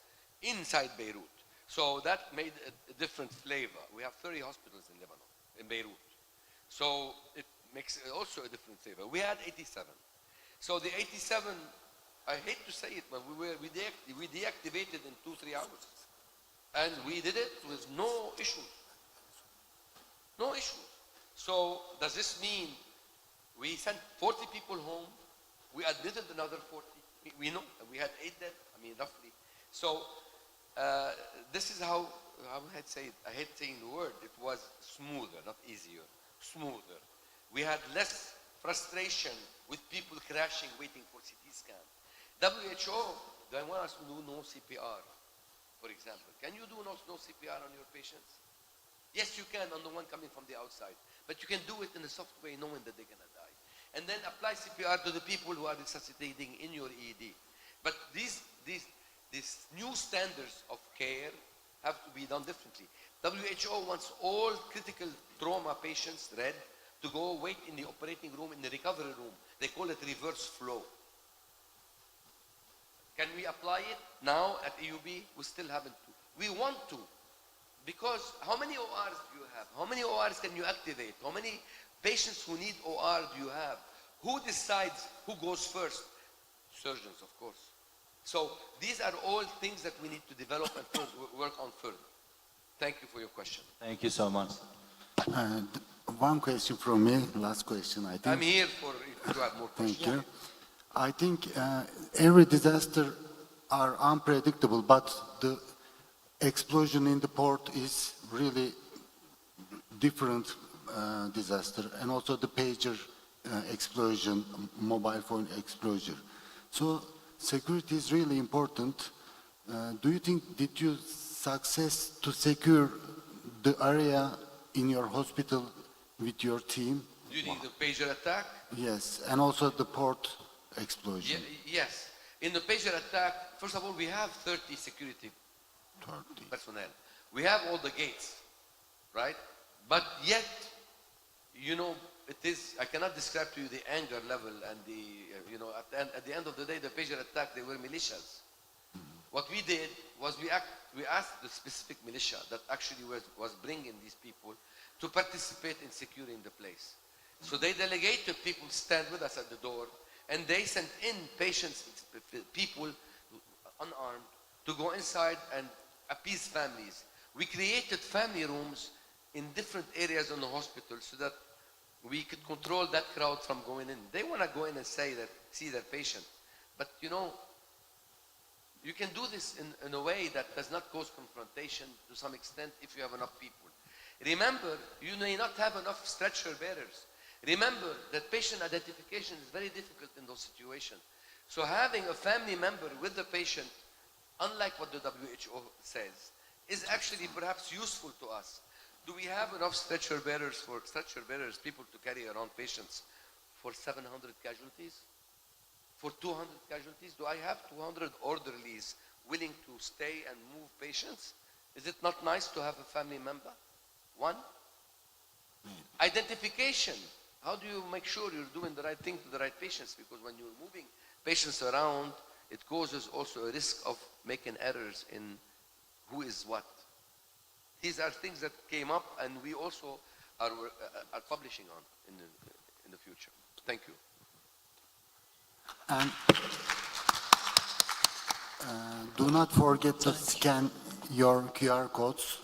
inside Beirut. So that made a different flavor. We have 30 hospitals in Lebanon, in Beirut. So it makes also a different flavor. We had 87. So the 87, I hate to say it, but we deactivated in 2-3 hours. And we did it with no issues. No issues. So does this mean we sent 40 people home, we admitted another 40? We know, we had 8 dead, I mean roughly. So this is how I say it, I hate saying the word, it was smoother, not easier, smoother. We had less frustration with people crashing, waiting for CT scan. WHO, they want us to do no CPR, for example. Can you do no CPR on your patients? Yes, you can on the one coming from the outside, but you can do it in a soft way knowing that they're gonna die. And then apply CPR to the people who are resuscitating in your ED. But these new standards of care have to be done differently. WHO wants all critical trauma patients, RED, to go wait in the operating room, in the recovery room. They call it reverse flow. Can we apply it now at EUB? We still haven't. We want to. Because how many ORs do you have? How many ORs can you activate? How many patients who need OR do you have? Who decides who goes first? Surgeons, of course. So these are all things that we need to develop and work on further. Thank you for your question. Thank you so much. One question from me, last question, I think. I'm here for if you have more questions. Thank you. I think every disaster are unpredictable, but the explosion in the port is really different disaster, and also the pager explosion, mobile phone explosion. So security is really important. Do you think, did you success to secure the area in your hospital with your team? During the pager attack? Yes, and also the port explosion. Yes. In the pager attack, first of all, we have 30 security personnel. We have all the gates, right? But yet, you know, it is, I cannot describe to you the anger level and the, you know, at the end of the day, the pager attack, they were militias. What we did was we asked the specific militia that actually was bringing these people to participate in securing the place. So they delegated people stand with us at the door, and they sent in patients, people unarmed, to go inside and appease families. We created family rooms in different areas in the hospital so that we could control that crowd from going in. They want to go in and see their patient. But you know, you can do this in a way that does not cause confrontation to some extent if you have enough people. Remember, you may not have enough stretcher bearers. Remember that patient identification is very difficult in those situations. So having a family member with the patient, unlike what the WHO says, is actually perhaps useful to us. Do we have enough stretcher bearers, people to carry around patients for 700 casualties? For 200 casualties? Do I have 200 orderlies willing to stay and move patients? Is it not nice to have a family member? One. Identification. How do you make sure you're doing the right thing to the right patients? Because when you're moving patients around, it causes also a risk of making errors in who is what. These are things that came up, and we also are publishing on in the future. Thank you. And do not forget to scan your QR codes.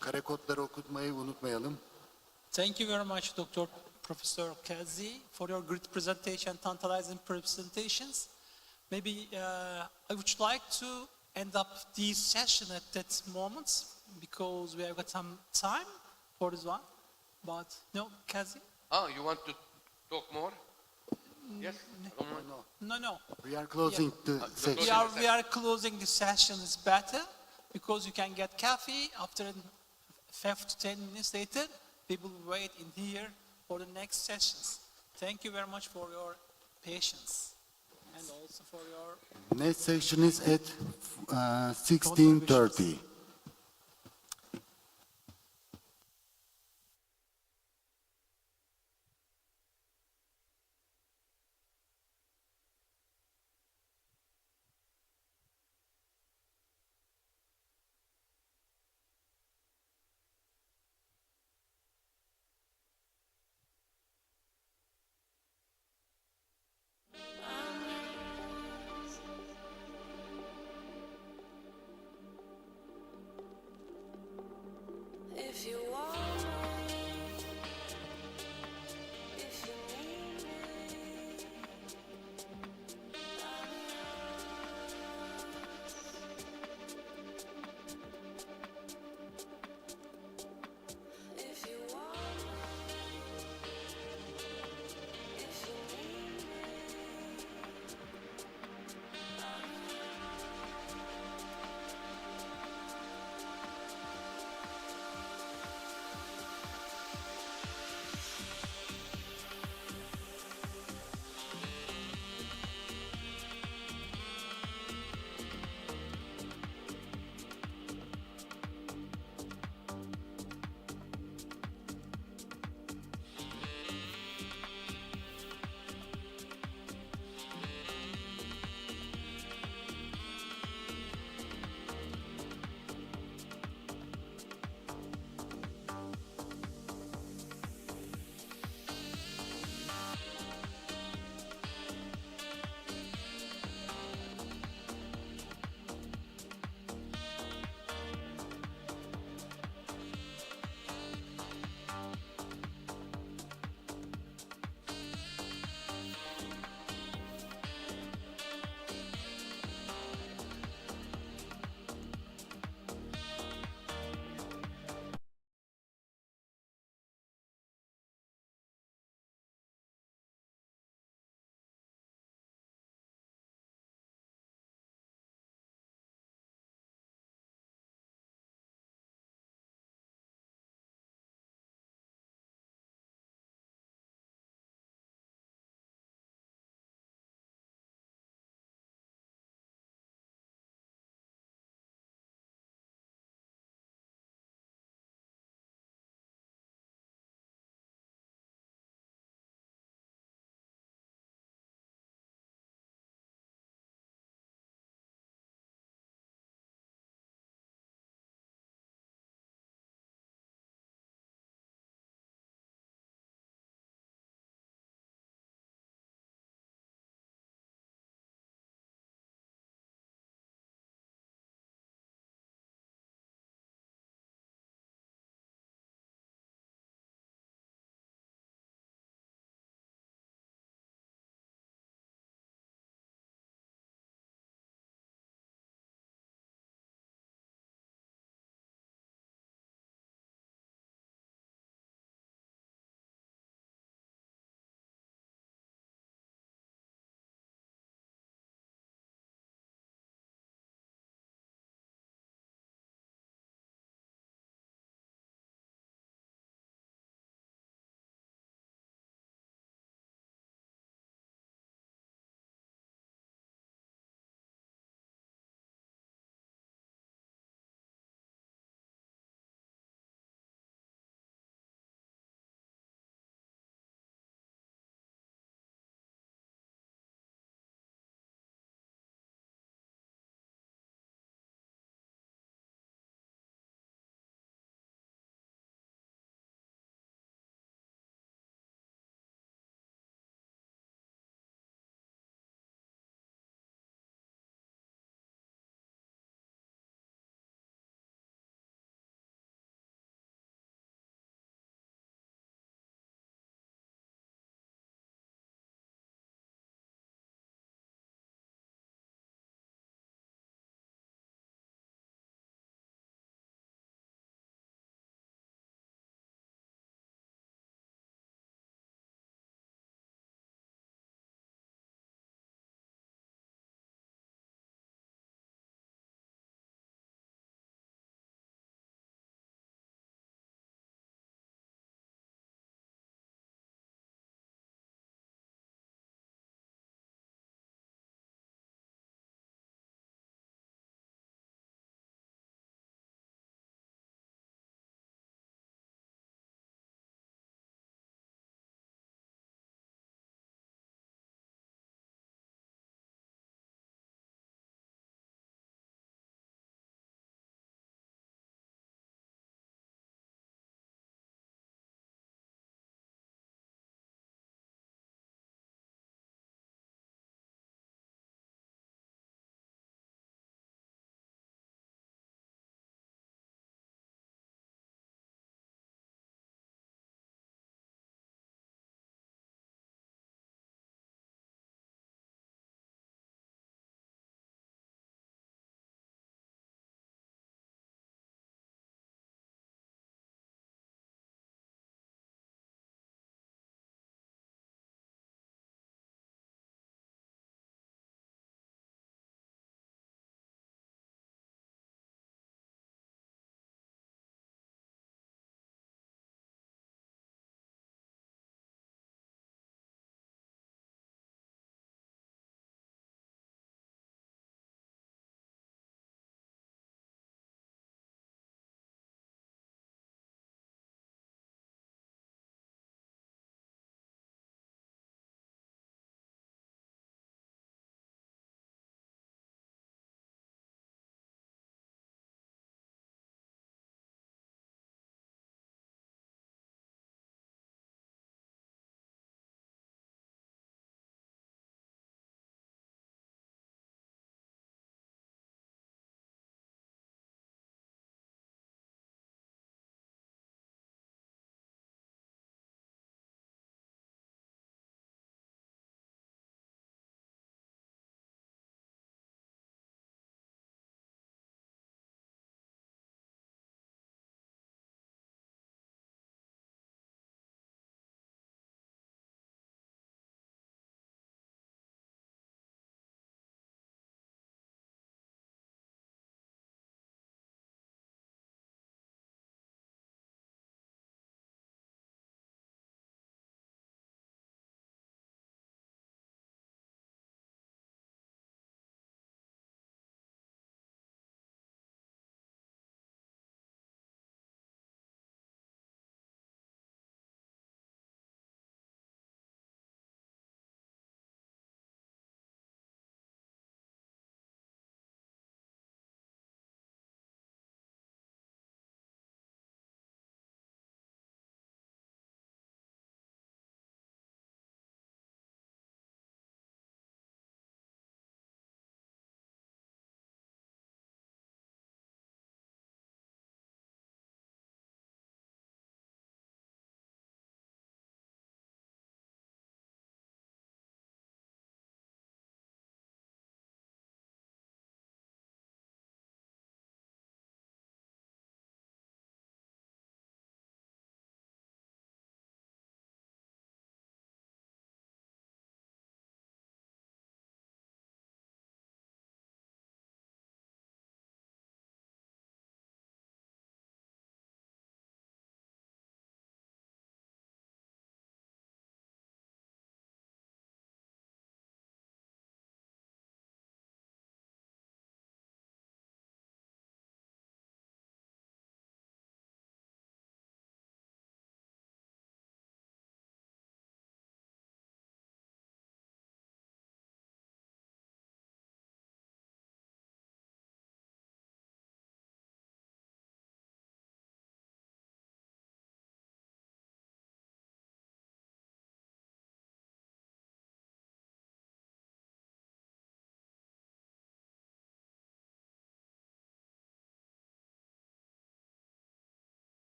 Kare kodları okutmayı unutmayalım. Thank you very much, Dr. Professor Kazi, for your great presentation, tantalizing presentations. Maybe I would like to end up this session at that moment because we have got some time for this one. But no, Kazi? Oh, you want to talk more? Yes? No. We are closing the section. We are closing the session. It's better because you can get coffee after 5 to 10 minutes later. People will wait in here for the next sessions. Thank you very much for your patience and also for your... Next session is at 16:30.